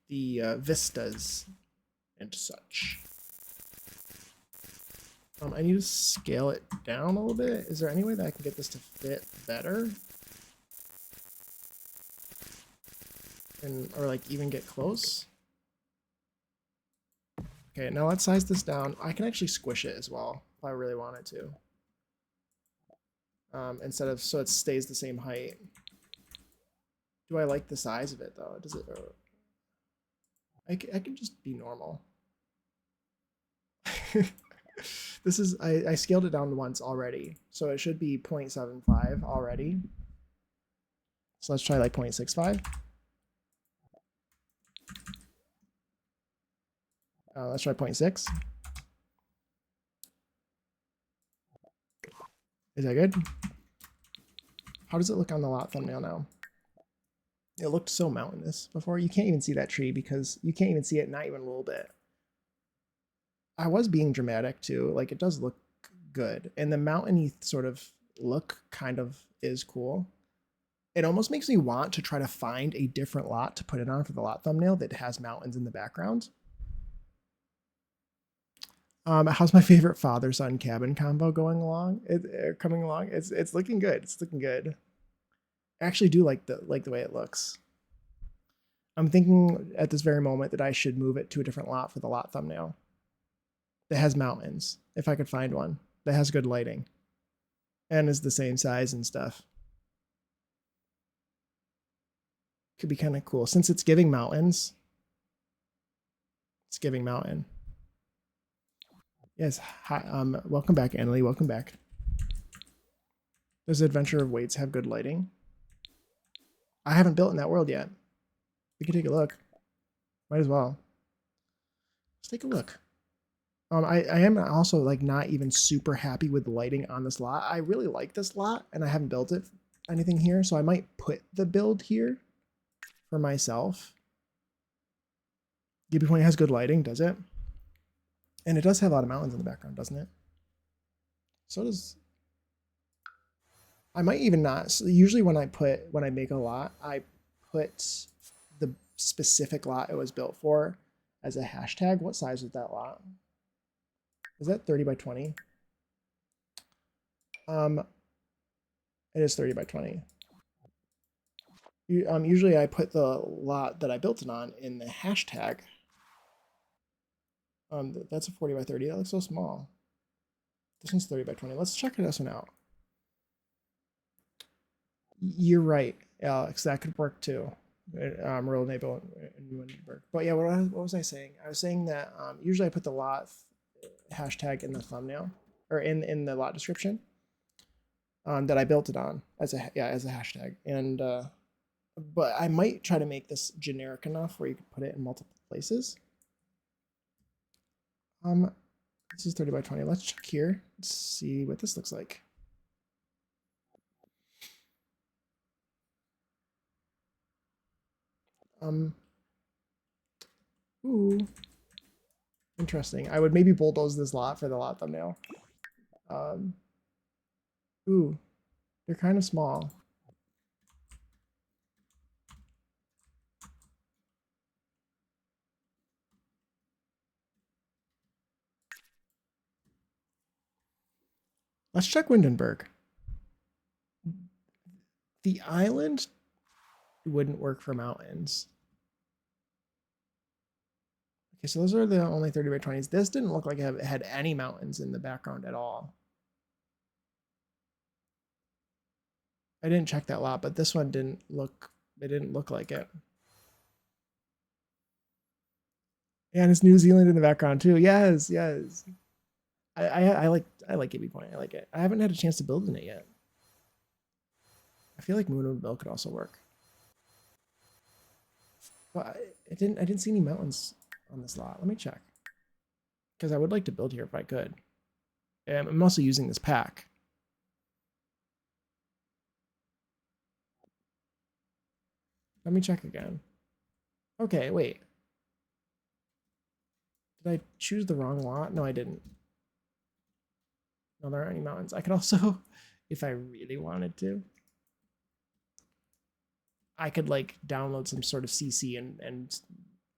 The vistas and such. I need to scale it down a little bit. Is there any way that I can get this to fit better? Or like even get close? Okay, now let's size this down. I can actually squish it as well if I really wanted to. Instead of, so it stays the same height. Do I like the size of it though? I can just be normal. This is, I scaled it down once already, so it should be 0.75 already. So let's try like 0.65. Let's try 0.6. Is that good? How does it look on the lot thumbnail now? It looked so mountainous before. You can't even see that tree because you can't even see it, not even a little bit. I was being dramatic too. Like, it does look good. And the mountainy sort of look kind of is cool. It almost makes me want to try to find a different lot to put it on for the lot thumbnail that has mountains in the background. How's my favorite father-son cabin combo going along? Coming along? It's looking good. It's looking good. I actually do like the way it looks. I'm thinking at this very moment that I should move it to a different lot for the lot thumbnail that has mountains, if I could find one that has good lighting and is the same size and stuff. Could be kind of cool since it's giving mountains. It's giving mountain. Yes. Hi. Welcome back, Annalie. Welcome back. Does Adventure of Weights have good lighting? I haven't built in that world yet. We could take a look. Might as well. Let's take a look. I am also like not even super happy with the lighting on this lot. I really like this lot and I haven't built it anything here, so I might put the build here for myself. Gibby Point has good lighting, does it? And it does have a lot of mountains in the background, doesn't it? So does. I might even not. So usually when I make a lot, I put the specific lot it was built for as a hashtag. What size is that lot? Is that 30 by 20? It is 30 by 20. Usually I put the lot that I built it on in the hashtag. That's a 40 by 30. That looks so small. This one's 30 by 20. Let's check this one out. You're right, Alex. That could work too. Rural Neighbor and Newenberg. But yeah, what was I saying? I was saying that usually I put the lot hashtag in the thumbnail or in the lot description that I built it on as a hashtag. And but I might try to make this generic enough where you could put it in multiple places. This is 30 by 20. Let's check here. Let's see what this looks like. Ooh, interesting. I would maybe bulldoze this lot for the lot thumbnail. Ooh, they're kind of small. Let's check Windenburg. The island wouldn't work for mountains. Okay, so those are the only 30 by 20s. This didn't look like it had any mountains in the background at all. I didn't check that lot, but this one didn't look like it. And it's New Zealand in the background too. Yes, yes. I like Gibby Point. I like it. I haven't had a chance to build in it yet. I feel like Moonwood could also work. But I didn't see any mountains on this lot. Let me check. Because I would like to build here if I could. And I'm also using this pack. Let me check again. Okay, wait. Did I choose the wrong lot? No, I didn't. No, there aren't any mountains. I could also, if I really wanted to, I could like download some sort of CC and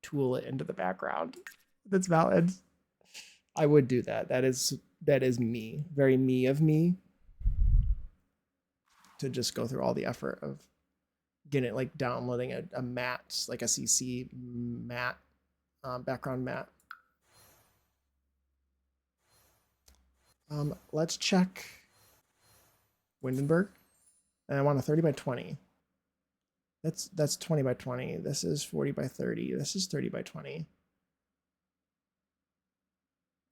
tool it into the background. That's valid. I would do that. That is me. Very me of me. To just go through all the effort of getting it, like downloading a mat, like a CC mat, background mat. Let's check Windenburg. And I want a 30 by 20. That's 20 by 20. This is 40 by 30. This is 30 by 20.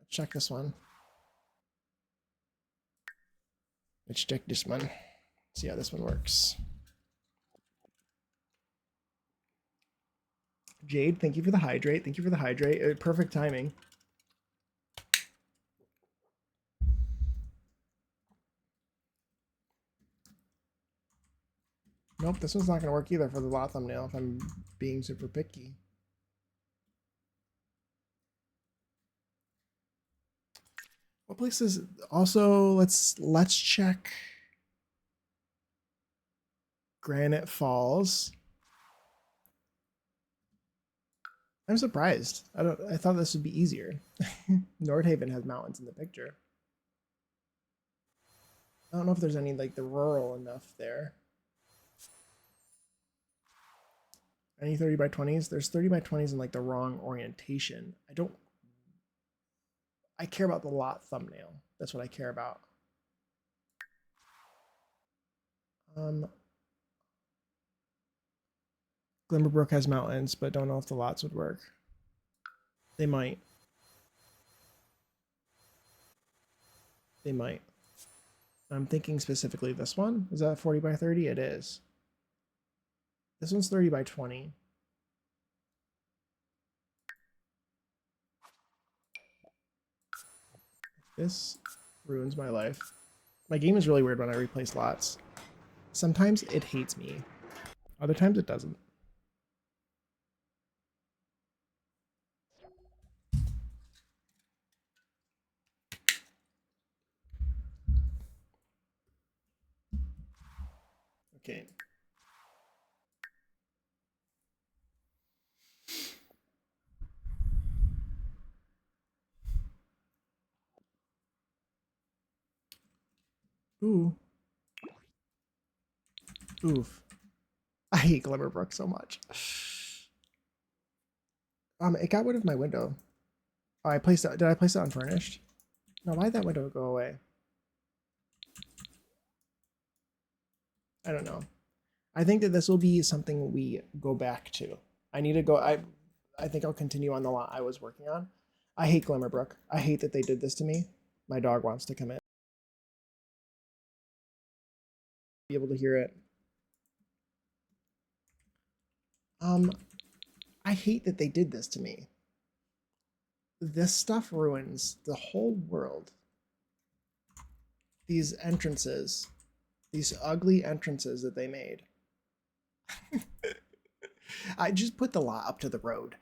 Let's check this one. Let's check this one. See how this one works. Jade, thank you for the hydrate. Thank you for the hydrate. Perfect timing. Nope, this one's not going to work either for the lot thumbnail if I'm being super picky. What places? Also, let's check Granite Falls. I'm surprised. I thought this would be easier. Nordhaven has mountains in the picture. I don't know if there's any like the rural enough there. Any 30 by 20s? There's 30 by 20s in like the wrong orientation. I care about the lot thumbnail. That's what I care about. Glimmerbrook has mountains, but don't know if the lots would work. They might. They might. I'm thinking specifically this one. Is that 40 by 30? It is. This one's 30 by 20. This ruins my life. My game is really weird when I replace lots. Sometimes it hates me. Other times it doesn't. Okay. Ooh. Oof. I hate Glimmerbrook so much. It got rid of my window. Oh, I placed it. Did I place it unfurnished? No, why'd that window go away? I don't know. I think that this will be something we go back to. I need to go. I think I'll continue on the lot I was working on. I hate Glimmerbrook. I hate that they did this to me. My dog wants to come in. Be able to hear it. I hate that they did this to me. This stuff ruins the whole world. These entrances, these ugly entrances that they made. I just put the lot up to the road.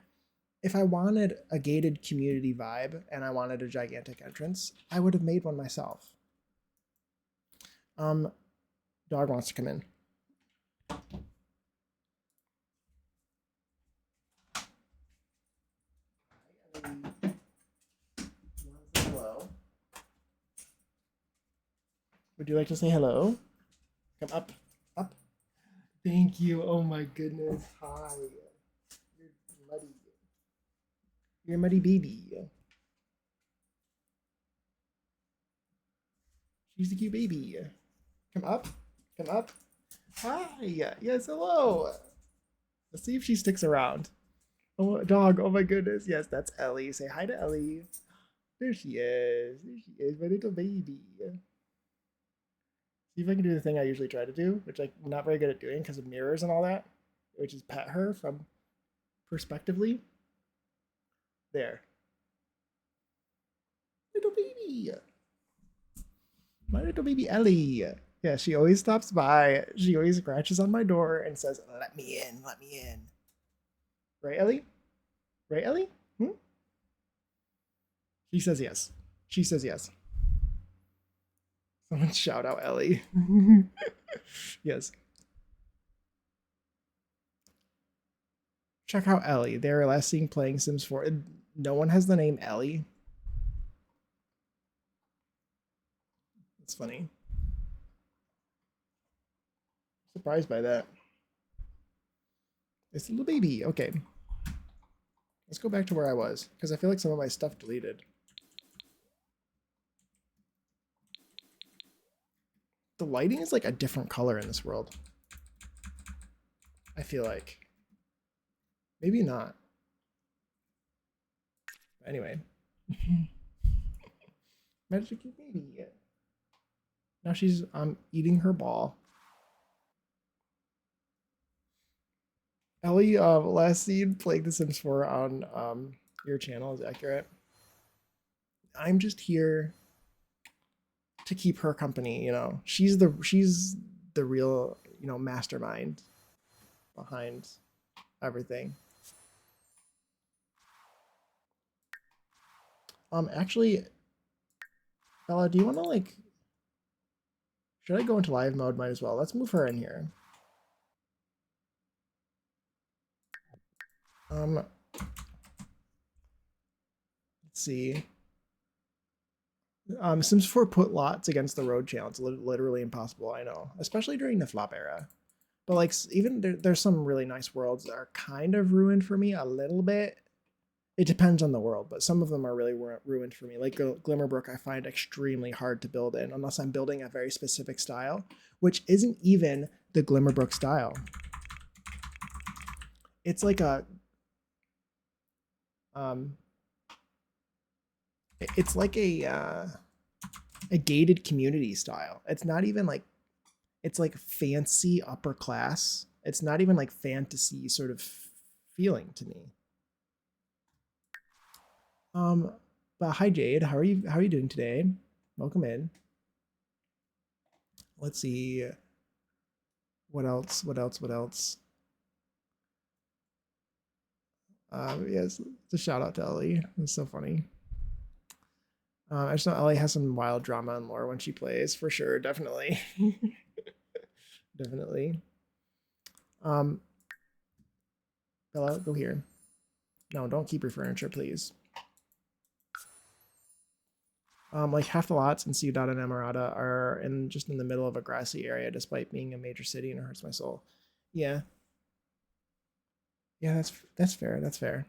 If I wanted a gated community vibe and I wanted a gigantic entrance, I would have made one myself. Dog wants to come in. Hello. Would you like to say hello? Come up, up. Thank you. Oh my goodness. Hi. You're muddy. You're a muddy baby. She's a cute baby. Come up. Come up. Hi. Yes, hello. Let's see if she sticks around. Oh, dog. Oh my goodness. Yes, that's Ellie. Say hi to Ellie. There she is. There she is, my little baby. See if I can do the thing I usually try to do, which I'm not very good at doing because of mirrors and all that, which is pet her from perspectively. There. Little baby. My little baby Ellie. Yeah, she always stops by. She always scratches on my door and says, "Let me in, let me in." Right, Ellie? Right, Ellie? Hmm? She says yes. She says yes. Someone shout out Ellie. Yes. Check out Ellie. They are last seen playing Sims 4. No one has the name Ellie. It's funny. Surprised by that. It's a little baby. Okay. Let's go back to where I was, because I feel like some of my stuff deleted. The lighting is like a different color in this world. I feel like. Maybe not. Anyway. Magic baby. Now she's eating her ball. Ellie, last seen playing The Sims 4 on your channel is accurate. I'm just here to keep her company, you know. She's the real, you know, mastermind behind everything. Actually, Bella, do you want to like? Should I go into live mode? Might as well. Let's move her in here. Let's see. Sims 4 put lots against the road channel. It's literally impossible. I know, especially during the flop era. But like, even there's some really nice worlds that are kind of ruined for me a little bit. It depends on the world, but some of them are really ruined for me. Like Glimmerbrook, I find extremely hard to build in unless I'm building a very specific style, which isn't even the Glimmerbrook style. It's like it's like a gated community style. It's not even like, it's like fancy upper class. It's not even like fantasy sort of feeling to me. But hi Jade, how are you doing today? Welcome in. Let's see. What else? Yes, it's a shout out to Ellie. It's so funny. I just know Ellie has some wild drama and lore when she plays, for sure, definitely. Definitely. Bella, go here. No, don't keep your furniture, please. Like half the lots in Ciudad and Emerada are just in the middle of a grassy area, despite being a major city, and it hurts my soul. Yeah. Yeah, that's fair. That's fair.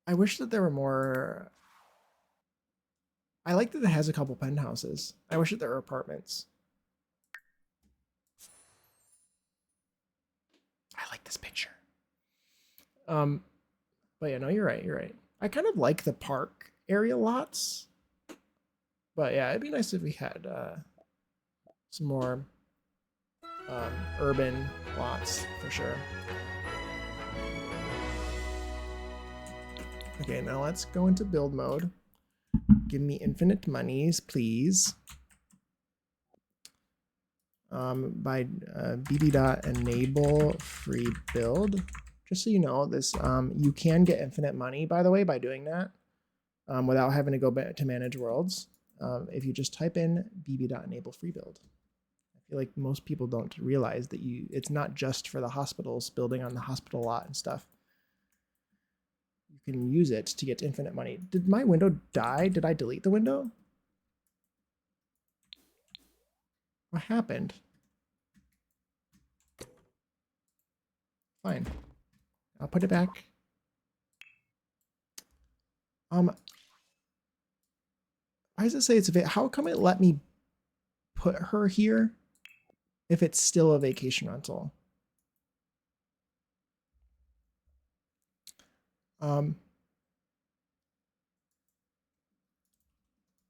I wish that there were more. I like that it has a couple penthouses. I wish that there were apartments. I like this picture. But yeah, no, you're right. You're right. I kind of like the park area lots. But yeah, it'd be nice if we had some more urban lots for sure. Okay, now let's go into build mode. Give me infinite monies, please. By bb.enable free build. Just so you know, this you can get infinite money, by the way, by doing that without having to go back to manage worlds. If you just type in bb.enable free build. I feel like most people don't realize that it's not just for the hospitals building on the hospital lot and stuff. You can use it to get infinite money. Did my window die? Did I delete the window? What happened? Fine. I'll put it back. Why does it say it's a how come it let me put her here if it's still a vacation rental?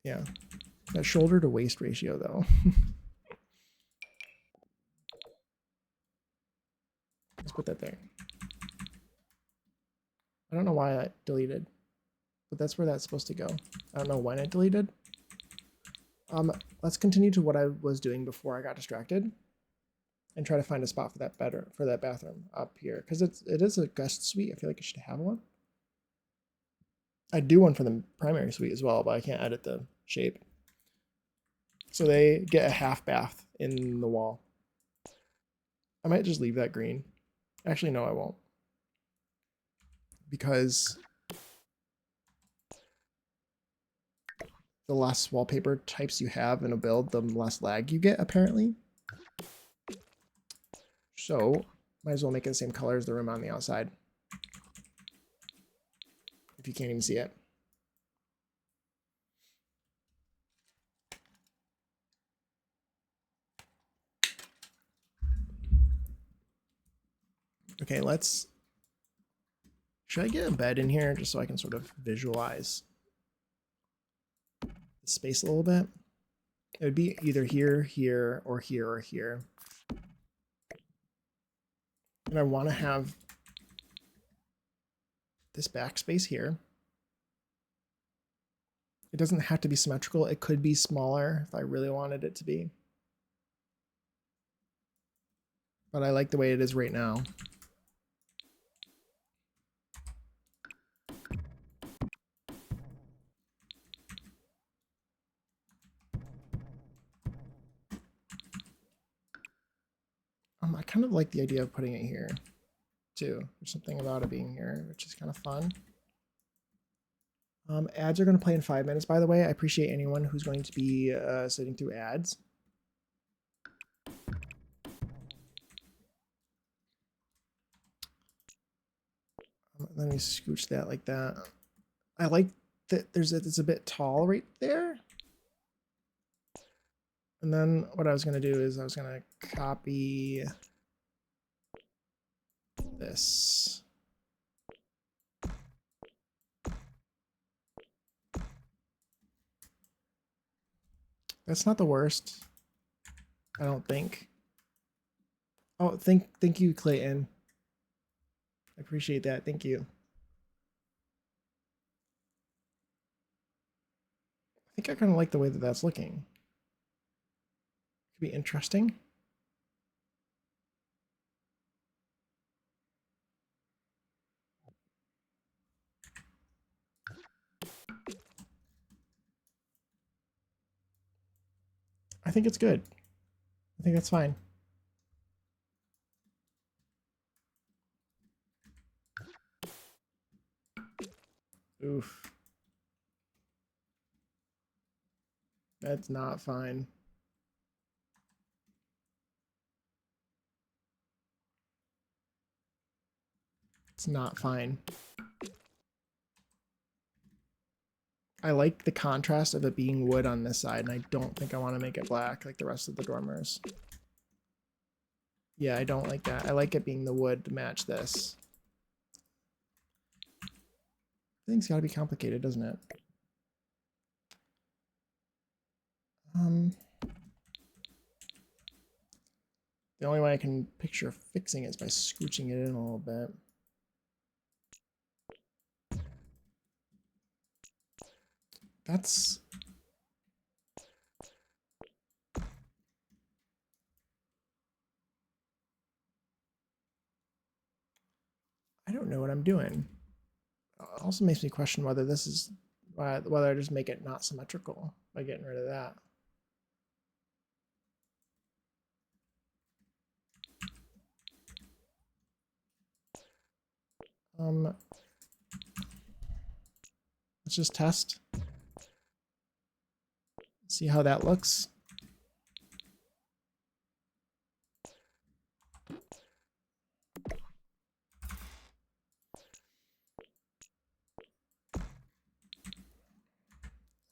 Yeah, that shoulder to waist ratio though. Let's put that there. I don't know why that deleted, but that's where that's supposed to go. I don't know when it deleted. Let's continue to what I was doing before I got distracted and try to find a spot for that bathroom up here, because it is a guest suite. I feel like it should have one. I do one for the primary suite as well, but I can't edit the shape. So they get a half bath in the wall. I might just leave that green. Actually, no, I won't. Because the less wallpaper types you have in a build, the less lag you get, apparently. So, might as well make it the same color as the room on the outside. If you can't even see it. Okay, should I get a bed in here just so I can sort of visualize the space a little bit. It would be either here, here, or here, or here. And I want to have this backspace here. It doesn't have to be symmetrical. It could be smaller if I really wanted it to be. But I like the way it is right now. I kind of like the idea of putting it here too. There's something about it being here, which is kind of fun. Ads are going to play in 5 minutes, by the way. I appreciate anyone who's going to be sitting through ads. Let me scooch that like that. I like that it's a bit tall right there. And then what I was going to do is I was going to copy this. That's not the worst, I don't think. Oh, thank you, Clayton. I appreciate that. Thank you. I think I kind of like the way that that's looking. Could be interesting. I think it's good. I think that's fine. Oof. That's not fine. It's not fine. I like the contrast of it being wood on this side, and I don't think I want to make it black like the rest of the dormers. Yeah, I don't like that. I like it being the wood to match this. Everything's got to be complicated, doesn't it? The only way I can picture fixing it is by scooching it in a little bit. That's... I don't know what I'm doing. It also makes me question whether this is... whether I just make it not symmetrical by getting rid of that. Let's just test. See how that looks.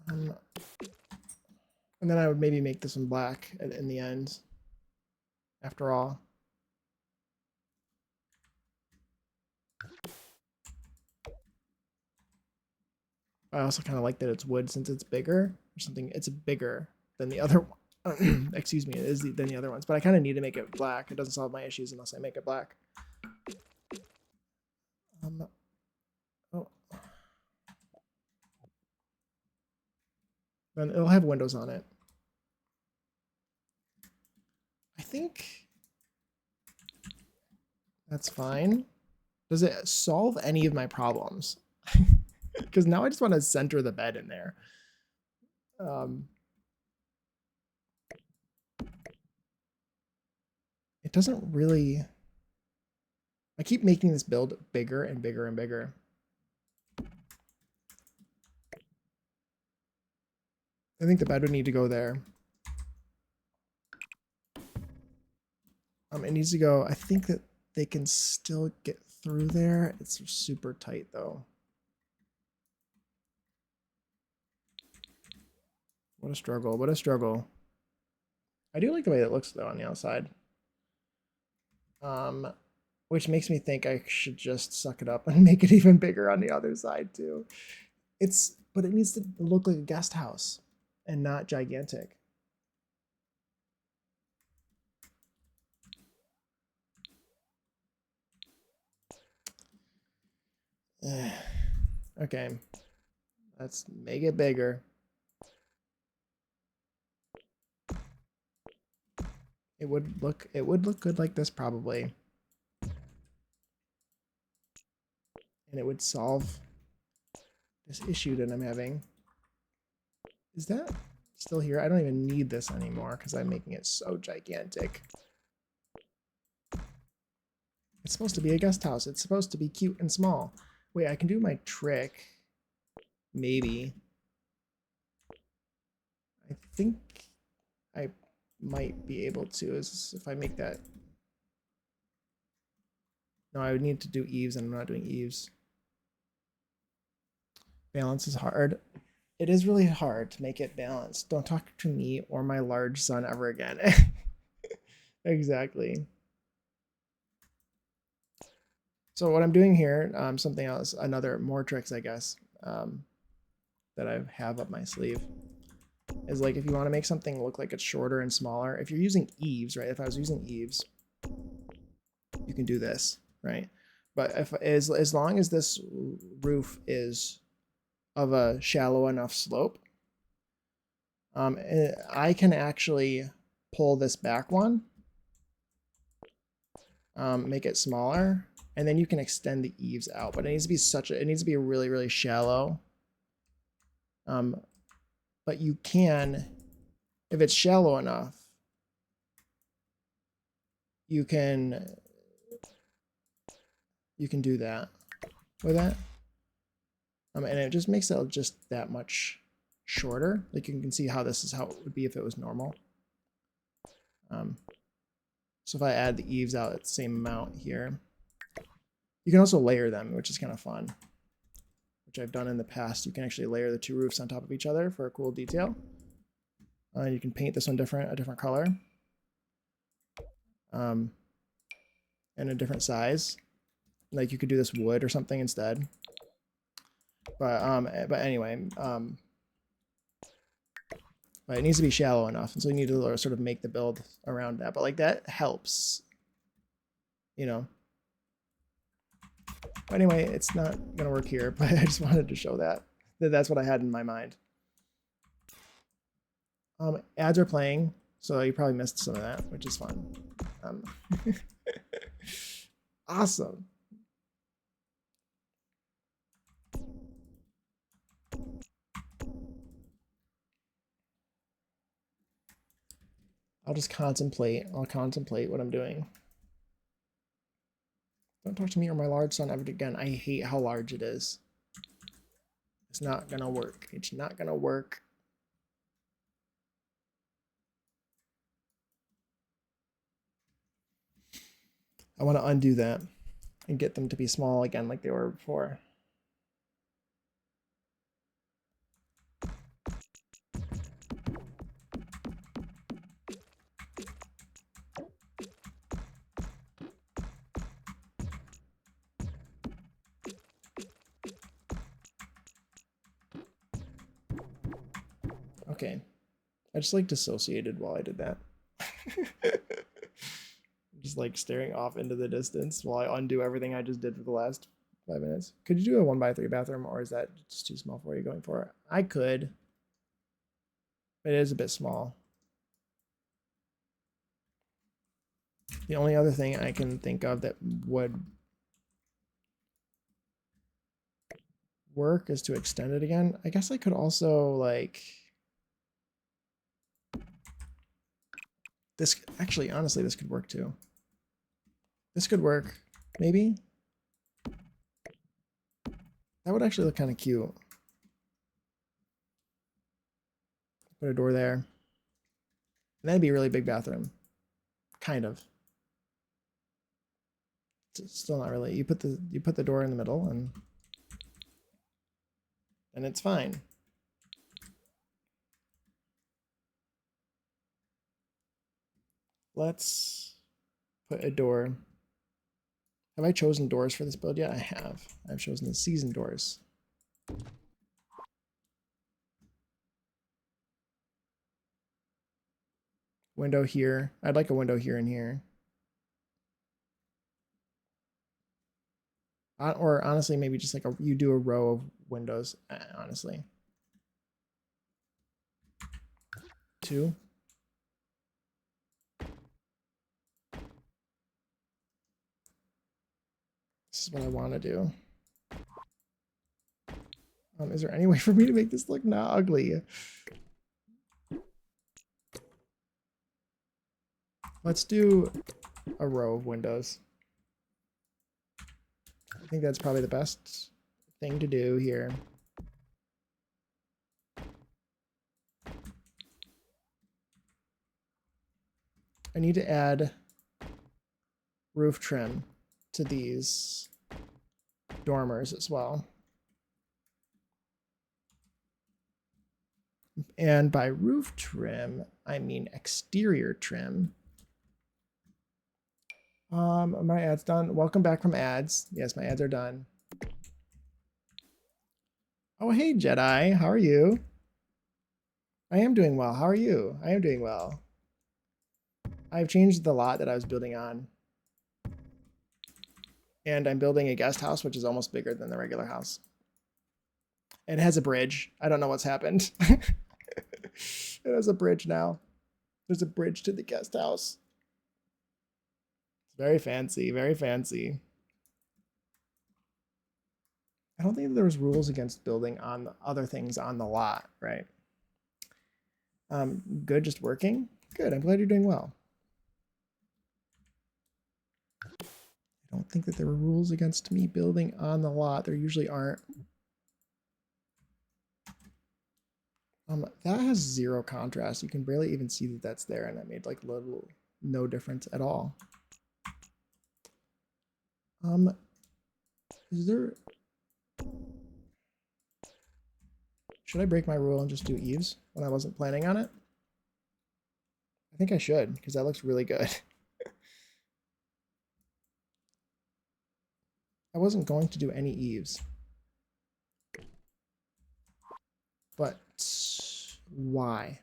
And then I would maybe make this one black in the end, after all. I also kind of like that it's wood since it's bigger or something. It's bigger than the other one. Excuse me, than the other ones. But I kind of need to make it black. It doesn't solve my issues unless I make it black. Oh. Then it'll have windows on it. I think that's fine. Does it solve any of my problems? Because now I just want to center the bed in there. It doesn't really... I keep making this build bigger and bigger and bigger. I think the bed would need to go there. It needs to go... I think that they can still get through there. It's super tight, though. What a struggle. What a struggle. I do like the way it looks, though, on the outside. Which makes me think I should just suck it up and make it even bigger on the other side, too. But it needs to look like a guest house. and not gigantic. Okay, let's make it bigger. It would look good like this probably. And it would solve this issue that I'm having. Is that still here? I don't even need this anymore because I'm making it so gigantic. It's supposed to be a guest house. It's supposed to be cute and small. Wait, I can do my trick. Maybe. I think I might be able to is if I make that. No, I would need to do eaves and I'm not doing eaves. Balance is hard. It is really hard to make it balanced. Don't talk to me or my large son ever again. Exactly. So what I'm doing here, something else, more tricks, I guess, that I have up my sleeve is like if you want to make something look like it's shorter and smaller, if you're using eaves, right? If I was using eaves, you can do this, right? But if as long as this roof is of a shallow enough slope, I can actually pull this back one, make it smaller, and then you can extend the eaves out. But it needs to be really, really shallow. But you can, if it's shallow enough, you can do that with it. And it just makes it just that much shorter. Like you can see how this is how it would be if it was normal. So if I add the eaves out at the same amount here, you can also layer them, which is kind of fun, which I've done in the past. You can actually layer the two roofs on top of each other for a cool detail. You can paint this one a different color, and a different size. Like you could do this wood or something instead. But anyway, but it needs to be shallow enough, and so you need to sort of make the build around that. But like that helps, you know. But anyway, it's not gonna work here. But I just wanted to show that's what I had in my mind. Ads are playing, so you probably missed some of that, which is fun. Awesome. I'll contemplate what I'm doing. Don't talk to me or my large son ever again. I hate how large it is. It's not gonna work. It's not gonna work. I want to undo that and get them to be small again like they were before. Okay. I just like dissociated while I did that. Just like staring off into the distance while I undo everything I just did for the last 5 minutes. Could you do a 1x3 bathroom, or is that just too small for you going for it? I could. It is a bit small. The only other thing I can think of that would work is to extend it again. I guess I could also like this. Actually, honestly, this could work too. This could work, maybe. That would actually look kind of cute. Put a door there. And that'd be a really big bathroom. Kind of. It's still not really. You put the door in the middle and it's fine. Let's put a door. Have I chosen doors for this build yet? I have. I've chosen the season doors. Window here. I'd like a window here and here. Or honestly, maybe just like you do a row of windows, honestly. 2. This is what I want to do. Is there any way for me to make this look not ugly? Let's do a row of windows. I think that's probably the best thing to do here. I need to add roof trim to these dormers as well. And by roof trim, I mean exterior trim. My ads done. Welcome back from ads. Yes, my ads are done. Oh, hey, Jedi. How are you? I am doing well. How are you? I am doing well. I've changed the lot that I was building on. And I'm building a guest house, which is almost bigger than the regular house. And it has a bridge. I don't know what's happened. It has a bridge now. There's a bridge to the guest house. It's very fancy, very fancy. I don't think there was rules against building on other things on the lot, right? Good, just working? Good, I'm glad you're doing well. I don't think that there were rules against me building on the lot. There usually aren't. That has 0 contrast. You can barely even see that that's there, and that made like no difference at all. Is there... Should I break my rule and just do eaves when I wasn't planning on it? I think I should, because that looks really good. I wasn't going to do any eaves. But why?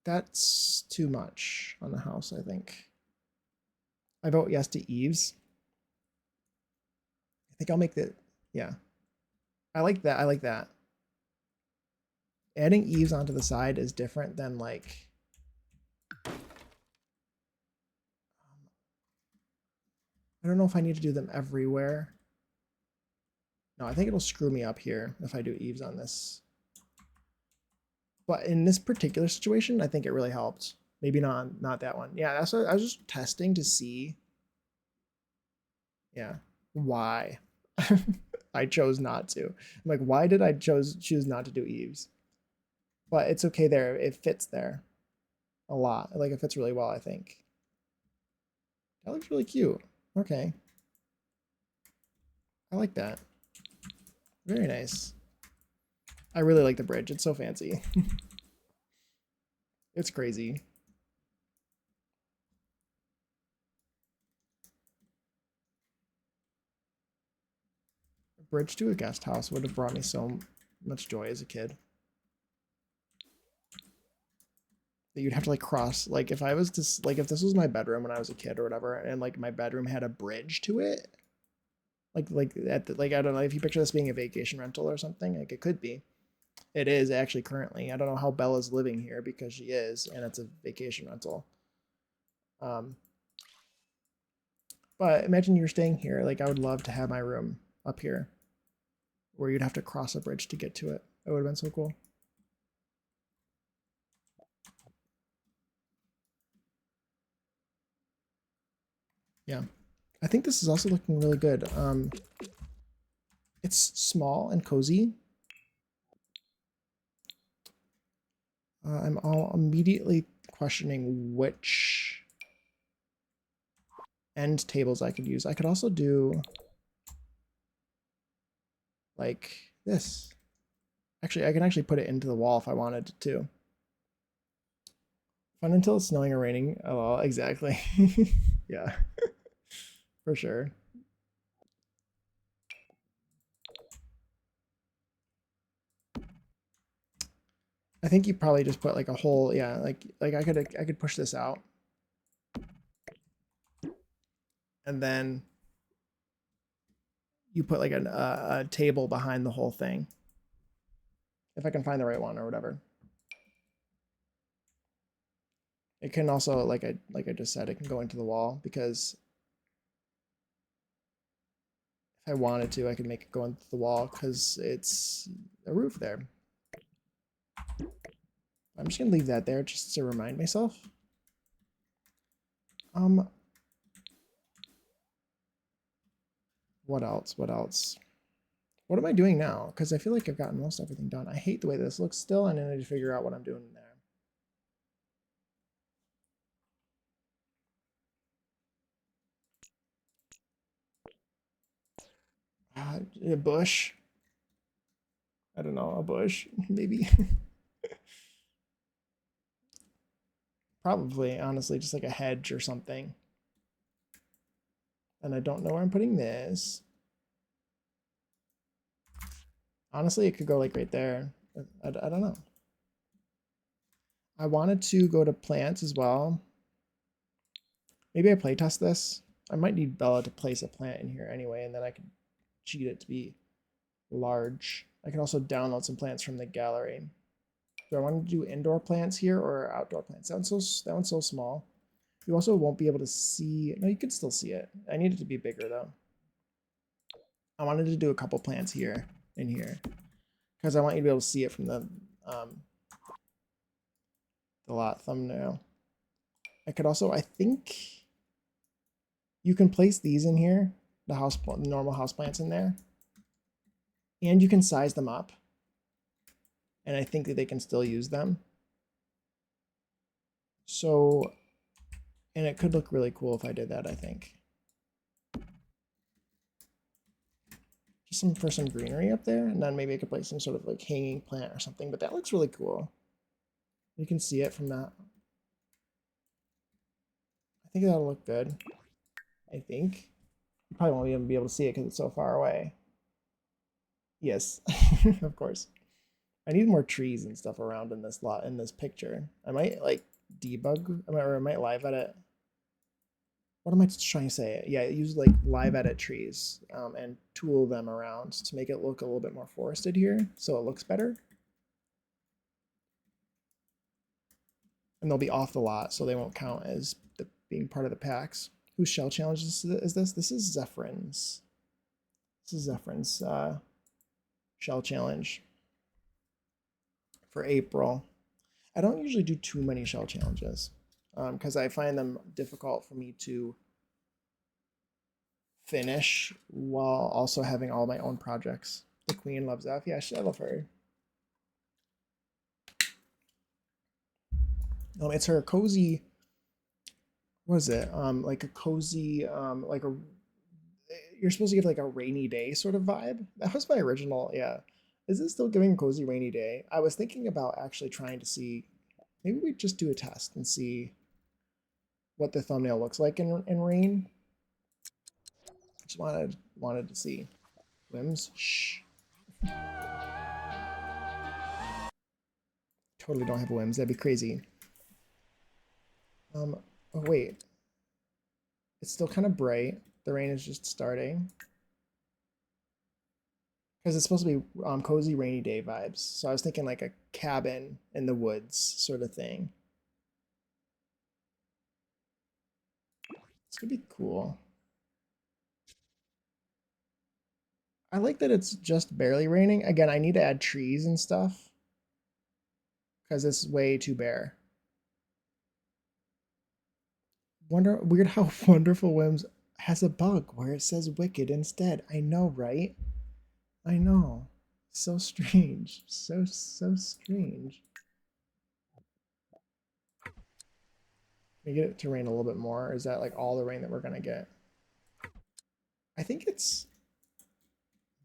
That's too much on the house, I think. I vote yes to eaves. I think I'll make that, yeah. I like that, I like that. Adding eaves onto the side is different than like... I don't know if I need to do them everywhere. No, I think it'll screw me up here if I do eaves on this. But in this particular situation, I think it really helped. Maybe not that one. Yeah, that's what I was just testing to see. Yeah, why I chose not to. I'm like, why did I choose not to do eaves? But it's okay there. It fits there a lot. Like it fits really well, I think. That looks really cute. Okay. I like that. Very nice. I really like the bridge. It's so fancy. It's crazy. A bridge to a guest house would have brought me so much joy as a kid. That you'd have to like cross, like if I was to, like if this was my bedroom when I was a kid or whatever, and like my bedroom had a bridge to it, like at the, like I don't know if you picture this being a vacation rental or something, like it could be. It is actually currently. I don't know how Bella's living here because she is, and it's a vacation rental. But imagine you're staying here. Like I would love to have my room up here, where you'd have to cross a bridge to get to it. It would have been so cool. Yeah, I think this is also looking really good. It's small and cozy. I'm all immediately questioning which end tables I could use. I could also do like this. Actually, I can actually put it into the wall if I wanted to. Fun until it's snowing or raining. Oh, well, exactly. Yeah, for sure. I think you probably just put like a whole, yeah, like I could push this out. And then you put like a table behind the whole thing. If I can find the right one or whatever. It can also, like I just said, it can go into the wall because if I wanted to, I could make it go into the wall because it's a roof there. I'm just gonna leave that there just to remind myself. What else? What else? What am I doing now? Because I feel like I've gotten most everything done. I hate the way this looks still, and I need to figure out what I'm doing there. A bush. I don't know, a bush, maybe. Probably, honestly, just like a hedge or something. And I don't know where I'm putting this. Honestly, it could go like right there. I don't know. I wanted to go to plants as well. Maybe I playtest this. I might need Bella to place a plant in here anyway, and then I can cheat it to be large. I can also download some plants from the gallery. Do I want to do indoor plants here or outdoor plants? That one's so small. You also won't be able to see. No, you can still see it. I need it to be bigger though. I wanted to do a couple plants here and here because I want you to be able to see it from the lot thumbnail. I could also, I think, you can place these in here, the normal house plants in there, and you can size them up. And I think that they can still use them. So, and it could look really cool if I did that, I think. Just for some greenery up there, and then maybe I could place some sort of like hanging plant or something, but that looks really cool. You can see it from that. I think that'll look good. I think. You probably won't even be able to see it because it's so far away. Yes, of course. I need more trees and stuff around in this lot in this picture. I might like debug, or I might live edit. What am I trying to say? Yeah, use like live edit trees and tool them around to make it look a little bit more forested here, so it looks better. And they'll be off the lot, so they won't count as being part of the packs. Whose shell challenge is this? This is Zephyryn's. This is Zephyryn's shell challenge for April. I don't usually do too many shell challenges because I find them difficult for me to finish while also having all my own projects. The Queen loves F. Yeah, I love her. It's her cozy. What is it? Like a cozy, like a. You're supposed to give like a rainy day sort of vibe. That was my original. Yeah, is it still giving cozy rainy day? I was thinking about actually trying to see. Maybe we just do a test and see what the thumbnail looks like in rain. Just wanted to see. Whims. Shh. Totally don't have whims. That'd be crazy. Oh wait. It's still kind of bright. The rain is just starting. Because it's supposed to be cozy rainy day vibes. So I was thinking like a cabin in the woods sort of thing. This could be cool. I like that it's just barely raining. Again, I need to add trees and stuff because it's way too bare. Weird how Wonderful Whims has a bug where it says wicked instead. I know, right? I know. So strange. So strange. Can we get it to rain a little bit more? Or is that like all the rain that we're gonna get? I think it's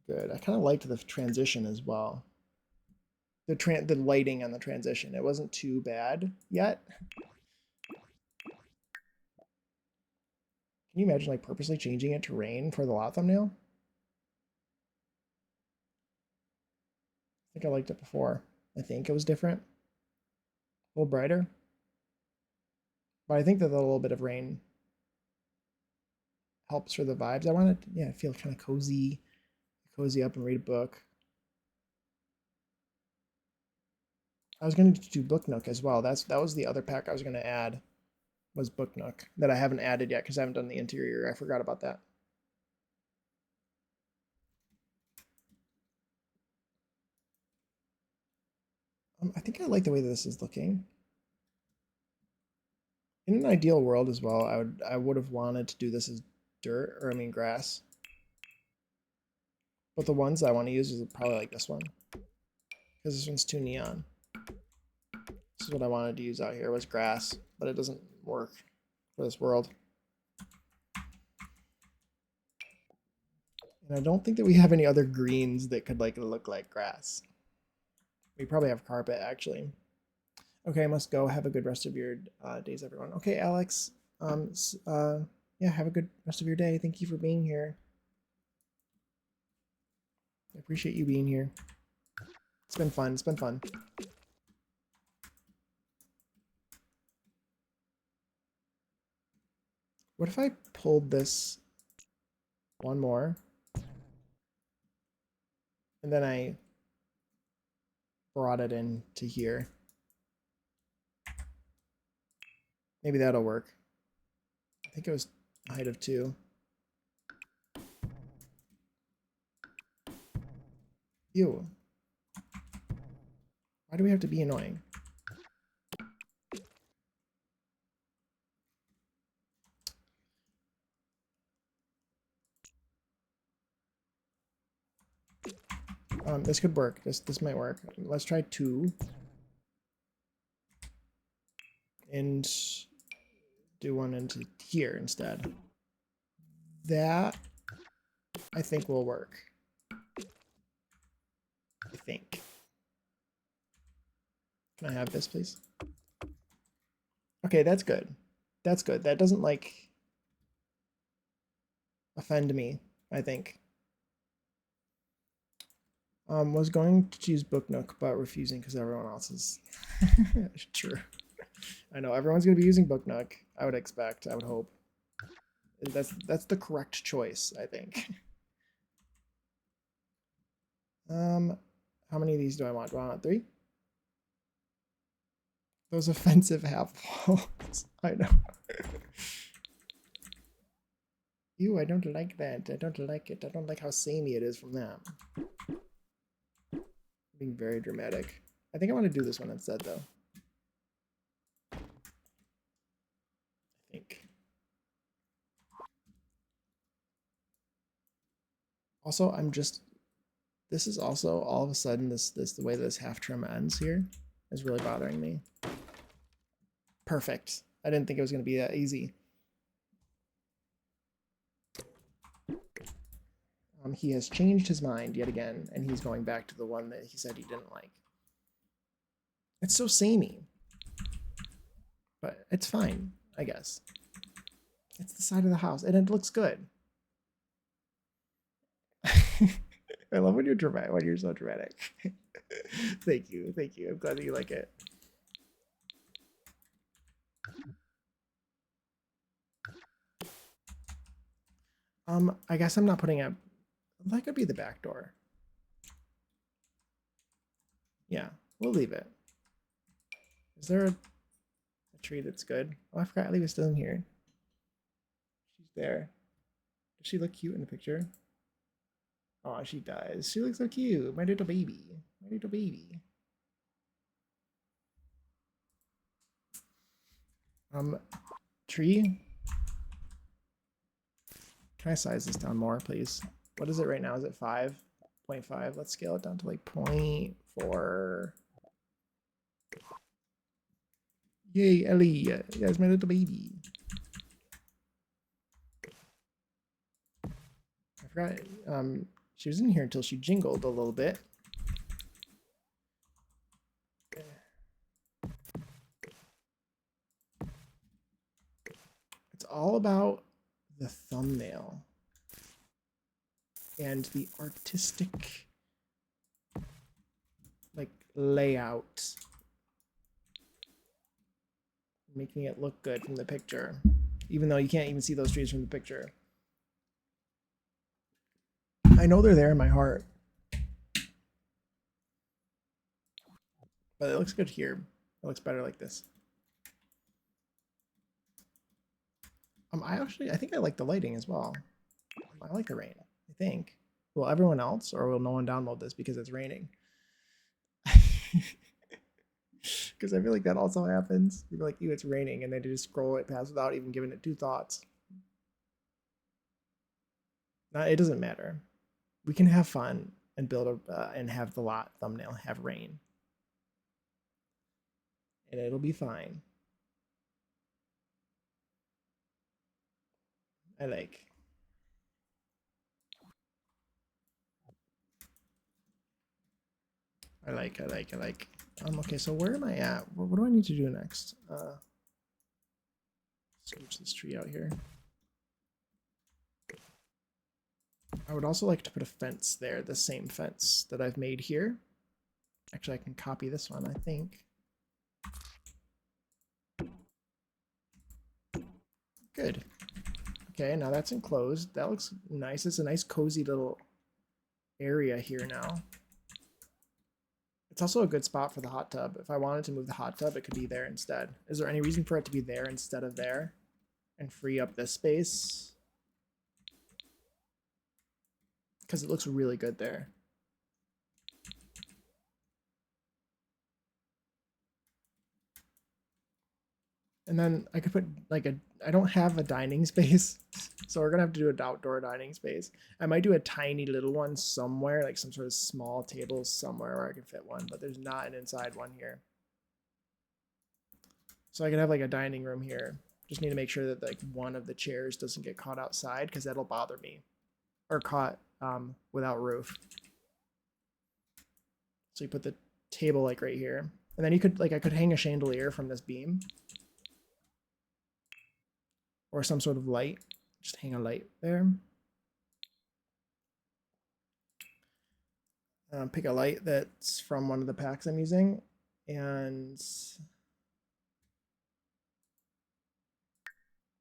good. I kind of liked the transition as well. The lighting on the transition. It wasn't too bad yet. Can you imagine like purposely changing it to rain for the lot thumbnail? I think I liked it before. I think it was different. little brighter. But I think that a little bit of rain helps for the vibes. I want to, yeah, feel kind of cozy up and read a book. I was going to do Book Nook as well. That was the other pack I was going to add, was Book Nook, that I haven't added yet because I haven't done the interior. I forgot about that. I think I like the way this is looking. In an ideal world as well, I would have wanted to do this as dirt, or I mean grass. But the ones I want to use is probably like this one, because this one's too neon. This is what I wanted to use out here, was grass, but it doesn't work for this world. And I don't think that we have any other greens that could like look like grass. We probably have carpet, actually. Okay, I must go. Have a good rest of your days, everyone. Okay, Alex. Yeah, have a good rest of your day. Thank you for being here. I appreciate you being here. It's been fun. It's been fun. What if I pulled this one more, and then I brought it in to here? Maybe that'll work. I think it was a height of 2. Ew. Why do we have to be annoying? This could work. This might work. Let's try 2. And do one into here instead. That, I think, will work. I think. Can I have this, please? Okay, that's good. That's good. That doesn't, like, offend me, I think. Was going to choose Book Nook, but refusing because everyone else is. True. I know, everyone's going to be using Book Nook, I would expect, I would hope. That's the correct choice, I think. How many of these do I want? Do I want 3? Those offensive half walls. I know. Ew, I don't like that. I don't like it. I don't like how samey it is from them. Being very dramatic. I think I want to do this one instead, though. I think. Also, I'm just... This is also, all of a sudden, the way this half trim ends here is really bothering me. Perfect. I didn't think it was going to be that easy. He has changed his mind yet again, and he's going back to the one that he said he didn't like. It's so samey. But it's fine, I guess. It's the side of the house, and it looks good. I love when you're dramatic, when you're so dramatic. Thank you, thank you. I'm glad that you like it. I guess I'm not putting up. That could be the back door. Yeah, we'll leave it. Is there a tree that's good? Oh, I forgot Ellie was still in here. She's there. Does she look cute in the picture? Oh, she does. She looks so cute. My little baby. My little baby. Tree. Can I size this down more, please? What is it right now? Is it 5.5? Let's scale it down to like 0.4. Yay, Ellie. That's my little baby. I forgot. She was in here until she jingled a little bit. It's all about the thumbnail and the artistic, like, layout making it look good from the picture, even though you can't even see those trees from the picture. I know they're there in my heart, but it looks good here. It looks better like this. I think I like the lighting as well. I like the rain, I think. Will everyone else, or will no one download this because it's raining? Because I feel like that also happens. People are like, ew, it's raining, and they just scroll it past without even giving it two thoughts. It doesn't matter. We can have fun and build and have the lot thumbnail have rain, and it'll be fine. I like. Okay, so where am I at? What do I need to do next? Switch this tree out here. I would also like to put a fence there, the same fence that I've made here. Actually, I can copy this one, I think. Good. Okay, now that's enclosed. That looks nice. It's a nice cozy little area here now. It's also a good spot for the hot tub. If I wanted to move the hot tub, it could be there instead. Is there any reason for it to be there instead of there and free up this space? Because it looks really good there. And then I could put like I don't have a dining space, so we're gonna have to do an outdoor dining space. I might do a tiny little one somewhere, like some sort of small table somewhere where I can fit one, but there's not an inside one here. So I could have like a dining room here. Just need to make sure that like one of the chairs doesn't get caught outside because that'll bother me. Or caught without roof. So you put the table like right here. And then you could I could hang a chandelier from this beam. Or some sort of light. Just hang a light there. Pick a light that's from one of the packs I'm using. And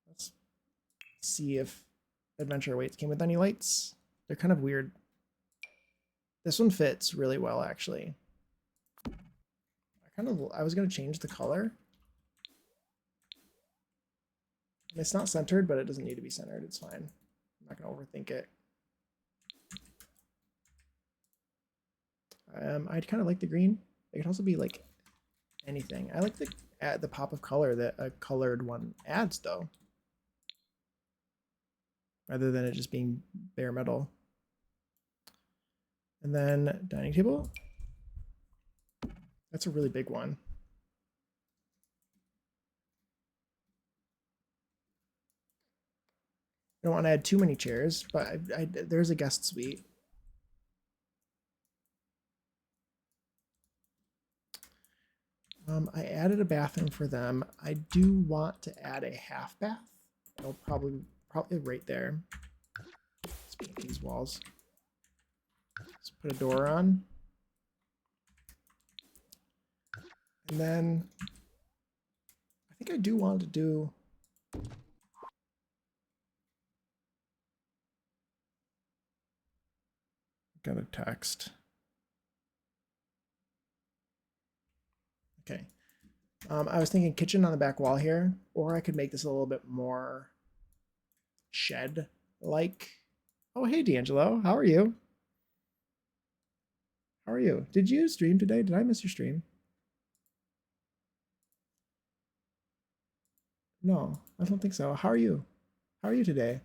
let's see if Adventure Awaits came with any lights. They're kind of weird. This one fits really well, actually. I was going to change the color. It's not centered, but it doesn't need to be centered. It's fine. I'm not going to overthink it. I'd kind of like the green. It could also be like anything. I like the pop of color that a colored one adds, though, rather than it just being bare metal. And then dining table. That's a really big one. I don't want to add too many chairs, but there's a guest suite. I added a bathroom for them. I do want to add a half bath. It'll probably right there. Let's paint these walls. Let's put a door on. And then I think I do want to do got a text. Okay. I was thinking kitchen on the back wall here, or I could make this a little bit more shed-like. Oh, hey, D'Angelo. How are you? How are you? Did you stream today? Did I miss your stream? No, I don't think so. How are you? How are you today?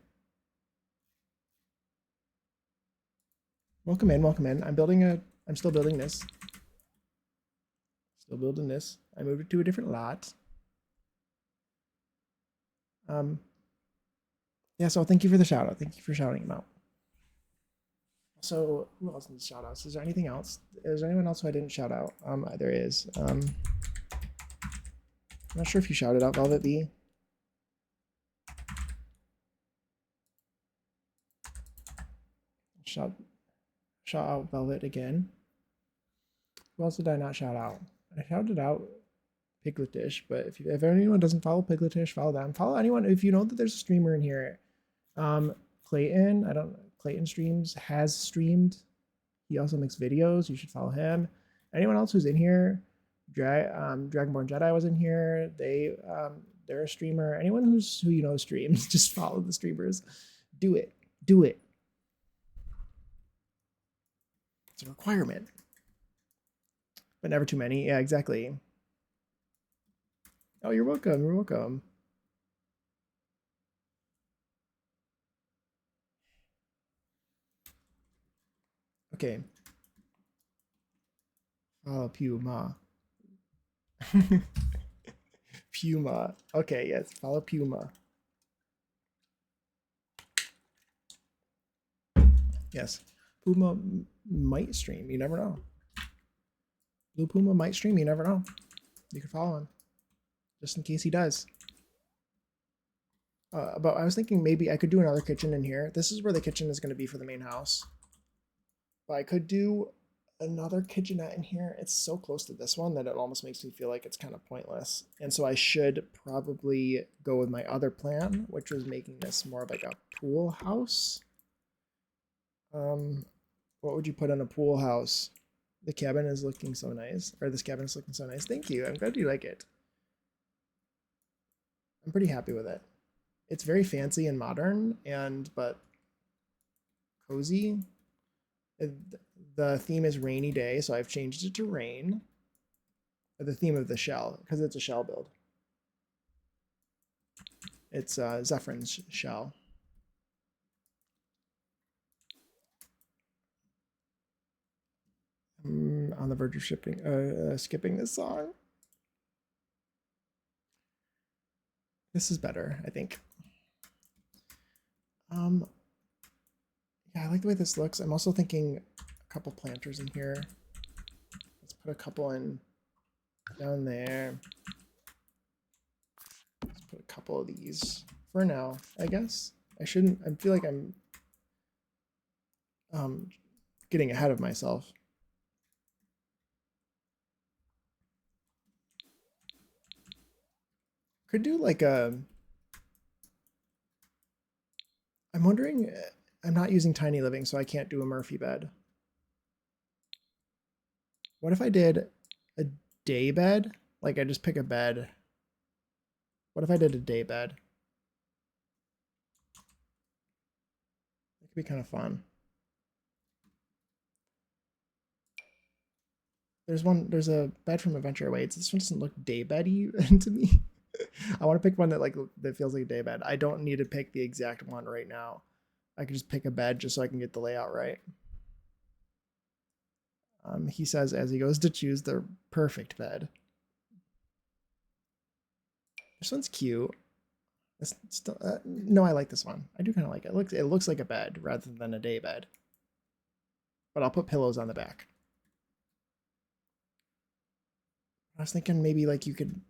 Welcome in, welcome in. I'm still building this. Still building this. I moved it to a different lot. Yeah, so thank you for the shout out. Thank you for shouting him out. So who else needs shout outs? Is there anything else? Is there anyone else who I didn't shout out? There is. I'm not sure if you shouted out Velvet B. Shout out Velvet again. Who else did I not shout out? I shouted out Pigletish, but if anyone doesn't follow Pigletish, follow them. Follow anyone if you know that there's a streamer in here. Clayton, Clayton streams, has streamed. He also makes videos. You should follow him. Anyone else who's in here, Dragonborn Jedi was in here. They're a streamer. Anyone who you know streams, just follow the streamers. Do it. Do it. It's a requirement. But never too many. Yeah, exactly. Oh, you're welcome. You're welcome. Okay. Oh, Puma. Puma. Okay, yes. Follow Puma. Yes. Puma might stream. You never know. Blue Puma might stream. You never know. You can follow him. Just in case he does. But I was thinking maybe I could do another kitchen in here. This is where the kitchen is going to be for the main house. But I could do another kitchenette in here. It's so close to this one that it almost makes me feel like it's kind of pointless. And so I should probably go with my other plan, which was making this more of like a pool house. What would you put in a pool house? The cabin is looking so nice. Or this cabin is looking so nice. Thank you. I'm glad you like it. I'm pretty happy with it. It's very fancy and modern, but cozy. The theme is rainy day, so I've changed it to rain. The theme of the shell, because it's a shell build. It's Zephyrin's shell. I'm on the verge of skipping this song. This is better, I think. Yeah, I like the way this looks. I'm also thinking a couple planters in here. Let's put a couple in down there. Let's put a couple of these for now, I guess. I feel like I'm getting ahead of myself. Could do like I'm wondering, I'm not using Tiny Living, so I can't do a Murphy bed. What if I did a day bed? Like I just pick a bed. What if I did a day bed? It could be kind of fun. There's a bed from Adventure Awaits. This one doesn't look day beddy to me. I want to pick one that feels like a day bed. I don't need to pick the exact one right now. I can just pick a bed just so I can get the layout right. He says as he goes to choose the perfect bed. This one's cute. No, I like this one. I do kind of like it. It looks like a bed rather than a day bed. But I'll put pillows on the back. I was thinking maybe like you could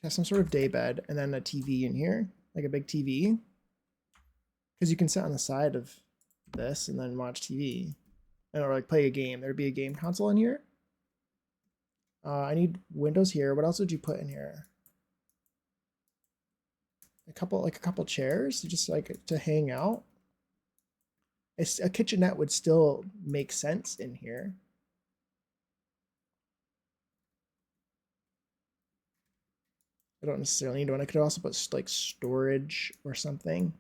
have some sort of day bed and then a TV in here, like a big TV. Because you can sit on the side of this and then watch TV. Or like play a game. There'd be a game console in here. I need windows here. What else would you put in here? A couple chairs, just like to hang out. A kitchenette would still make sense in here. I don't necessarily need one. I could also put like storage or something.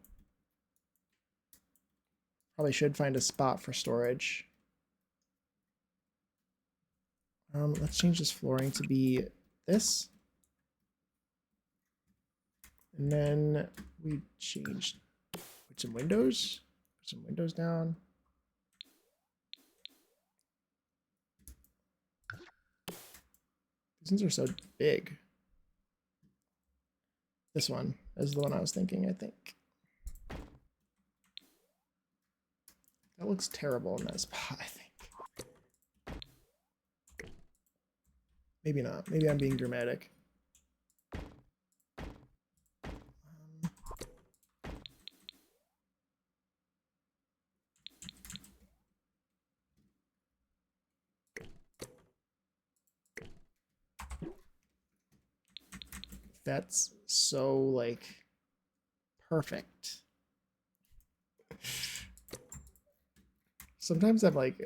Probably should find a spot for storage. Let's change this flooring to be this. And then we put some windows down. These ones are so big. This one is the one I was thinking, I think. That looks terrible in that spot, I think. Maybe not. Maybe I'm being dramatic. That's so like perfect. Sometimes I'm like,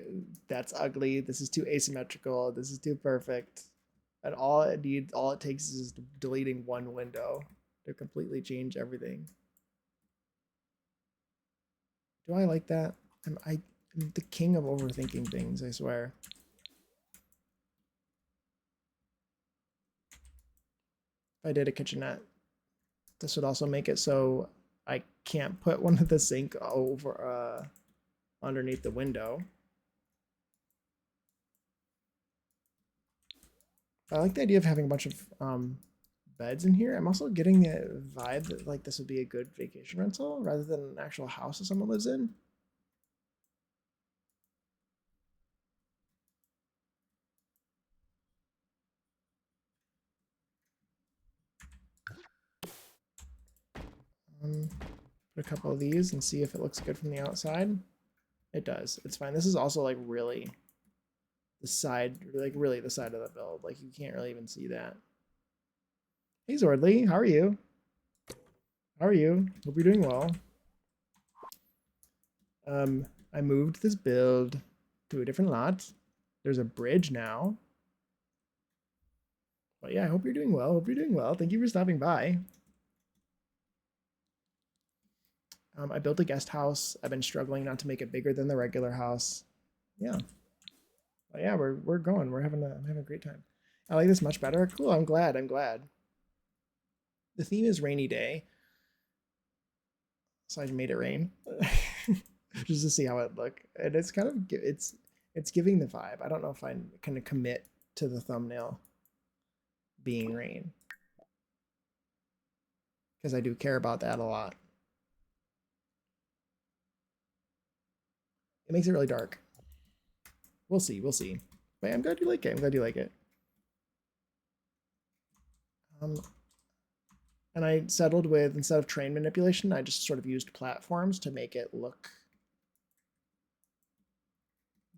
that's ugly. This is too asymmetrical. This is too perfect. And all it takes is deleting one window to completely change everything. Do I like that? I'm the king of overthinking things, I swear. If I did a kitchenette, this would also make it so I can't put one of the sink over underneath the window. I like the idea of having a bunch of beds in here. I'm also getting the vibe that like this would be a good vacation rental rather than an actual house that someone lives in. Put a couple of these and see if it looks good from the outside. It does. It's fine. This is also like really the side, like really the side of the build. Like you can't really even see that. Hey Zordly, how are you? How are you? Hope you're doing well. I moved this build to a different lot. There's a bridge now. But yeah, I hope you're doing well. Hope you're doing well. Thank you for stopping by. I built a guest house. I've been struggling not to make it bigger than the regular house. Yeah. But yeah, we're going. I'm having a great time. I like this much better. Cool. I'm glad. I'm glad. The theme is rainy day. So I made it rain. Just to see how it look. And it's kind of it's giving the vibe. I don't know if I'm gonna commit to the thumbnail being rain. Because I do care about that a lot. It makes it really dark. We'll see, we'll see. But I'm glad you like it. I'm glad you like it. And I settled with, instead of train manipulation, I just sort of used platforms to make it look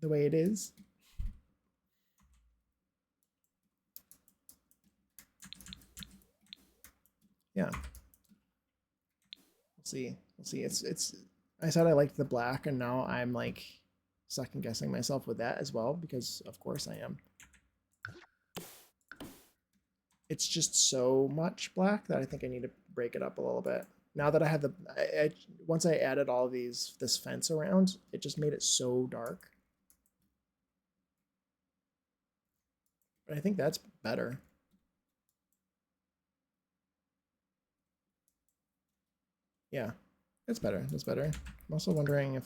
the way it is. Yeah. We'll see. We'll see. It's I said I liked the black and now I'm like second guessing myself with that as well because of course I am. It's just so much black that I think I need to break it up a little bit. Now that I have once I added all this fence around, it just made it so dark. But I think that's better. Yeah, that's better. That's better. I'm also wondering if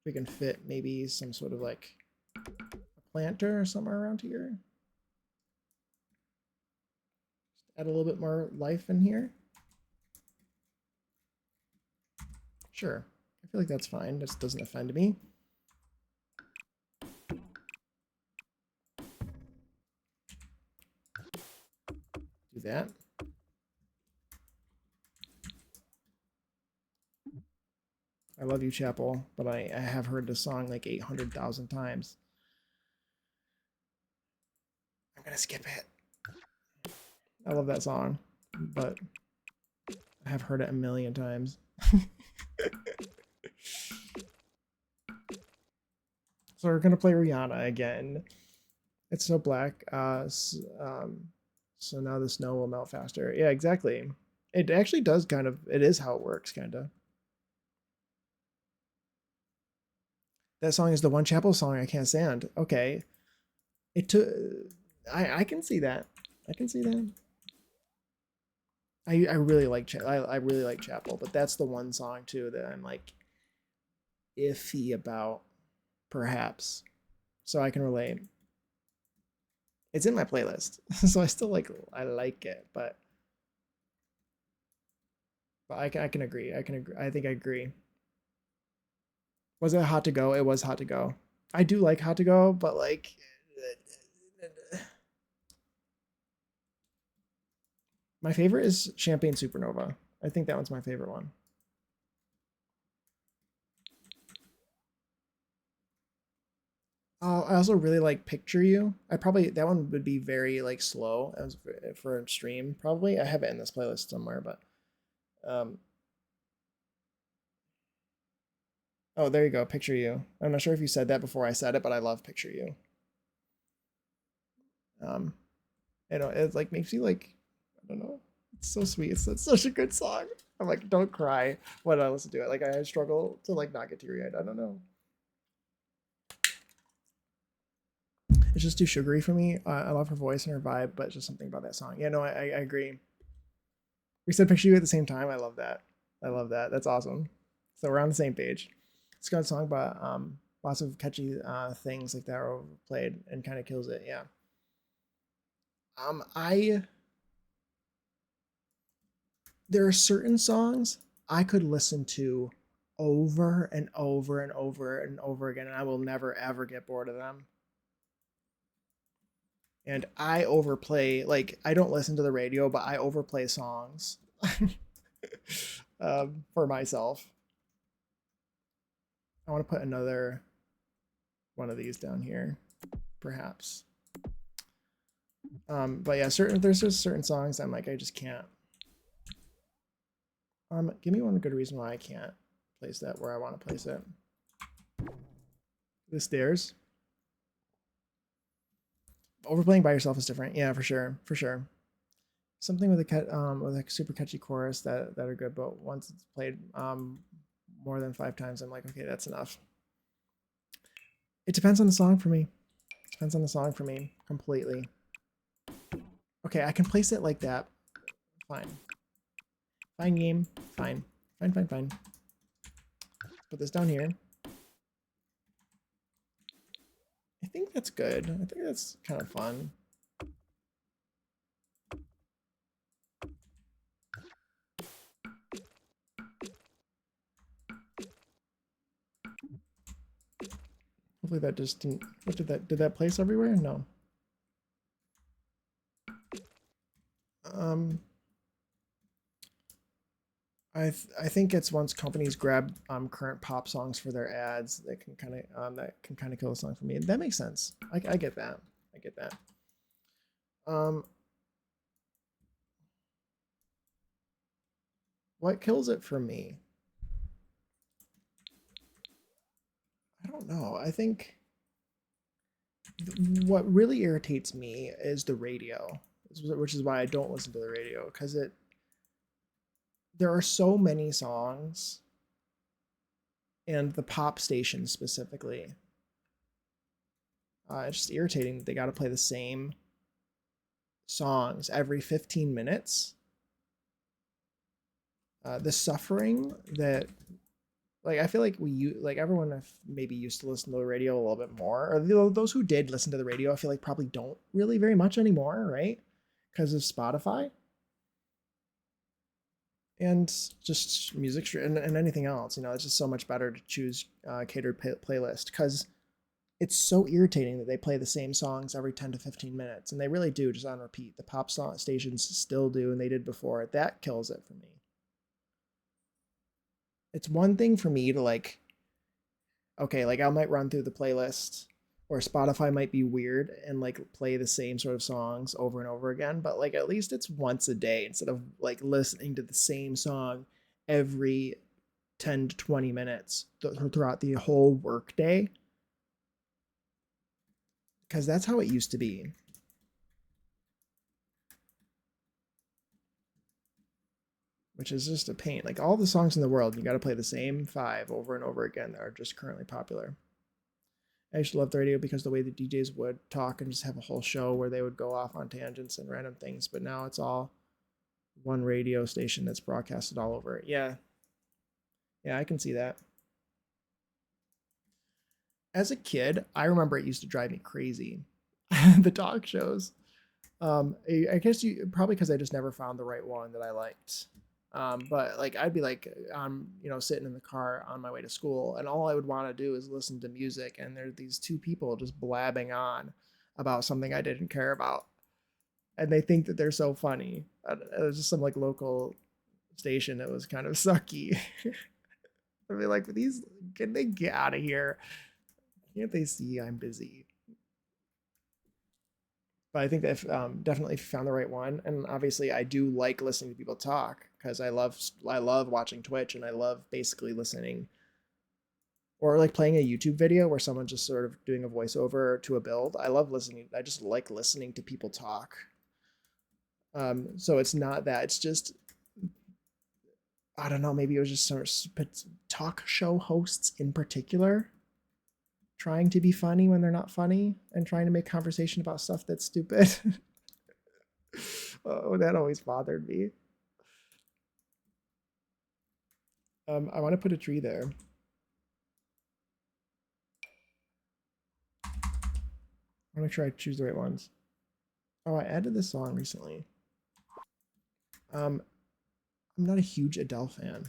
we can fit maybe some sort of like a planter or somewhere around here. Just add a little bit more life in here. Sure. I feel like that's fine. This doesn't offend me. Do that. I love you, Chapel, but I have heard this song like 800,000 times. I'm gonna skip it. I love that song, but I have heard it a million times. So we're gonna play Rihanna again. It's so black. So now the snow will melt faster. Yeah, exactly. It actually does kind of. It is how it works, kind of. That song is the one Chapel song I can't stand. Okay, it took. I can see that. I can see that. I really like I really like Chapel, but that's the one song too that I'm like iffy about, perhaps. So I can relate. It's in my playlist, so I still I like it, but I can agree. I can agree. I think I agree. Was it hot to go? It was hot to go. I do like hot to go, but like my favorite is Champagne Supernova. I think that one's my favorite one. Oh, I also really like Picture You. I probably that one would be very like slow as for a stream. Probably I have it in this playlist somewhere, but um. Oh, there you go. Picture You. I'm not sure if you said that before I said it, but I love Picture You. Um, it like makes you like I don't know. It's so sweet. It's such a good song. I'm like, don't cry when I listen to it. Like I struggle to like not get teary eyed. I don't know. It's just too sugary for me. I love her voice and her vibe, but just something about that song. Yeah, no, I agree. We said Picture You at the same time. I love that. I love that. That's awesome. So we're on the same page. It's got a song about lots of catchy things like that are overplayed and kind of kills it. Yeah. I there are certain songs I could listen to over and over and over and over again, and I will never ever get bored of them. And I overplay, like, I don't listen to the radio, but I overplay songs for myself. I want to put another one of these down here, perhaps. But yeah, there's just certain songs I'm like, I just can't. Give me one good reason why I can't place that where I want to place it. The stairs. Overplaying by yourself is different. Yeah, for sure, for sure. Something with a super catchy chorus that are good, but once it's played more than 5 times, I'm like, okay, that's enough. It depends on the song for me. Depends on the song for me completely. Okay, I can place it like that. Fine. Fine game. Fine. Fine, fine, fine. Put this down here. I think that's good. I think that's kind of fun. Hopefully that just didn't. What did that place everywhere? No. Um, I think it's once companies grab current pop songs for their ads that can kind of kill the song for me. That makes sense. I get that. I get that. Um, what kills it for me? I don't know. I think what really irritates me is the radio, which is why I don't listen to the radio because there are so many songs and the pop station specifically. It's just irritating that they got to play the same songs every 15 minutes. The suffering that, like, I feel like like everyone maybe used to listen to the radio a little bit more, or those who did listen to the radio, I feel like probably don't really very much anymore, right? Because of Spotify and just music and anything else. It's just so much better to choose catered playlist because it's so irritating that they play the same songs every 10 to 15 minutes, and they really do just on repeat. The pop song stations still do, and they did before. That kills it for me. It's one thing for me to like, okay, like I might run through the playlist, or Spotify might be weird and like play the same sort of songs over and over again, but like at least it's once a day instead of like listening to the same song every 10 to 20 minutes throughout the whole workday, because that's how it used to be. Which is just a pain. Like all the songs in the world, you got to play the same 5 over and over again that are just currently popular. I used to love the radio because the way the DJs would talk and just have a whole show where they would go off on tangents and random things. But now it's all one radio station that's broadcasted all over it. Yeah. Yeah, I can see that. As a kid, I remember it used to drive me crazy. The talk shows. I guess you probably because I just never found the right one that I liked. But like I'd be like sitting in the car on my way to school, and all I would want to do is listen to music, and there are these two people just blabbing on about something I didn't care about, and they think that they're so funny. It was just some like local station that was kind of sucky. I'd be like, these can they get out of here? Can't they see I'm busy? But I think that if, definitely if you found the right one, and obviously I do like listening to people talk because I love watching Twitch and I love basically listening or like playing a YouTube video where someone's just sort of doing a voiceover to a build. I love listening. I just like listening to people talk. So it's not that. It's just I don't know. Maybe it was just sort of talk show hosts in particular trying to be funny when they're not funny and trying to make conversation about stuff that's stupid. Oh, that always bothered me. I want to put a tree there. I want to make sure I choose the right ones. Oh, I added this song recently. I'm not a huge Adele fan,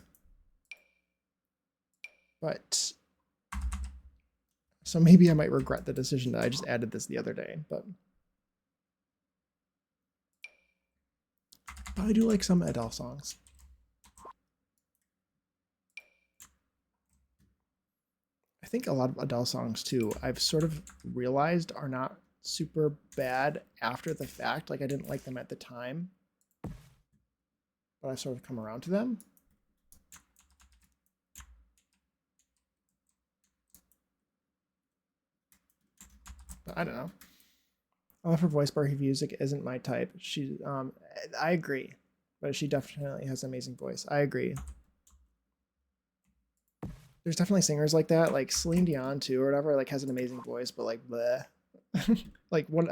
but so maybe I might regret the decision that I just added this the other day. But I do like some Adele songs. I think a lot of Adele songs too, I've sort of realized are not super bad after the fact. Like I didn't like them at the time, but I've sort of come around to them. But I don't know. I love her voice, but her music isn't my type. I agree, but she definitely has an amazing voice. I agree. There's definitely singers like that, like Celine Dion too, or whatever. Like has an amazing voice, but like bleh. Like one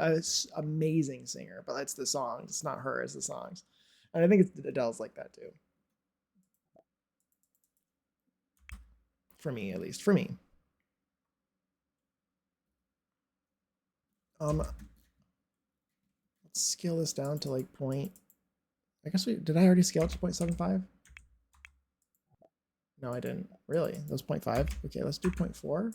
amazing singer, but that's the songs. It's not her, it's the songs. And I think it's Adele's like that too. For me, at least. For me. Let's scale this down to like point. I guess did I already scale it to 0.75? No, I didn't. Really? That was 0.5? Okay, let's do 0.4.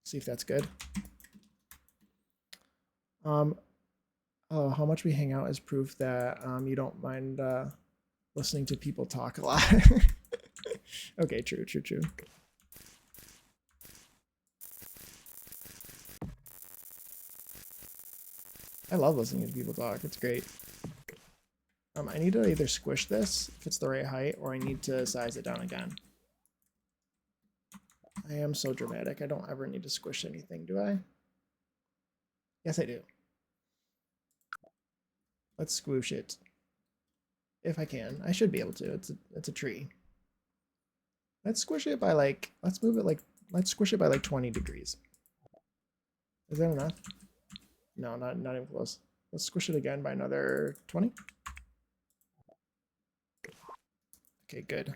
See if that's good. Oh, how much we hang out is proof that you don't mind listening to people talk a lot. Okay, true. I love listening to people talk. It's great. I need to either squish this if it's the right height, or I need to size it down again. I am so dramatic. I don't ever need to squish anything, do I? Yes, I do. Let's squish it. If I can. I should be able to. It's a tree. Let's squish it by like, let's squish it by like 20 degrees. Is that enough? No, not even close. Let's squish it again by another 20. Okay, good.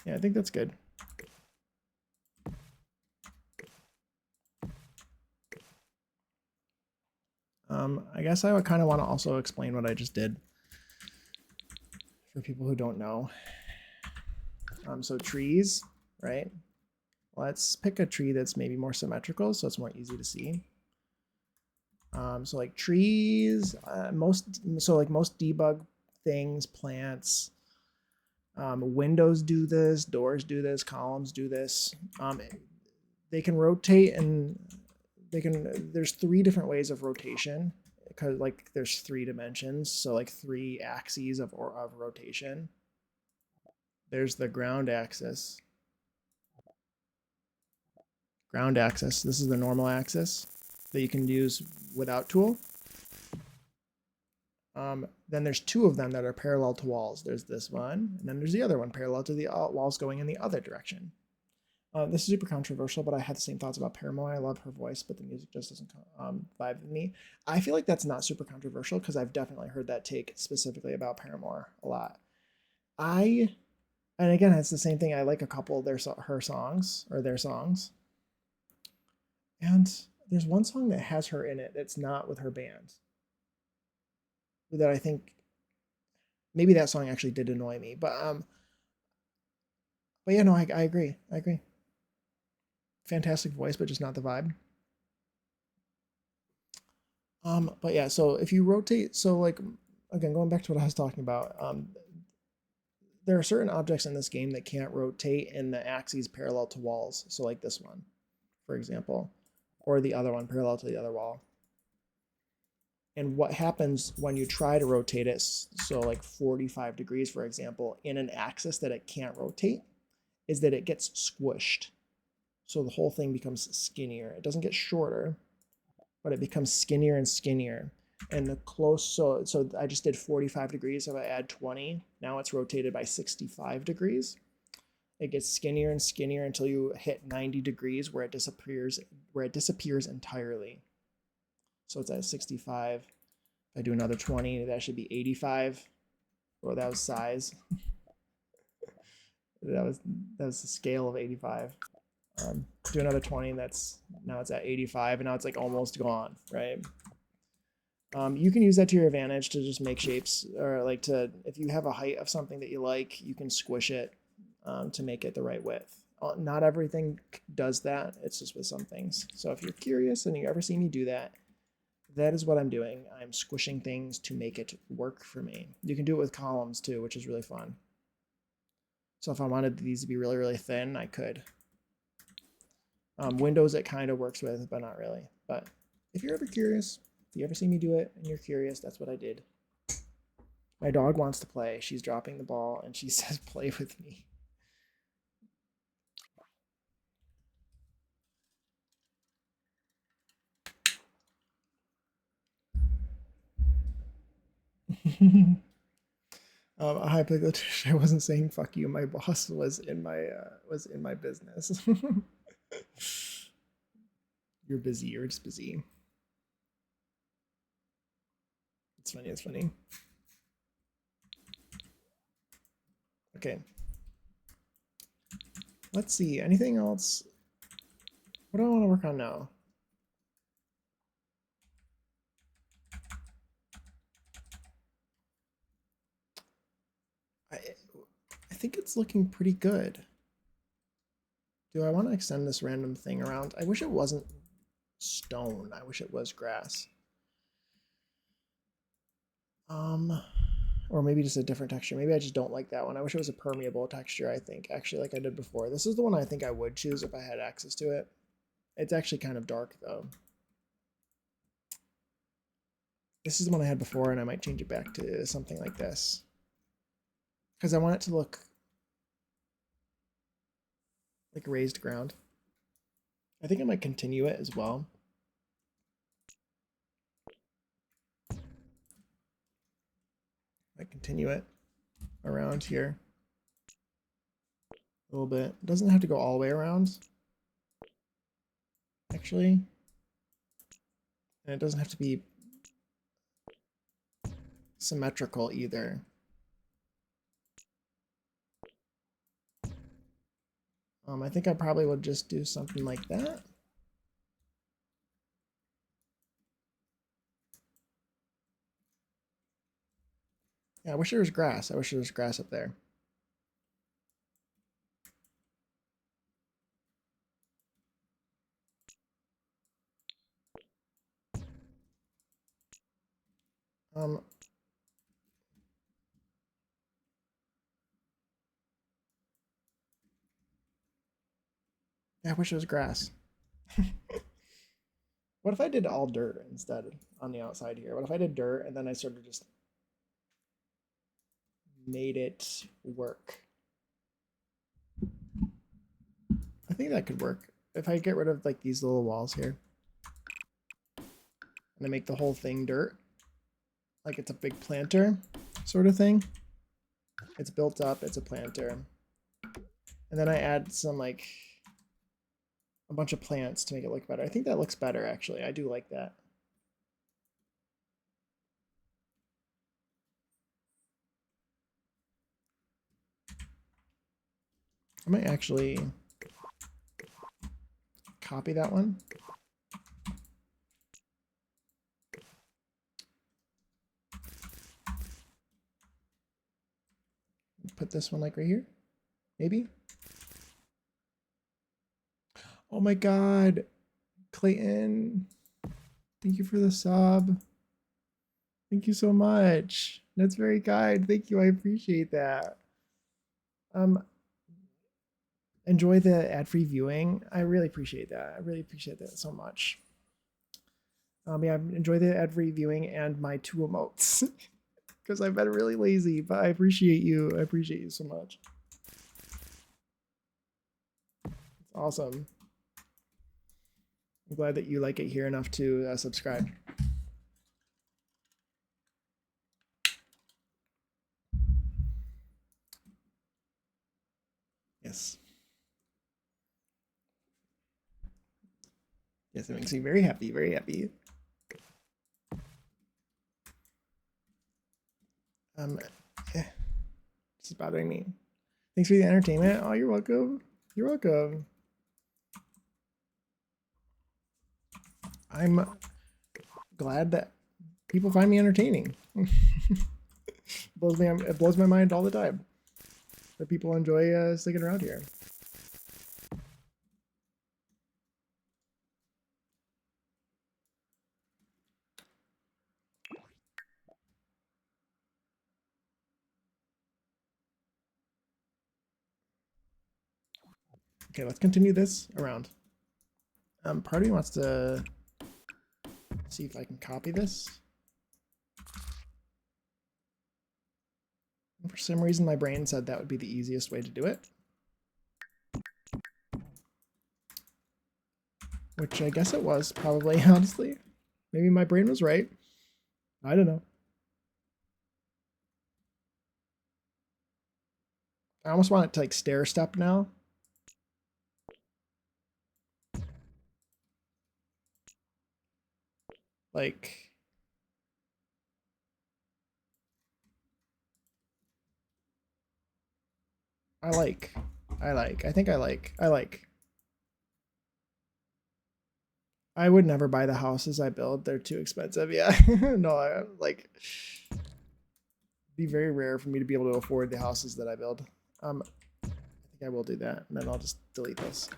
Yeah, I think that's good. I guess I would kind of want to also explain what I just did for people who don't know. So trees, right? Let's pick a tree that's maybe more symmetrical so it's more easy to see. So like trees, most debug things, plants, windows do this, doors do this, columns do this. They can rotate and there's 3 different ways of rotation because like there's 3 dimensions. So like 3 axes of rotation. There's the ground axis. This is the normal axis that you can use without tool. Then there's 2 of them that are parallel to walls. There's this one, and then there's the other one parallel to the walls going in the other direction. This is super controversial, but I had the same thoughts about Paramore. I love her voice, but the music just doesn't vibe with me. I feel like that's not super controversial because I've definitely heard that take specifically about Paramore a lot. And again, it's the same thing. I like a couple of her songs or their songs. And there's one song that has her in it that's not with her band. That I think maybe that song actually did annoy me, but yeah, no, I agree. Fantastic voice, but just not the vibe. But yeah, so if you rotate, so like again, going back to what I was talking about, there are certain objects in this game that can't rotate in the axes parallel to walls. So like this one, for example, or the other one parallel to the other wall. And what happens when you try to rotate it, so like 45 degrees, for example, in an axis that it can't rotate, is that it gets squished. So the whole thing becomes skinnier. It doesn't get shorter, but it becomes skinnier and skinnier. And the close, so I just did 45 degrees. If I add 20, now it's rotated by 65 degrees. It gets skinnier and skinnier until you hit 90 degrees where it disappears entirely. So it's at 65. If I do another 20, that should be 85. Well, that was size. that was the scale of 85. Do another 20, now it's at 85, and now it's like almost gone, right? You can use that to your advantage to just make shapes, or like if you have a height of something that you like, you can squish it to make it the right width. Not everything does that. It's just with some things. So if you're curious and you ever see me do that, that is what I'm doing. I'm squishing things to make it work for me. You can do it with columns too, which is really fun. So if I wanted these to be really, really thin, I could. Windows it kind of works with, but not really. But if you're ever curious, if you ever see me do it and you're curious, that's what I did. My dog wants to play. She's dropping the ball and she says, play with me. Hi, Piglet. I wasn't saying fuck you. My boss was in my business. You're busy. You're just busy. It's funny. It's funny. Okay. Let's see. Anything else? What do I want to work on now? I think it's looking pretty good. Do I want to extend this random thing around? I wish it wasn't stone. I wish it was grass. Or maybe just a different texture. Maybe I just don't like that one. I wish it was a permeable texture, I think, actually, like I did before. This is the one I think I would choose if I had access to it. It's actually kind of dark, though. This is the one I had before, and I might change it back to something like this. Because I want it to look like raised ground. I think I might continue it as well. I continue it around here a little bit. It doesn't have to go all the way around, actually. And it doesn't have to be symmetrical either. I think I probably would just do something like that. Yeah, I wish there was grass. I wish there was grass up there. Yeah, I wish it was grass. What if I did all dirt instead on the outside here? What if I did dirt and then I sort of just made it work? I think that could work. If I get rid of like these little walls here and I make the whole thing dirt, like it's a big planter sort of thing. It's built up, it's a planter. And then I add some like a bunch of plants to make it look better. I think that looks better actually. I do like that. I might actually copy that one. Put this one like right here, maybe. Oh my God, Clayton, thank you for the sub. Thank you so much. That's very kind. Thank you. I appreciate that. Enjoy the ad-free viewing. I really appreciate that. I really appreciate that so much. Yeah, enjoy the ad-free viewing and my 2 emotes because I've been really lazy, but I appreciate you. I appreciate you so much. It's awesome. I'm glad that you like it here enough to subscribe. Yes. Yes, it makes me very happy, very happy. Eh, this is bothering me. Thanks for the entertainment. Oh, you're welcome. You're welcome. I'm glad that people find me entertaining. It blows my mind all the time that people enjoy sticking around here. Okay, let's continue this around. Part of me wants to see if I can copy this. And for some reason, my brain said that would be the easiest way to do it. Which I guess it was, probably, honestly. Maybe my brain was right. I don't know. I almost want it to like stair step now. Like, I think I like. I would never buy the houses I build. They're too expensive. Yeah. No, I like be very rare for me to be able to afford the houses that I build. I think I will do that, and then I'll just delete this.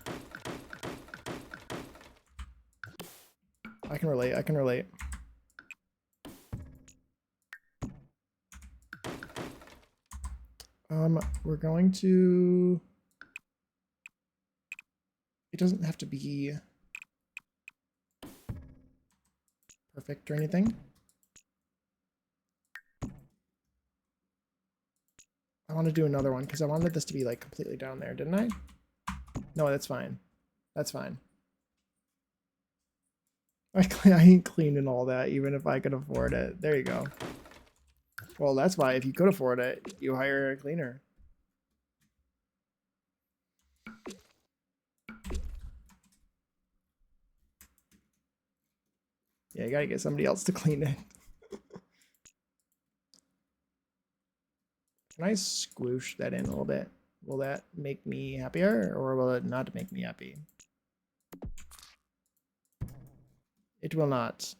I can relate. I can relate. We're going to. It doesn't have to be perfect or anything. I want to do another one because I wanted this to be like completely down there, didn't I? No, that's fine. That's fine. I ain't cleaning all that, even if I could afford it. There you go. Well, that's why if you could afford it, you hire a cleaner. Yeah, you gotta get somebody else to clean it. Can I squoosh that in a little bit? Will that make me happier, or will it not make me happy? It will not.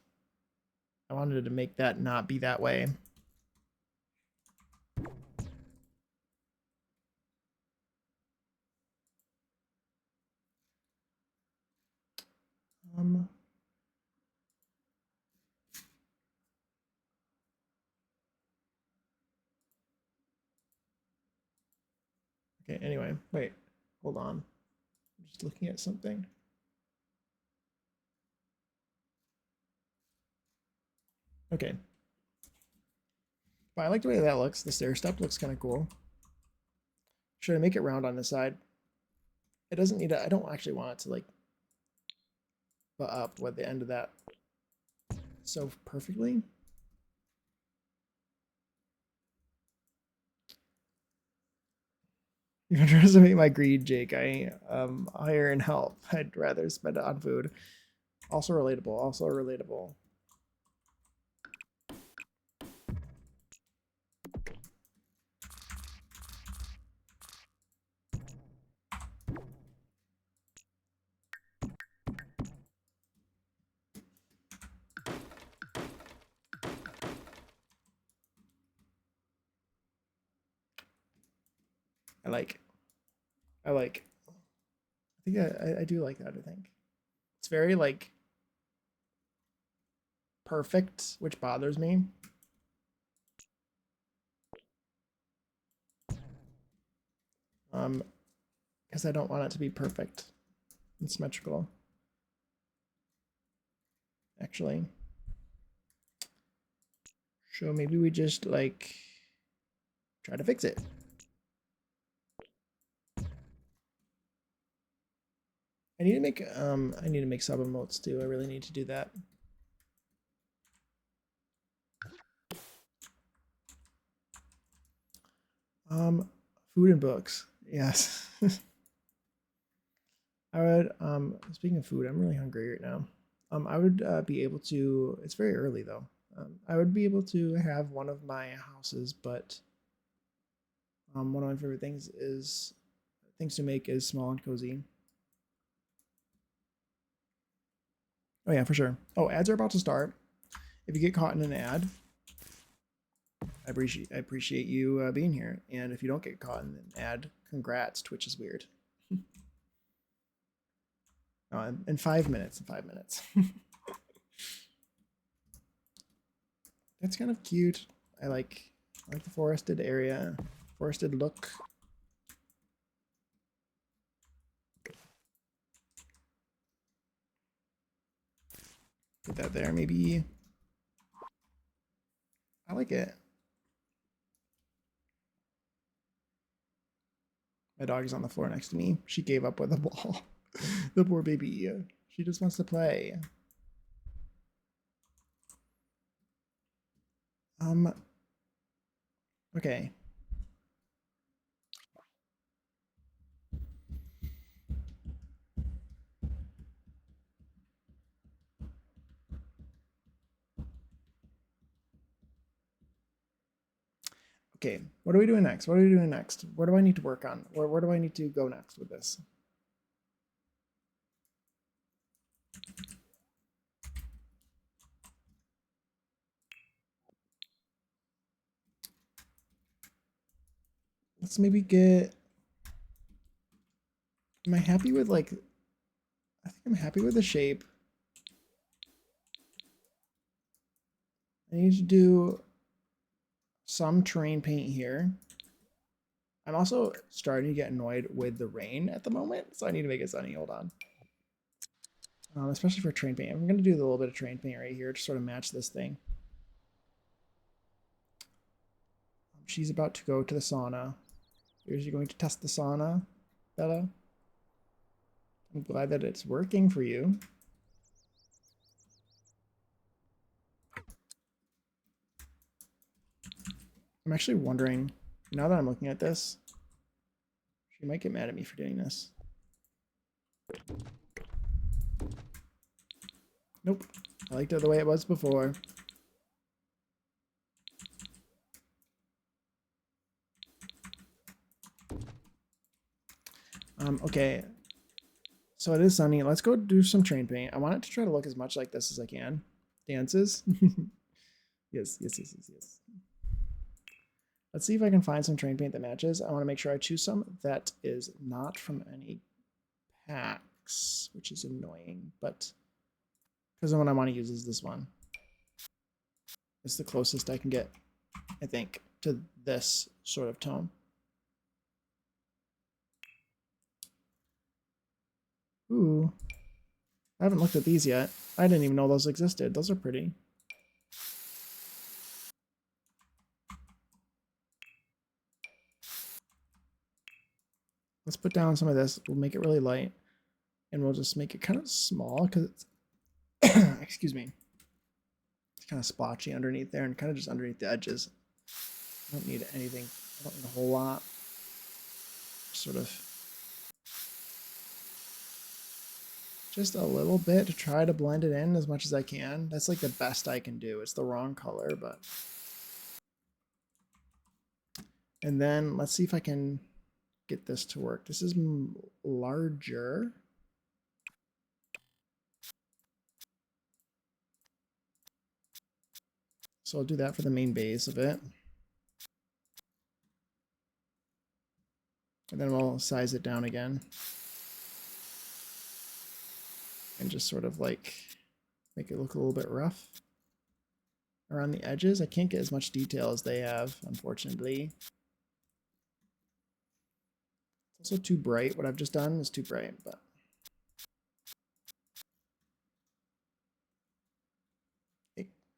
I wanted to make that not be that way. Okay, anyway, wait, hold on. I'm just looking at something. Okay. But I like the way that looks. The stair step looks kind of cool. Should I make it round on this side? It doesn't need to, I don't actually want it to like butt up with the end of that so perfectly. You underestimate my greed, Jake. I hire and help. I'd rather spend it on food. Also relatable. Also relatable. I like. I like. I think I do like that. I think it's very like perfect, which bothers me. because I don't want it to be perfect and symmetrical. Actually. So maybe we just like try to fix it. I need to make sub emotes too. I really need to do that. Food and books. Yes. I would speaking of food, I'm really hungry right now. I would be able to, it's very early though. I would be able to have one of my houses, but one of my favorite things to make is small and cozy. Oh yeah, for sure. Oh, ads are about to start. If you get caught in an ad, I appreciate you being here. And if you don't get caught in an ad, congrats. Twitch is weird. In 5 minutes. In 5 minutes. That's kind of cute. I like the forested area, forested look. Put that there, maybe. I like it. My dog is on the floor next to me. She gave up with the ball. The poor baby. She just wants to play. Okay. Okay, what are we doing next? What are we doing next? Where do I need to work on? Where do I need to go next with this? Let's maybe get... Am I happy with like... I think I'm happy with the shape. I need to do some terrain paint here. I'm also starting to get annoyed with the rain at the moment, so I need to make it sunny. Hold on. Especially for terrain paint. I'm going to do a little bit of terrain paint right here to sort of match this thing. She's about to go to the sauna. Here's you going to test the sauna, Bella. I'm glad that it's working for you. I'm actually wondering, now that I'm looking at this, she might get mad at me for doing this. Nope. I liked it the way it was before. Okay. So it is sunny. Let's go do some terrain paint. I want it to try to look as much like this as I can. Dances. Yes. Let's see if I can find some terrain paint that matches. I want to make sure I choose some that is not from any packs, which is annoying, but because the one I want to use is this one. It's the closest I can get, I think, to this sort of tone. Ooh. I haven't looked at these yet. I didn't even know those existed. Those are pretty. Let's put down some of this. We'll make it really light. And we'll just make it kind of small because it's, excuse me. It's kind of splotchy underneath there and kind of just underneath the edges. I don't need anything. I don't need a whole lot. Sort of just a little bit to try to blend it in as much as I can. That's like the best I can do. It's the wrong color, but... And then let's see if I can get this to work. This is larger. So I'll do that for the main base of it. And then we'll size it down again. And just sort of like make it look a little bit rough around the edges. I can't get as much detail as they have, unfortunately. Also too bright. What I've just done is too bright, but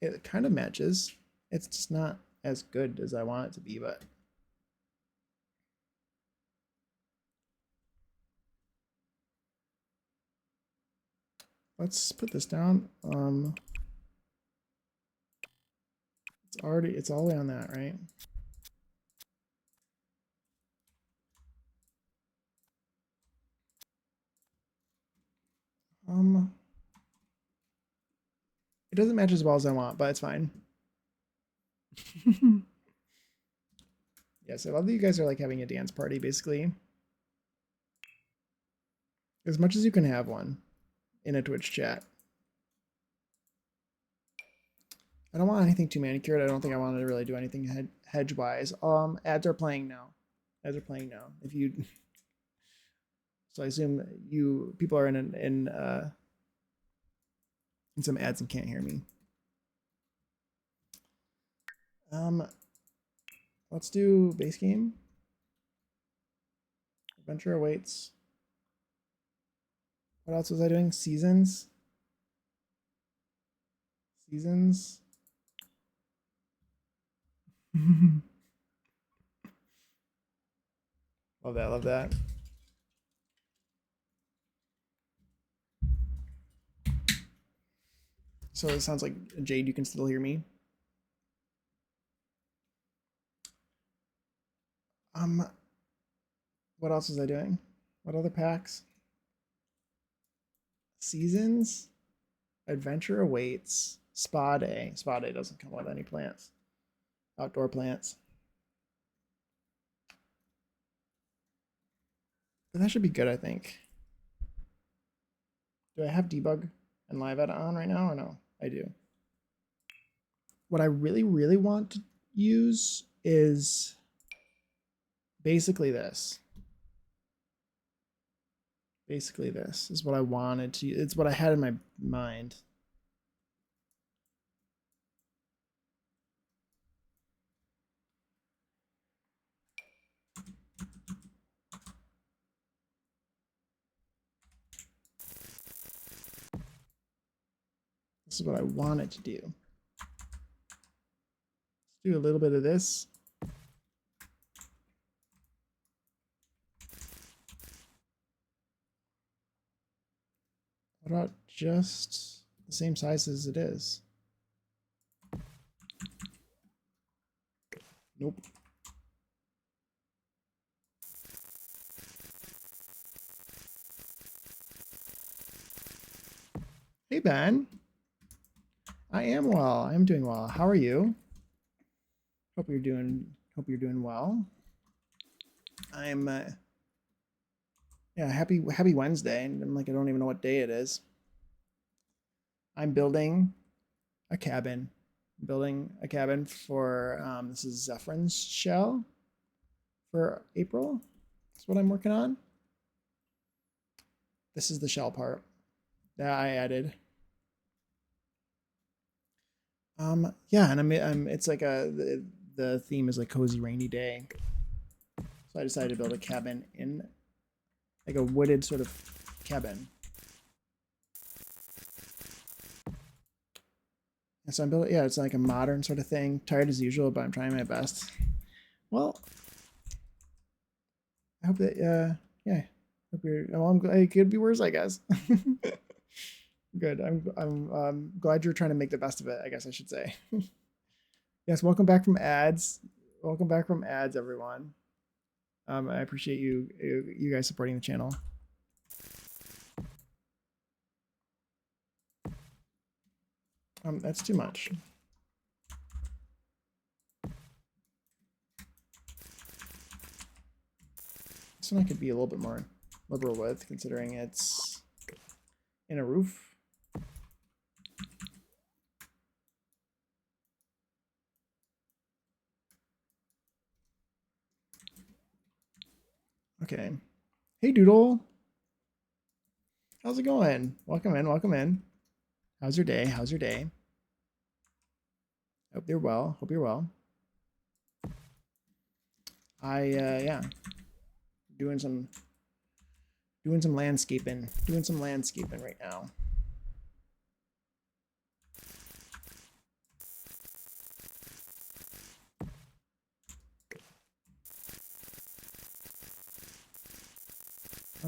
it kind of matches. It's just not as good as I want it to be, but let's put this down. It's all the way on that, right? It doesn't match as well as I want, but it's fine. Yes, I love that you guys are like having a dance party, basically. As much as you can have one in a Twitch chat. I don't want anything too manicured. I don't think I wanted to really do anything hedge-wise. Ads are playing now. Ads are playing now. If you, so I assume people are in some ads and can't hear me. Let's do base game. Adventure awaits. What else was I doing? Seasons. Seasons. Love that, love that. So it sounds like, Jade, you can still hear me. What else was I doing? What other packs? Seasons. Adventure awaits. Spa day. Spa day doesn't come with any plants. Outdoor plants. But that should be good, I think. Do I have debug and live edit on right now or no? I do. What I really, really want to use is basically this. Basically this is what I wanted to, it's what I had in my mind. This is what I wanted to do. Let's do a little bit of this. What about just the same size as it is? Nope. Hey, Ben. I am well. I'm doing well. How are you? Hope you're doing well. I'm yeah, happy Wednesday. And I'm like, I don't even know what day it is. I'm building a cabin. For this is Zephyr's shell for April. That's what I'm working on. This is the shell part that I added. Yeah, and I'm it's like the theme is like cozy rainy day. So I decided to build a cabin in like a wooded sort of cabin. And so I'm building, yeah, it's like a modern sort of thing. Tired as usual, but I'm trying my best. Well, I hope that, yeah, hope you're, well, it could be worse, I guess. Good. I'm glad you're trying to make the best of it, I guess I should say. Yes, welcome back from ads. Welcome back from ads, everyone. I appreciate you guys supporting the channel. That's too much. This one I could be a little bit more liberal with, considering it's in a roof. Okay. Hey, Doodle. How's it going? Welcome in. Welcome in. How's your day? How's your day? Hope you're well. Hope you're well. Yeah. Doing some landscaping. Doing some landscaping right now.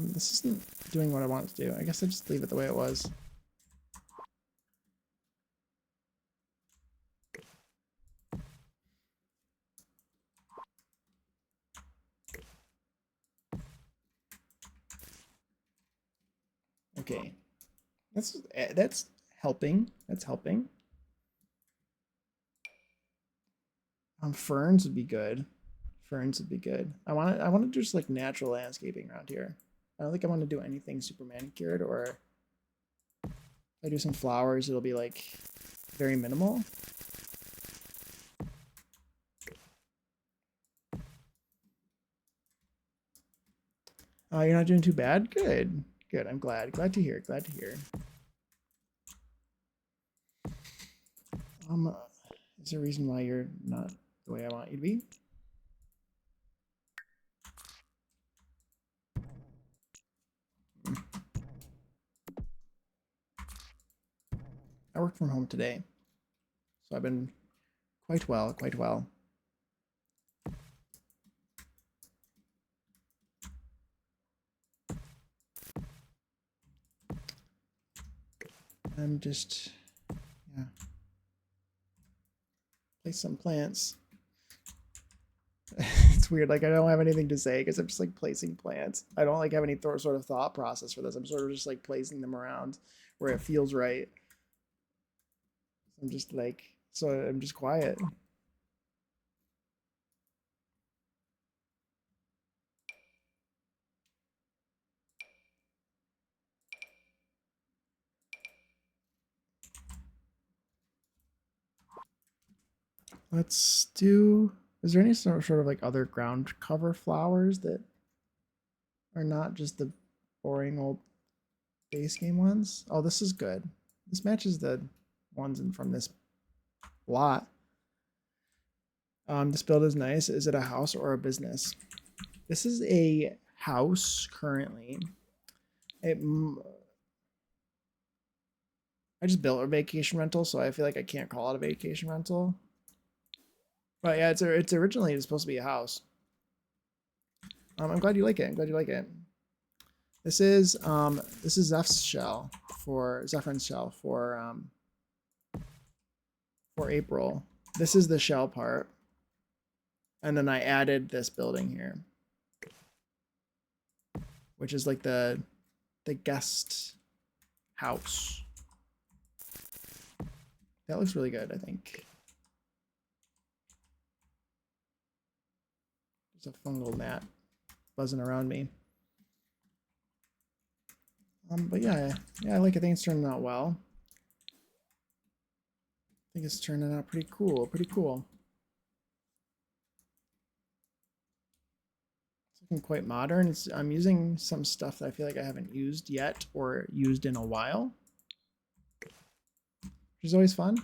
This isn't doing what I want it to do. I guess I just leave it the way it was. Okay, that's helping. That's helping. Ferns would be good. Ferns would be good. I want to do just like natural landscaping around here. I don't think I want to do anything super manicured, or if I do some flowers, it'll be like very minimal. You're not doing too bad? Good. Good. I'm glad. Glad to hear. Glad to hear. Is there a reason why you're not the way I want you to be? I worked from home today, so I've been quite well, quite well. I'm just, yeah, place some plants. It's weird, like I don't have anything to say because I'm just like placing plants. I don't like have any sort of thought process for this. I'm sort of just like placing them around where it feels right. I'm just like, so I'm just quiet. Let's do, is there any sort of like other ground cover flowers that are not just the boring old base game ones? Oh, this is good. This matches the ones in from this lot. This build is nice. Is it a house or a business? This is a house currently. I just built a vacation rental, so I feel like I can't call it a vacation rental. But yeah, it's originally supposed to be a house. I'm glad you like it. I'm glad you like it. This is Zeph's shell for Zephyrn's shell for April. This is the shell part. And then I added this building here, which is like the guest house. That looks really good, I think. There's a fungal gnat buzzing around me. But yeah, I like it. I think it's turning out well. I think it's turning out pretty cool. Pretty cool. It's looking quite modern. I'm using some stuff that I feel like I haven't used yet or used in a while, which is always fun.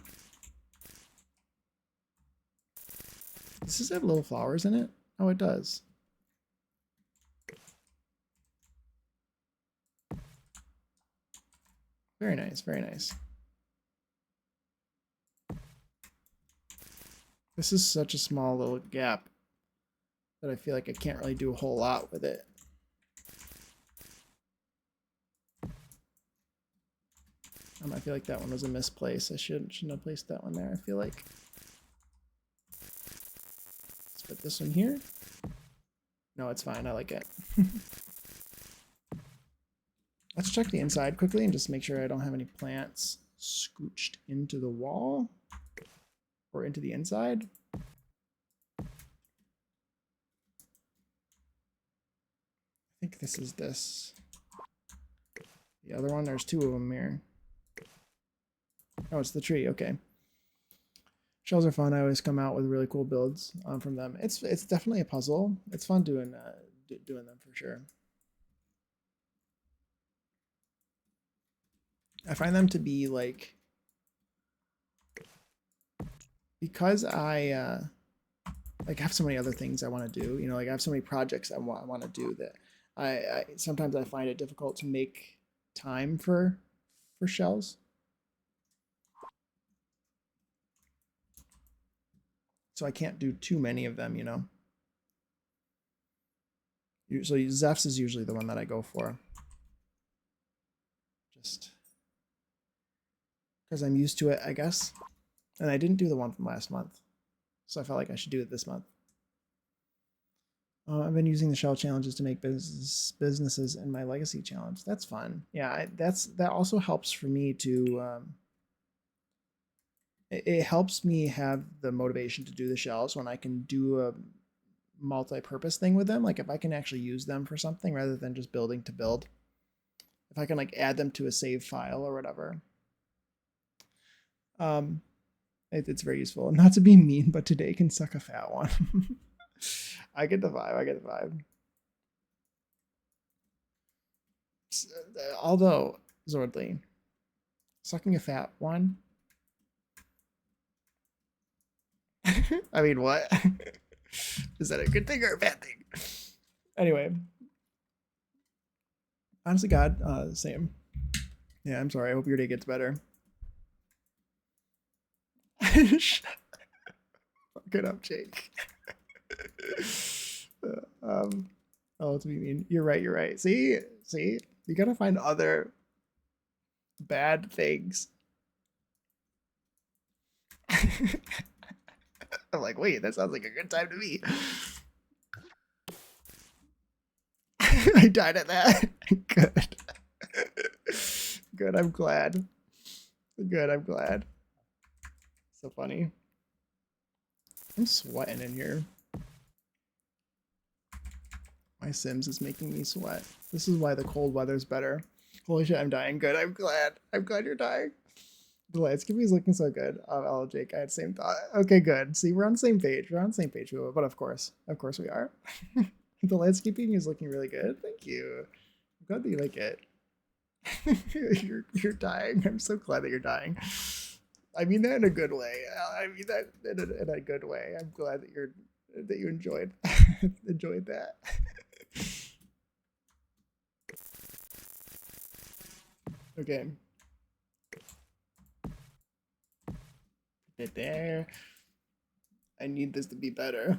Does this have little flowers in it? Oh, it does. Very nice, very nice. This is such a small little gap that I feel like I can't really do a whole lot with it. I feel like that one was a misplace. I shouldn't have placed that one there, I feel like. Let's put this one here. No, it's fine. I like it. Let's check the inside quickly and just make sure I don't have any plants scooched into the wall or into the inside. I think this is this. The other one, there's two of them here. Oh, it's the tree. Okay. Shells are fun. I always come out with really cool builds from them. It's definitely a puzzle. It's fun doing doing them for sure. I find them to be like, because I like I have so many other things I want to do. You know, like I have so many projects I want to do that I sometimes I find it difficult to make time for shells. So I can't do too many of them, you know. So Zeph's is usually the one that I go for. Just because I'm used to it, I guess. And I didn't do the one from last month. So I felt like I should do it this month. I've been using the shell challenges to make businesses in my legacy challenge. That's fun. Yeah, that also helps for me to. It helps me have the motivation to do the shells when I can do a multi-purpose thing with them. Like if I can actually use them for something rather than just building to build. If I can like add them to a save file or whatever. It's very useful. Not to be mean, but today can suck a fat one. I get the vibe. I get the vibe. Although, Zordly, sucking a fat one. I mean, what? Is that a good thing or a bad thing? Anyway. Honestly, God, same. Yeah, I'm sorry. I hope your day gets better. Fuck it up, Jake. Oh, to be mean. You're right. You're right. See, you gotta find other bad things. I'm like, wait, that sounds like a good time to me. I died at that. Good. Good. I'm glad. Good. I'm glad. So funny. I'm sweating in here. My Sims is making me sweat. This is why the cold weather's better. Holy shit, I'm dying. Good. I'm glad. I'm glad you're dying. The landscaping is looking so good. Oh, Jake, I had the same thought. Okay, good. See, we're on the same page. We're on the same page, but of course we are. The landscaping is looking really good. Thank you. I'm glad that you like it. You're dying. I'm so glad that you're dying. I mean that in a good way. I mean that in a good way. I'm glad that you enjoyed enjoyed that. Okay. It there. I need this to be better.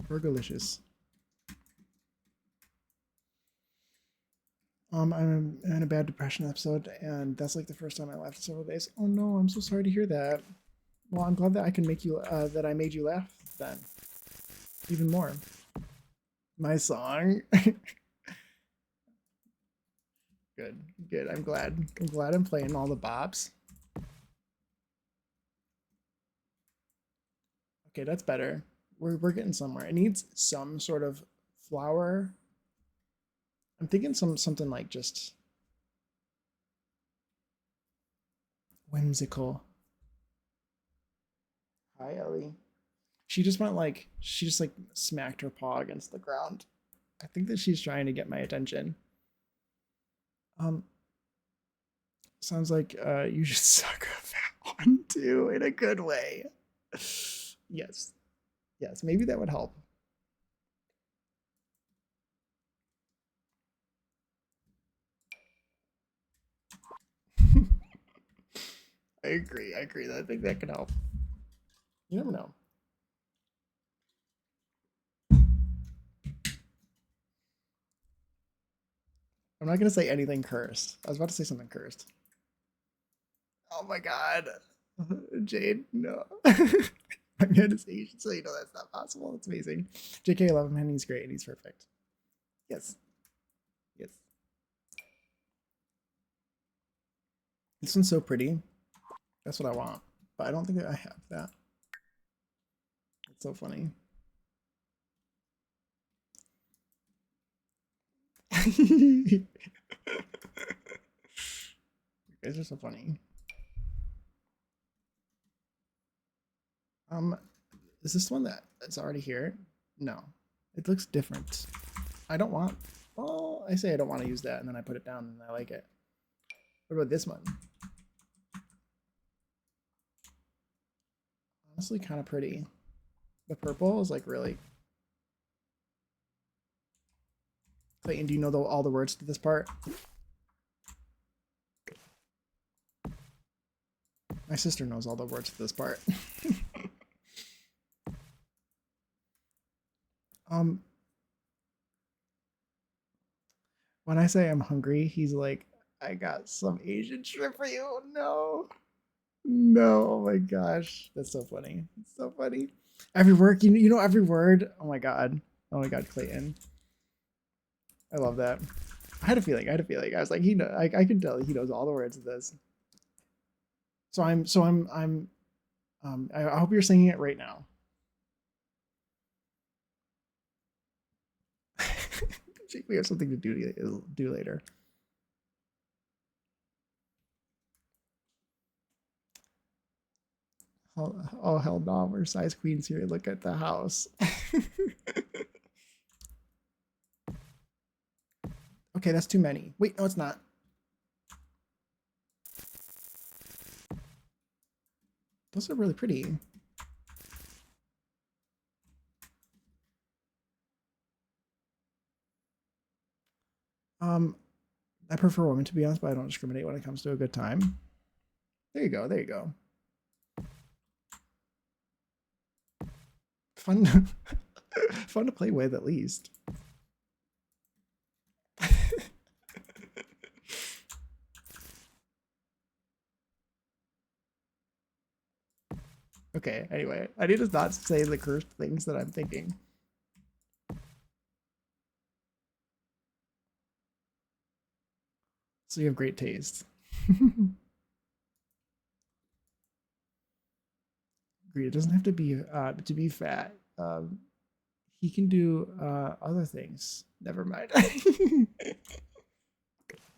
Burgerlicious. I'm in a bad depression episode, and that's like the first time I laughed in several days. Oh no, I'm so sorry to hear that. Well, I'm glad that I can make you that I made you laugh then. Even more. My song. Good, good. I'm glad. I'm glad I'm playing all the bops. Okay, that's better. We're getting somewhere. It needs some sort of flower. I'm thinking something like just whimsical. Hi, Ellie. She just like smacked her paw against the ground. I think that she's trying to get my attention. Sounds like you should suck a fat one too in a good way. Yes. Yes, maybe that would help. I agree. I agree. I think that could help. You never know. I'm not gonna say anything cursed. I was about to say something cursed. Oh my god. Jade, no. My man is Asian, so you know that's not possible. It's amazing. JK, I love him, and he's great, and he's perfect. Yes. Yes. This one's so pretty. That's what I want. But I don't think that I have that. It's so funny. You guys are so funny. Is this one that's already here? No. It looks different. I don't want Well, I say I don't want to use that, and then I put it down, and I like it. What about this one? Honestly, kind of pretty. The purple is like really. Clayton, do you know all the words to this part? My sister knows all the words to this part. um, when I say I'm hungry, he's like, I got some Asian shrimp for you. No. No, oh my gosh. That's so funny. It's so funny. Every word, you know every word. Oh my god. Oh my god, Clayton. I love that. I had a feeling. I was like, he know I can tell he knows all the words of this. I hope you're singing it right now. We have something to do later. Oh hell no, we're size queens here. Look at the house. Okay, that's too many. Wait, no, it's not. Those are really pretty. I prefer women, to be honest, but I don't discriminate when it comes to a good time. There you go. There you go. Fun, fun to play with, at least. Okay, anyway, I need to not say the cursed things that I'm thinking. So you have great taste. It doesn't have to be fat. He can do other things. Never mind.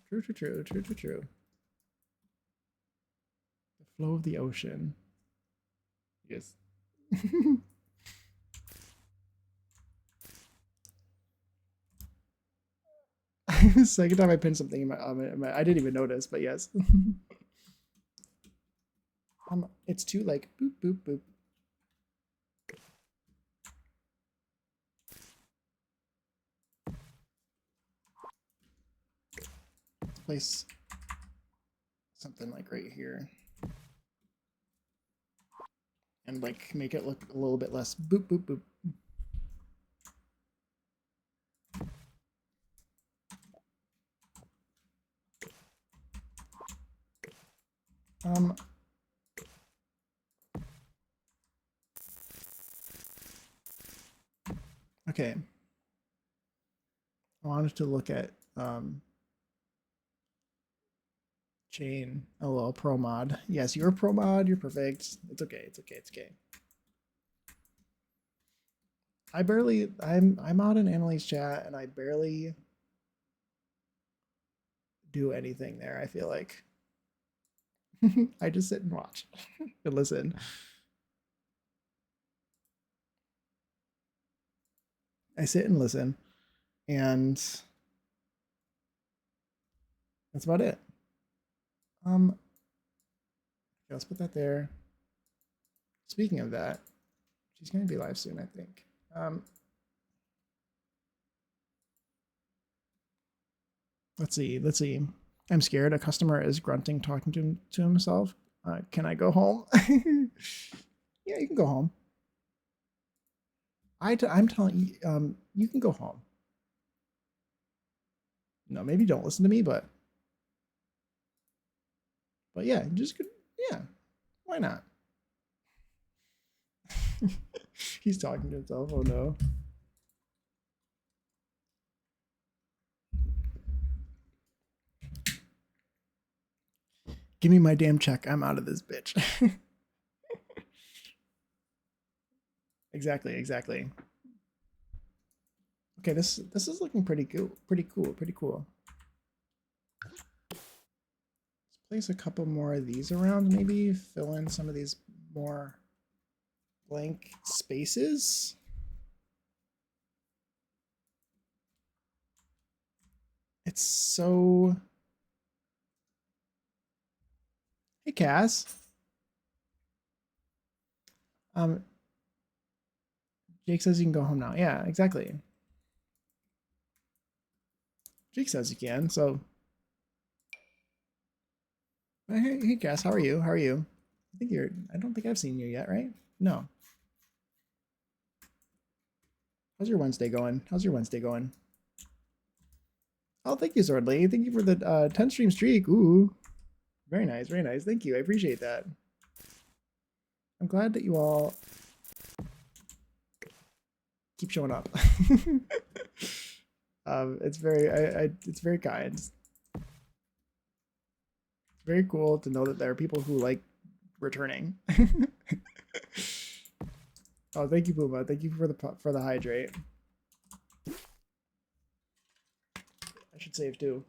True. The flow of the ocean. Yes. Second time I pinned something in my I didn't even notice, but yes. It's too like boop boop boop. Let's place something like right here, and like make it look a little bit less boop boop boop. Okay. I wanted to look at chain. LOL pro mod. Yes, you're a pro mod. You're perfect. It's okay. It's okay. It's okay. I'm out in Annalise chat and I barely do anything there, I feel like. I just sit and watch and listen. I sit and listen, and that's about it. Okay, let's put that there. Speaking of that, she's going to be live soon, I think. Let's see. I'm scared. A customer is grunting, talking to himself. Can I go home? Yeah, you can go home. I'm telling you, you can go home. No, maybe don't listen to me, but yeah, yeah, why not? He's talking to himself. Oh no. Give me my damn check. I'm out of this bitch. Exactly. Okay, this is looking pretty cool. Let's place a couple more of these around, maybe fill in some of these more blank spaces. It's so... Hey, Cass. Jake says you can go home now. Yeah, exactly. Jake says you can, so... Hey, Cass, how are you? How are you? I don't think I've seen you yet, right? No. How's your Wednesday going? How's your Wednesday going? Oh, thank you, Swordly. Thank you for the 10 stream streak. Ooh. Very nice, very nice. Thank you. I appreciate that. I'm glad that you all keep showing up. It's very it's very kind. It's very cool to know that there are people who like returning. Oh, thank you, Puma. Thank you for the hydrate. I should save too.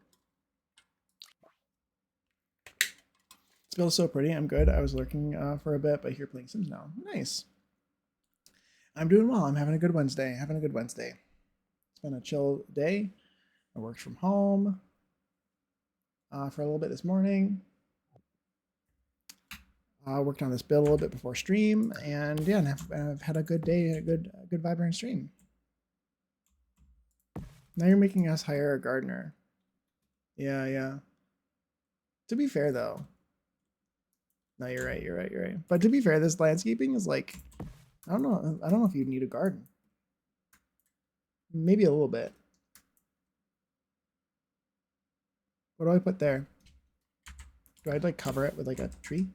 This build is so pretty. I'm good. I was lurking for a bit, but here playing Sims now. Nice. I'm doing well. I'm having a good Wednesday. Having a good Wednesday. It's been a chill day. I worked from home for a little bit this morning. Worked on this build a little bit before stream, and yeah, and I've had a good day, a good vibrant stream. Now you're making us hire a gardener. Yeah, yeah. To be fair, though, no, you're right, you're right, you're right. But to be fair, this landscaping is like, I don't know if you'd need a garden. Maybe a little bit. What do I put there? Do I like cover it with like a tree?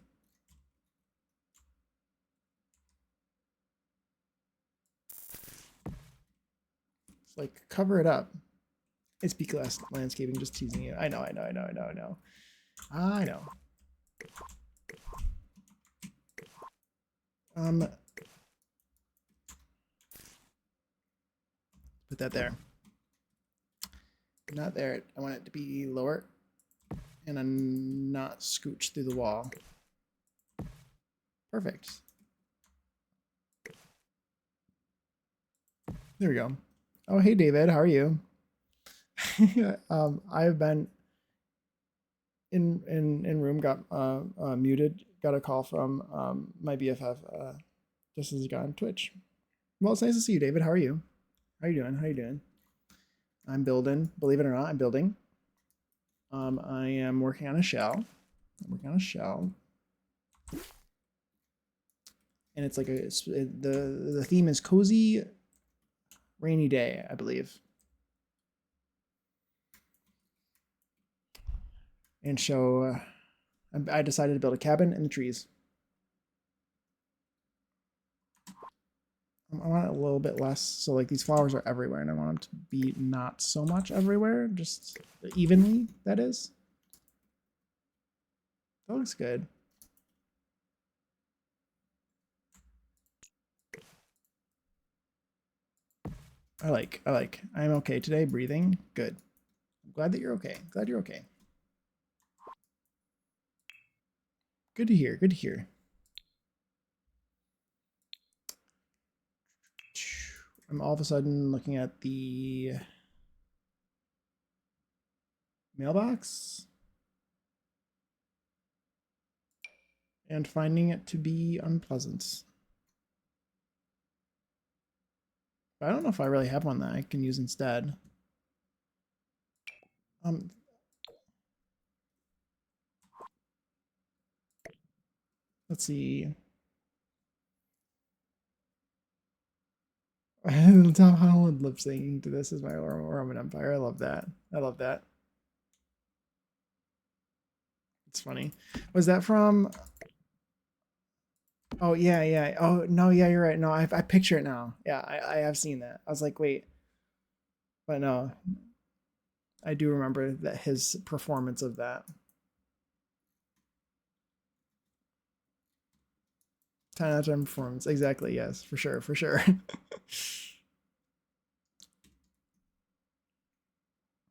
Like cover it up. It's B-class landscaping, just teasing you. I know. Put that there. Not there. I want it to be lower and I'm not scooch through the wall. Perfect. There we go. Oh, hey, David. How are you? I've been in room, got muted, got a call from my BFF just as he got on Twitch. Well, it's nice to see you, David. How are you? How are you doing? How are you doing? I'm building. Believe it or not, I'm building. I am working on a shell. And it's like the theme is cozy rainy day, I believe. And so I decided to build a cabin in the trees. I want it a little bit less, so like these flowers are everywhere, and I want them to be not so much everywhere, just evenly, that is. That looks good. I like. I'm okay today, breathing. Good. I'm glad that you're okay. Glad you're okay. Good to hear. Good to hear. I'm all of a sudden looking at the mailbox and finding it to be unpleasant. But I don't know if I really have one that I can use instead. Let's see. Tom Holland lip syncing to "This Is My Roman Empire." I love that. I love that. It's funny. Was that from? Oh yeah, yeah. Oh no, yeah, you're right. No, I picture it now. Yeah, I have seen that. I was like, wait, but no, I do remember that his performance of that. 10 out of 10 performance. Exactly. Yes, for sure. For sure.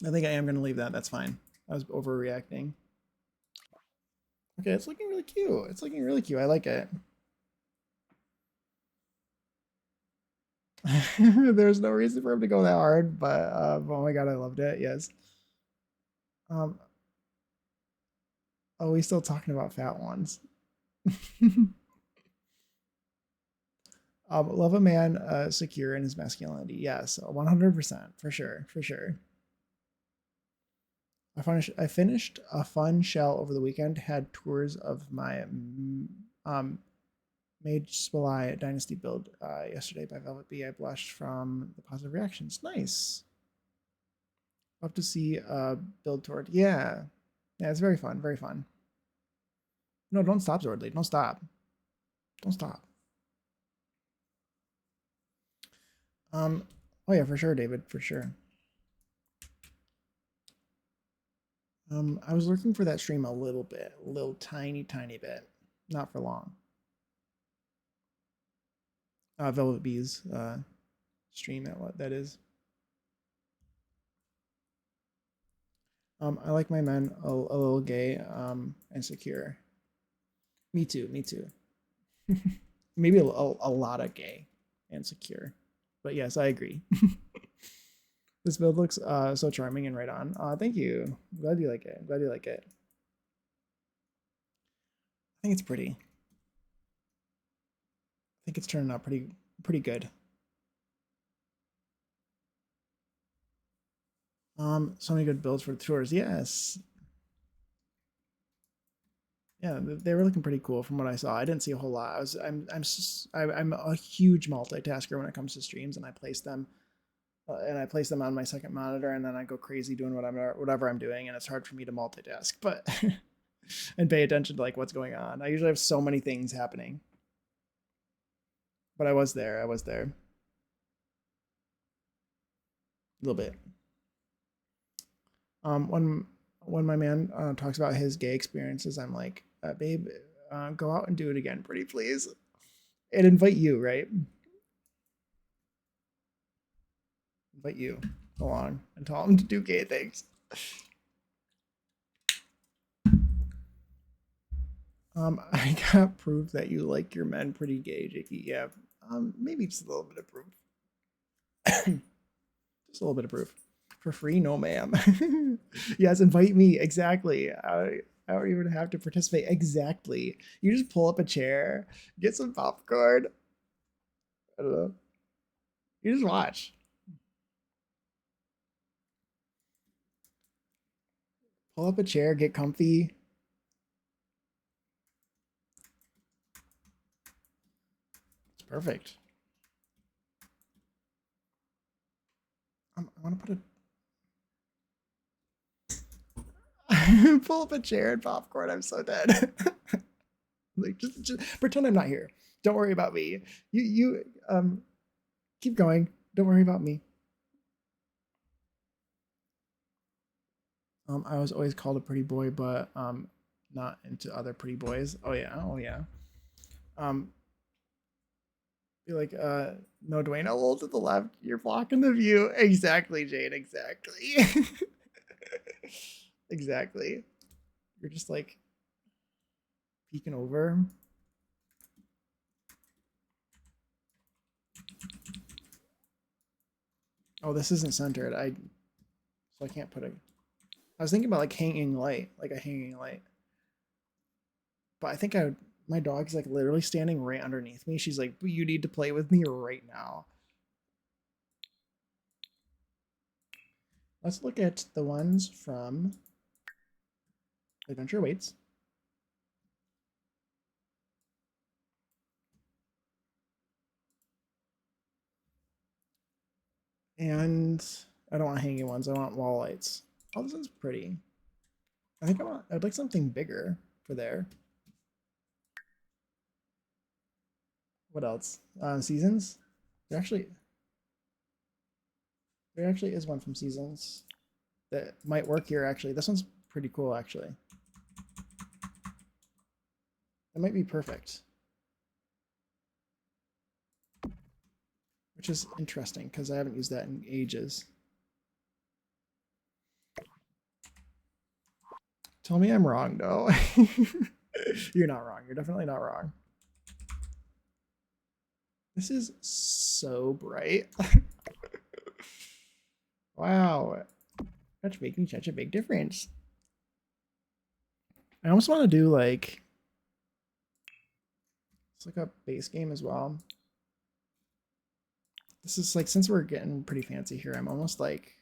I think I am going to leave that. That's fine. I was overreacting. Okay, it's looking really cute. It's looking really cute. I like it. There's no reason for him to go that hard, but oh my god, I loved it. Yes. Um, oh, we still talking about fat ones. Love a man secure in his masculinity. Yes, 100% for sure, for sure. I finished a fun shell over the weekend. Had tours of my Mage Spelai Dynasty build yesterday by Velvet Bee. I blushed from the positive reactions. Nice. Love to see build toward. Yeah, yeah, it's very fun, very fun. No, don't stop, Zordly. Don't stop. Don't stop. Oh yeah, for sure, David, for sure. I was lurking for that stream a little bit, a little tiny bit, not for long. Velvet Bees stream that is. I like my men a little gay and secure. Me too, me too. Maybe a lot of gay and secure. But yes, I agree. This build looks so charming and right on. Thank you. I'm glad you like it. I'm glad you like it. I think it's pretty. I think it's turning out pretty good. So many good builds for the tours. Yes. Yeah, they were looking pretty cool from what I saw. I didn't see a whole lot. I'm a huge multitasker when it comes to streams, and I place them on my second monitor, and then I go crazy doing whatever I'm doing, and it's hard for me to multitask, but and pay attention to like what's going on. I usually have so many things happening, but I was there. A little bit. When my man talks about his gay experiences, I'm like, babe, go out and do it again, pretty please. And invite you, right? Invite you along and tell him to do gay things. I got proof that you like your men pretty gay, Jakey. Yeah, maybe just a little bit of proof. Just a little bit of proof. For free? No, ma'am. Yes, invite me. Exactly. I don't even have to participate. Exactly. You just pull up a chair, get some popcorn. I don't know. You just watch. Pull up a chair, get comfy. It's perfect. I want to put a pull up a chair and popcorn. I'm so dead. Like just pretend I'm not here. Don't worry about me. You keep going. Don't worry about me. I was always called a pretty boy, but not into other pretty boys. Oh yeah, oh yeah. Um, be like, no, Dwayne, a little to the left. You're blocking the view. Exactly, Jade. Exactly. Exactly. You're just like peeking over. Oh, this isn't centered. So I can't put a. I was thinking about like hanging light, like a hanging light. But I think I would. My dog's like literally standing right underneath me. She's like, "You need to play with me right now." Let's look at the ones from Adventure Awaits. And I don't want hanging ones. I want wall lights. Oh, this one's pretty. I think I'd like something bigger for there. What else? Seasons. There actually is one from Seasons that might work here. Actually, this one's pretty cool. Actually, it might be perfect. Which is interesting because I haven't used that in ages. Tell me I'm wrong, though. You're not wrong. You're definitely not wrong. This is so bright. Wow. That's making such a big difference. I almost want to do like it's like a base game as well. This is like, since we're getting pretty fancy here, I'm almost like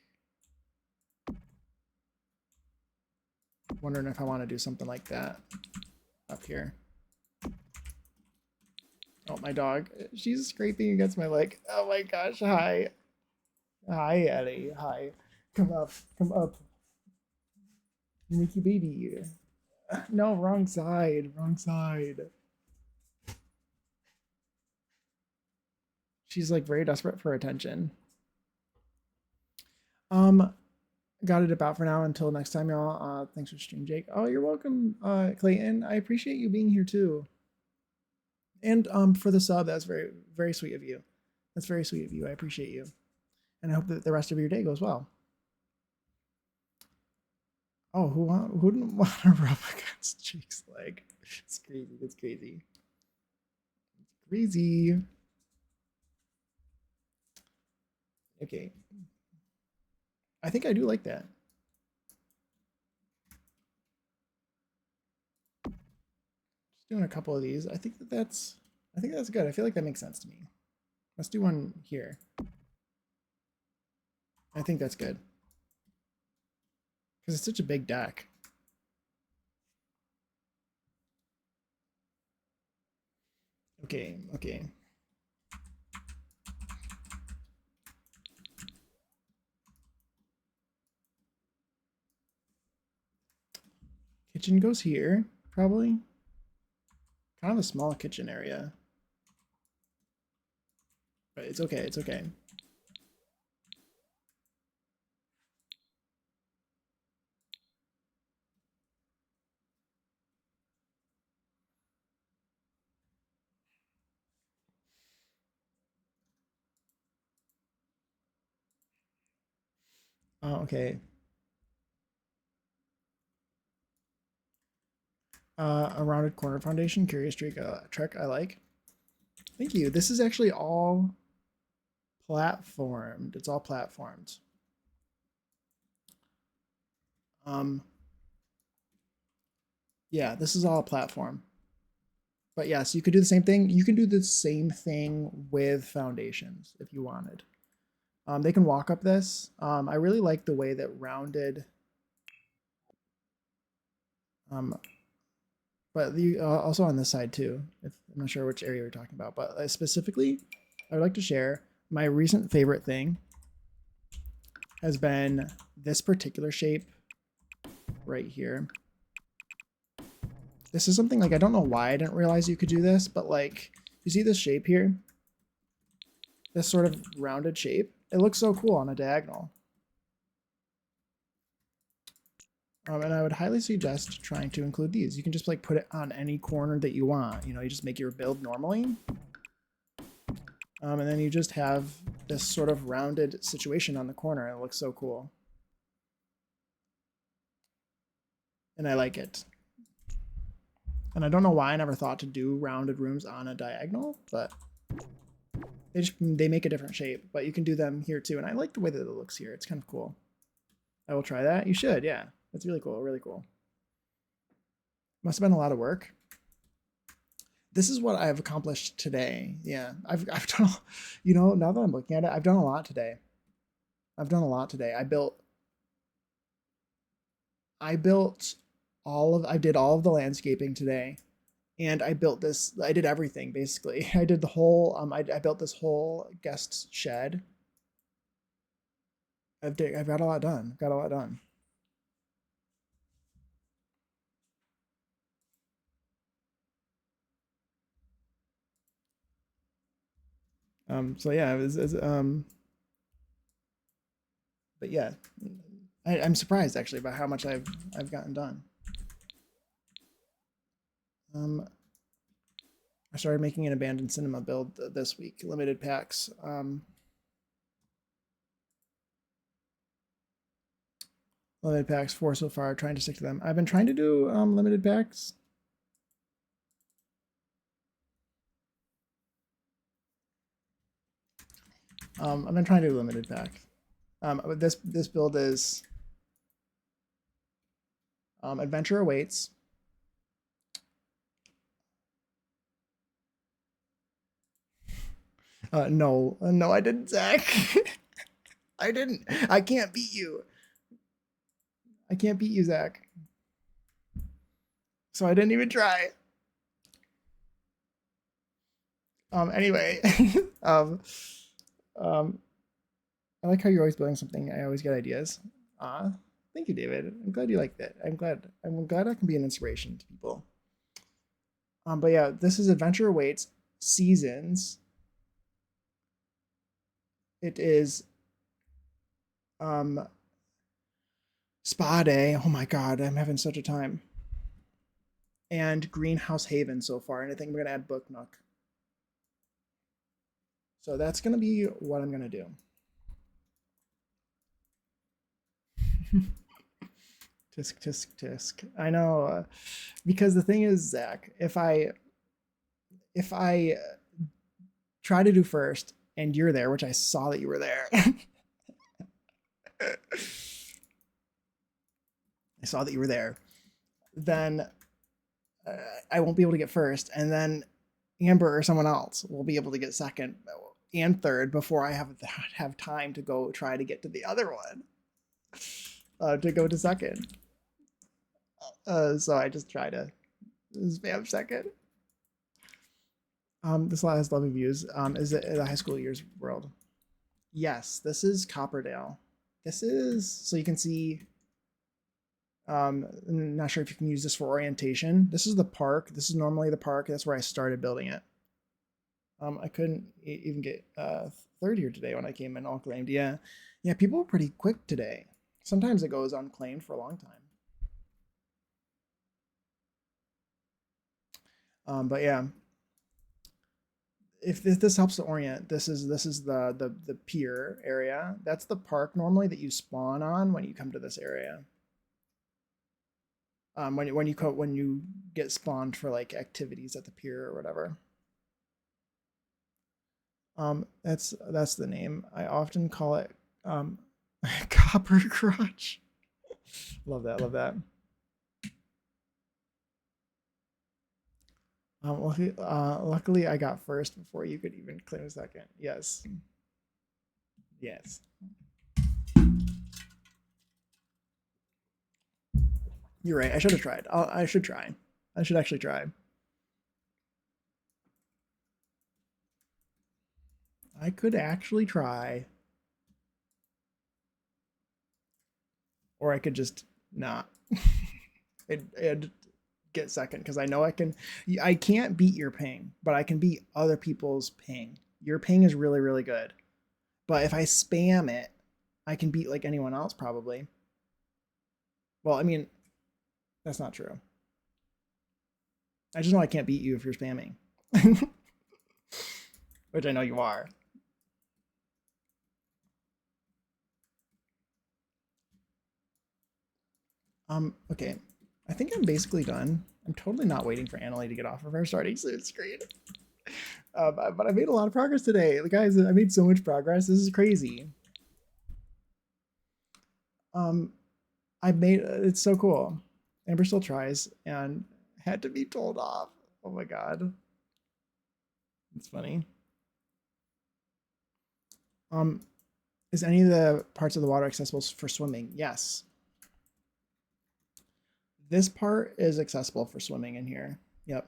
wondering if I want to do something like that up here. Oh, my dog. She's scraping against my leg. Oh my gosh. Hi. Hi, Ellie. Hi. Come up. Come up. Mickey baby. No, wrong side. Wrong side. She's like very desperate for attention. Got it about for now. Until next time, y'all. Thanks for stream, Jake. Oh, you're welcome, Clayton. I appreciate you being here too. And for the sub, that's very, very sweet of you. That's very sweet of you. I appreciate you. And I hope that the rest of your day goes well. Oh, who didn't want to rub against Jake's leg? It's crazy. It's crazy. It's crazy. Okay. I think I do like that. Just doing a couple of these. I think that's good. I feel like that makes sense to me. Let's do one here. I think that's good. Because it's such a big deck. Okay, okay. Kitchen goes here, probably. Kind of a small kitchen area. But it's okay, it's okay. Oh, okay. A rounded corner foundation, curious trick I like. Thank you. This is actually all platformed. It's all platformed. Yeah, this is all a platform. But yes, you could do the same thing. You can do the same thing with foundations if you wanted. They can walk up this. I really like the way that rounded. But the also on this side too. If I'm not sure which area we're talking about, but specifically, I would like to share my recent favorite thing has been this particular shape right here. This is something like, I don't know why I didn't realize you could do this, but like, you see this shape here? This sort of rounded shape. It looks so cool on a diagonal. And I would highly suggest trying to include these. You can just like put it on any corner that you want. You know, you just make your build normally. And then you just have this sort of rounded situation on the corner. It looks so cool. And I like it. And I don't know why I never thought to do rounded rooms on a diagonal, but they make a different shape. But you can do them here too. And I like the way that it looks here. It's kind of cool. I will try that. You should, yeah. That's really cool, really cool. Must have been a lot of work. This is what I've accomplished today. Yeah, I've done, you know, now that I'm looking at it, I've done a lot today. I've done a lot today. I did all of the landscaping today, and I built this. I did everything basically. I did the whole. I built this whole guest shed. I've got a lot done. Got a lot done. So yeah, it was but yeah, I'm surprised actually by how much I've gotten done. I started making an abandoned cinema build this week, limited packs. Limited packs 4 so far, trying to stick to them. I've been trying to do limited packs. I've been trying to do limited pack. This build is Adventure Awaits, No, no, I didn't, Zach. I didn't. I can't beat you. I can't beat you, Zach. So I didn't even try. Anyway, um, um, I like how you're always building something. I always get ideas. Ah, thank you, David. I'm glad you like that. I'm glad. I'm glad I can be an inspiration to people. But yeah, this is Adventure Awaits Seasons. It is um Spa Day. Oh my god, I'm having such a time. And Greenhouse Haven so far, and I think we're gonna add Book Nook. So that's gonna be what I'm gonna do. Tisk tisk tisk. I know, because the thing is, Zach, if I try to do first and you're there, which I saw that you were there, I saw that you were there, then I won't be able to get first, and then Amber or someone else will be able to get second and third before I have time to go try to get to the other one, to go to second. So I just try to spam second. This lot has lovely views. Is it the high school years world? Yes, this is Copperdale. This is so you can see. I'm not sure if you can use this for orientation. This is the park. This is normally the park. That's where I started building it. I couldn't even get third here today when I came in all claimed. Yeah, yeah. People were pretty quick today. Sometimes it goes unclaimed for a long time. But yeah, if this helps to orient, this is the pier area. That's the park normally that you spawn on when you come to this area. When you get spawned for like activities at the pier or whatever. That's the name. I often call it Copper Crotch. Love that. Love that. Luckily, I got first before you could even claim a second. Yes. Yes. You're right. I should have tried. I should try. I should actually try. I could actually try. Or I could just not. It'd get second because I know I can. I can't beat your ping, but I can beat other people's ping. Your ping is really, really good. But if I spam it, I can beat like anyone else probably. Well, I mean, that's not true. I just know I can't beat you if you're spamming. Which I know you are. Okay. I think I'm basically done. I'm totally not waiting for Annalie to get off of her starting soon screen. But I made a lot of progress today. Guys, I made so much progress. This is crazy. I made it's so cool. Amber still tries and had to be told off. Oh my god. It's funny. Is any of the parts of the water accessible for swimming? Yes. This part is accessible for swimming in here. Yep.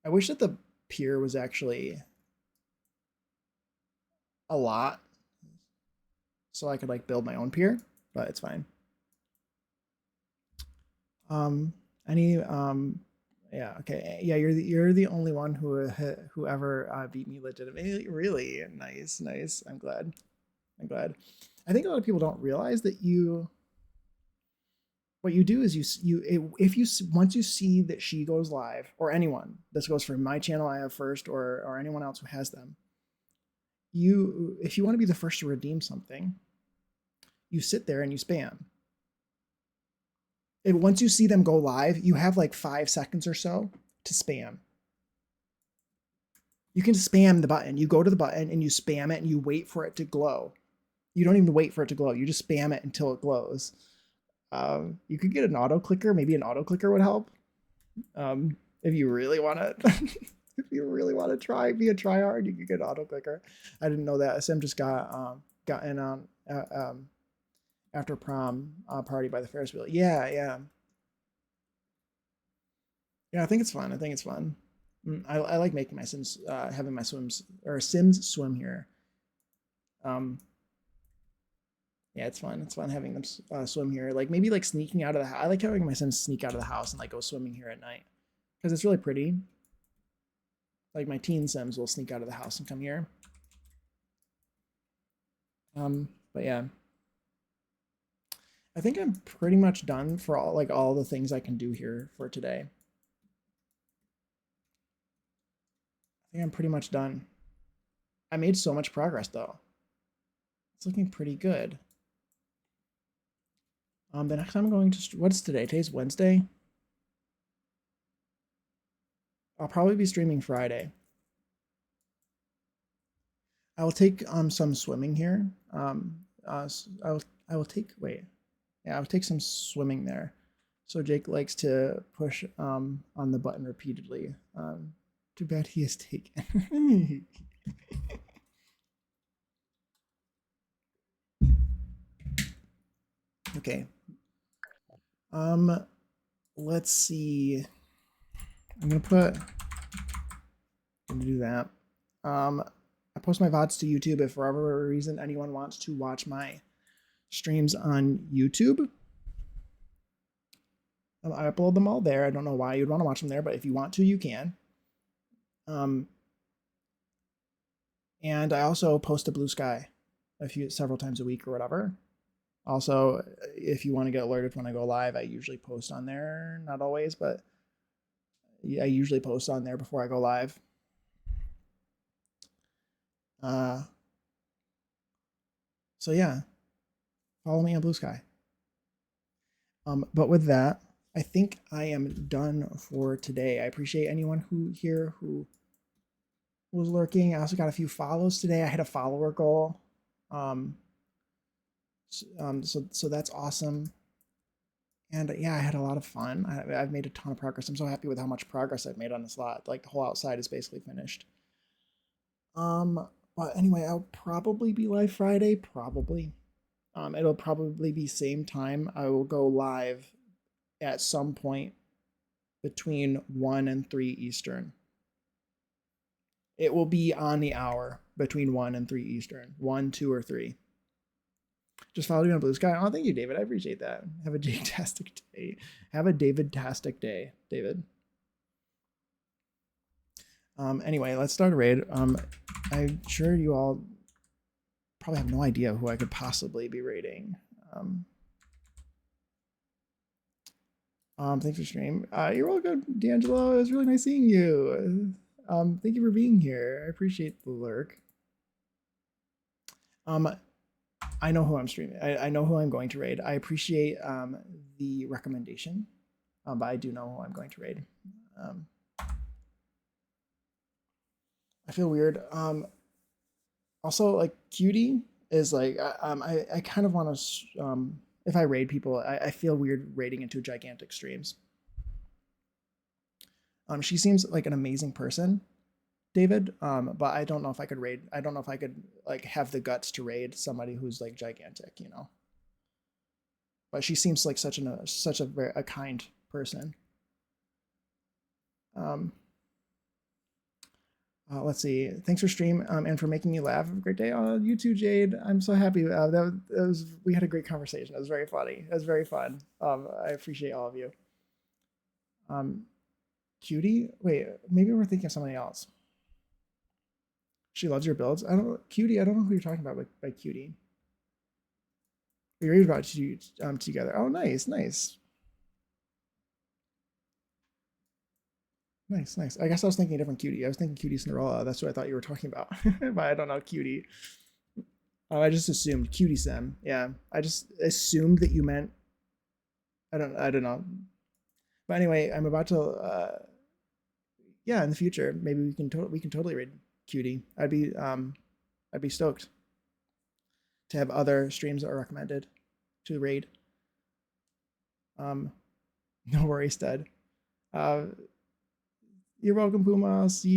I wish that the pier was actually a lot so I could like build my own pier, but it's fine. Any yeah, okay, yeah, you're the only one who ever beat me legitimately. Really nice, nice. I'm glad. I'm glad. I think a lot of people don't realize that what you do is if you once you see that she goes live, or anyone, this goes for my channel I have first, or anyone else who has them, if you want to be the first to redeem something, you sit there and you spam. Once you see them go live, you have like 5 seconds or so to spam. You can spam the button. You go to the button and you spam it and you wait for it to glow. You don't even wait for it to glow. You just spam it until it glows. You could get an auto clicker. Maybe an auto clicker would help. If you really want it. If you really want to be a try hard, you can get auto clicker. I didn't know that. Sim just got in on after prom party by the Ferris wheel. Yeah, yeah, yeah. I think it's fun. I think it's fun. I like making my Sims, having my Sims swim here. Um, yeah, it's fun. It's fun having them swim here. Like maybe like sneaking out of the house. I like having my Sims sneak out of the house and like go swimming here at night because it's really pretty. Like my teen Sims will sneak out of the house and come here. But yeah, I think I'm pretty much done for all the things I can do here for today. I think I'm pretty much done. I made so much progress though. It's looking pretty good. The next time I'm going to, what's today? Today's Wednesday. I'll probably be streaming Friday. I will take some swimming here. I will take yeah, I'll take some swimming there. So Jake likes to push on the button repeatedly. Too bad he is taken. Okay. Let's see. I'm gonna do that. I post my VODs to YouTube if for whatever reason anyone wants to watch my streams on YouTube. I upload them all there. I don't know why you'd want to watch them there, but if you want to, you can. And I also post to Blue Sky several times a week or whatever. Also, if you want to get alerted when I go live, I usually post on there. Not always, but I usually post on there before I go live. So yeah, follow me on Blue Sky. But with that, I think I am done for today. I appreciate anyone who was lurking. I also got a few follows today. I had a follower goal. So that's awesome. And yeah, I had a lot of fun. I've made a ton of progress. I'm so happy with how much progress I've made on this lot. Like the whole outside is basically finished. But anyway, I'll probably be live Friday. Probably. It'll probably be same time. I will go live at some point between 1 and 3 Eastern. It will be on the hour between 1 and 3 Eastern. 1, 2, or 3. Just follow me on Blue Sky. Oh, thank you, David. I appreciate that. Have a Jake-tastic day. Have a David-tastic day, David. Anyway, let's start a raid. I'm sure you all probably have no idea who I could possibly be raiding. Thanks for stream. You're welcome, D'Angelo. It was really nice seeing you. Thank you for being here. I appreciate the lurk. I know who I'm streaming. I know who I'm going to raid. I appreciate the recommendation, but I do know who I'm going to raid. I feel weird. Also, like Cutie is like I kind of want to if I raid people, I feel weird raiding into gigantic streams. She seems like an amazing person, David. But I don't know if I could raid. I don't know if I could like have the guts to raid somebody who's like gigantic, you know. But she seems like such a kind person. Let's see. Thanks for stream and for making me laugh. Have a great day. Oh, you too, Jade. I'm so happy. We had a great conversation. It was very funny. It was very fun. I appreciate all of you. Cutie? Wait, maybe we're thinking of somebody else. She loves your builds. Cutie. I don't know who you're talking about by Cutie. We read about you together. Oh, nice, nice. Nice, nice. I guess I was thinking a different Cutie. I was thinking Cutie Cinderella. That's what I thought you were talking about. But I don't know, Cutie. I just assumed Cutie Sim. Yeah, I just assumed that you meant. I don't know. But anyway, I'm about to. Yeah, in the future, maybe we can totally raid Cutie. I'd be stoked to have other streams that are recommended to raid. No worries, Dad. You're welcome, Puma. I'll see you.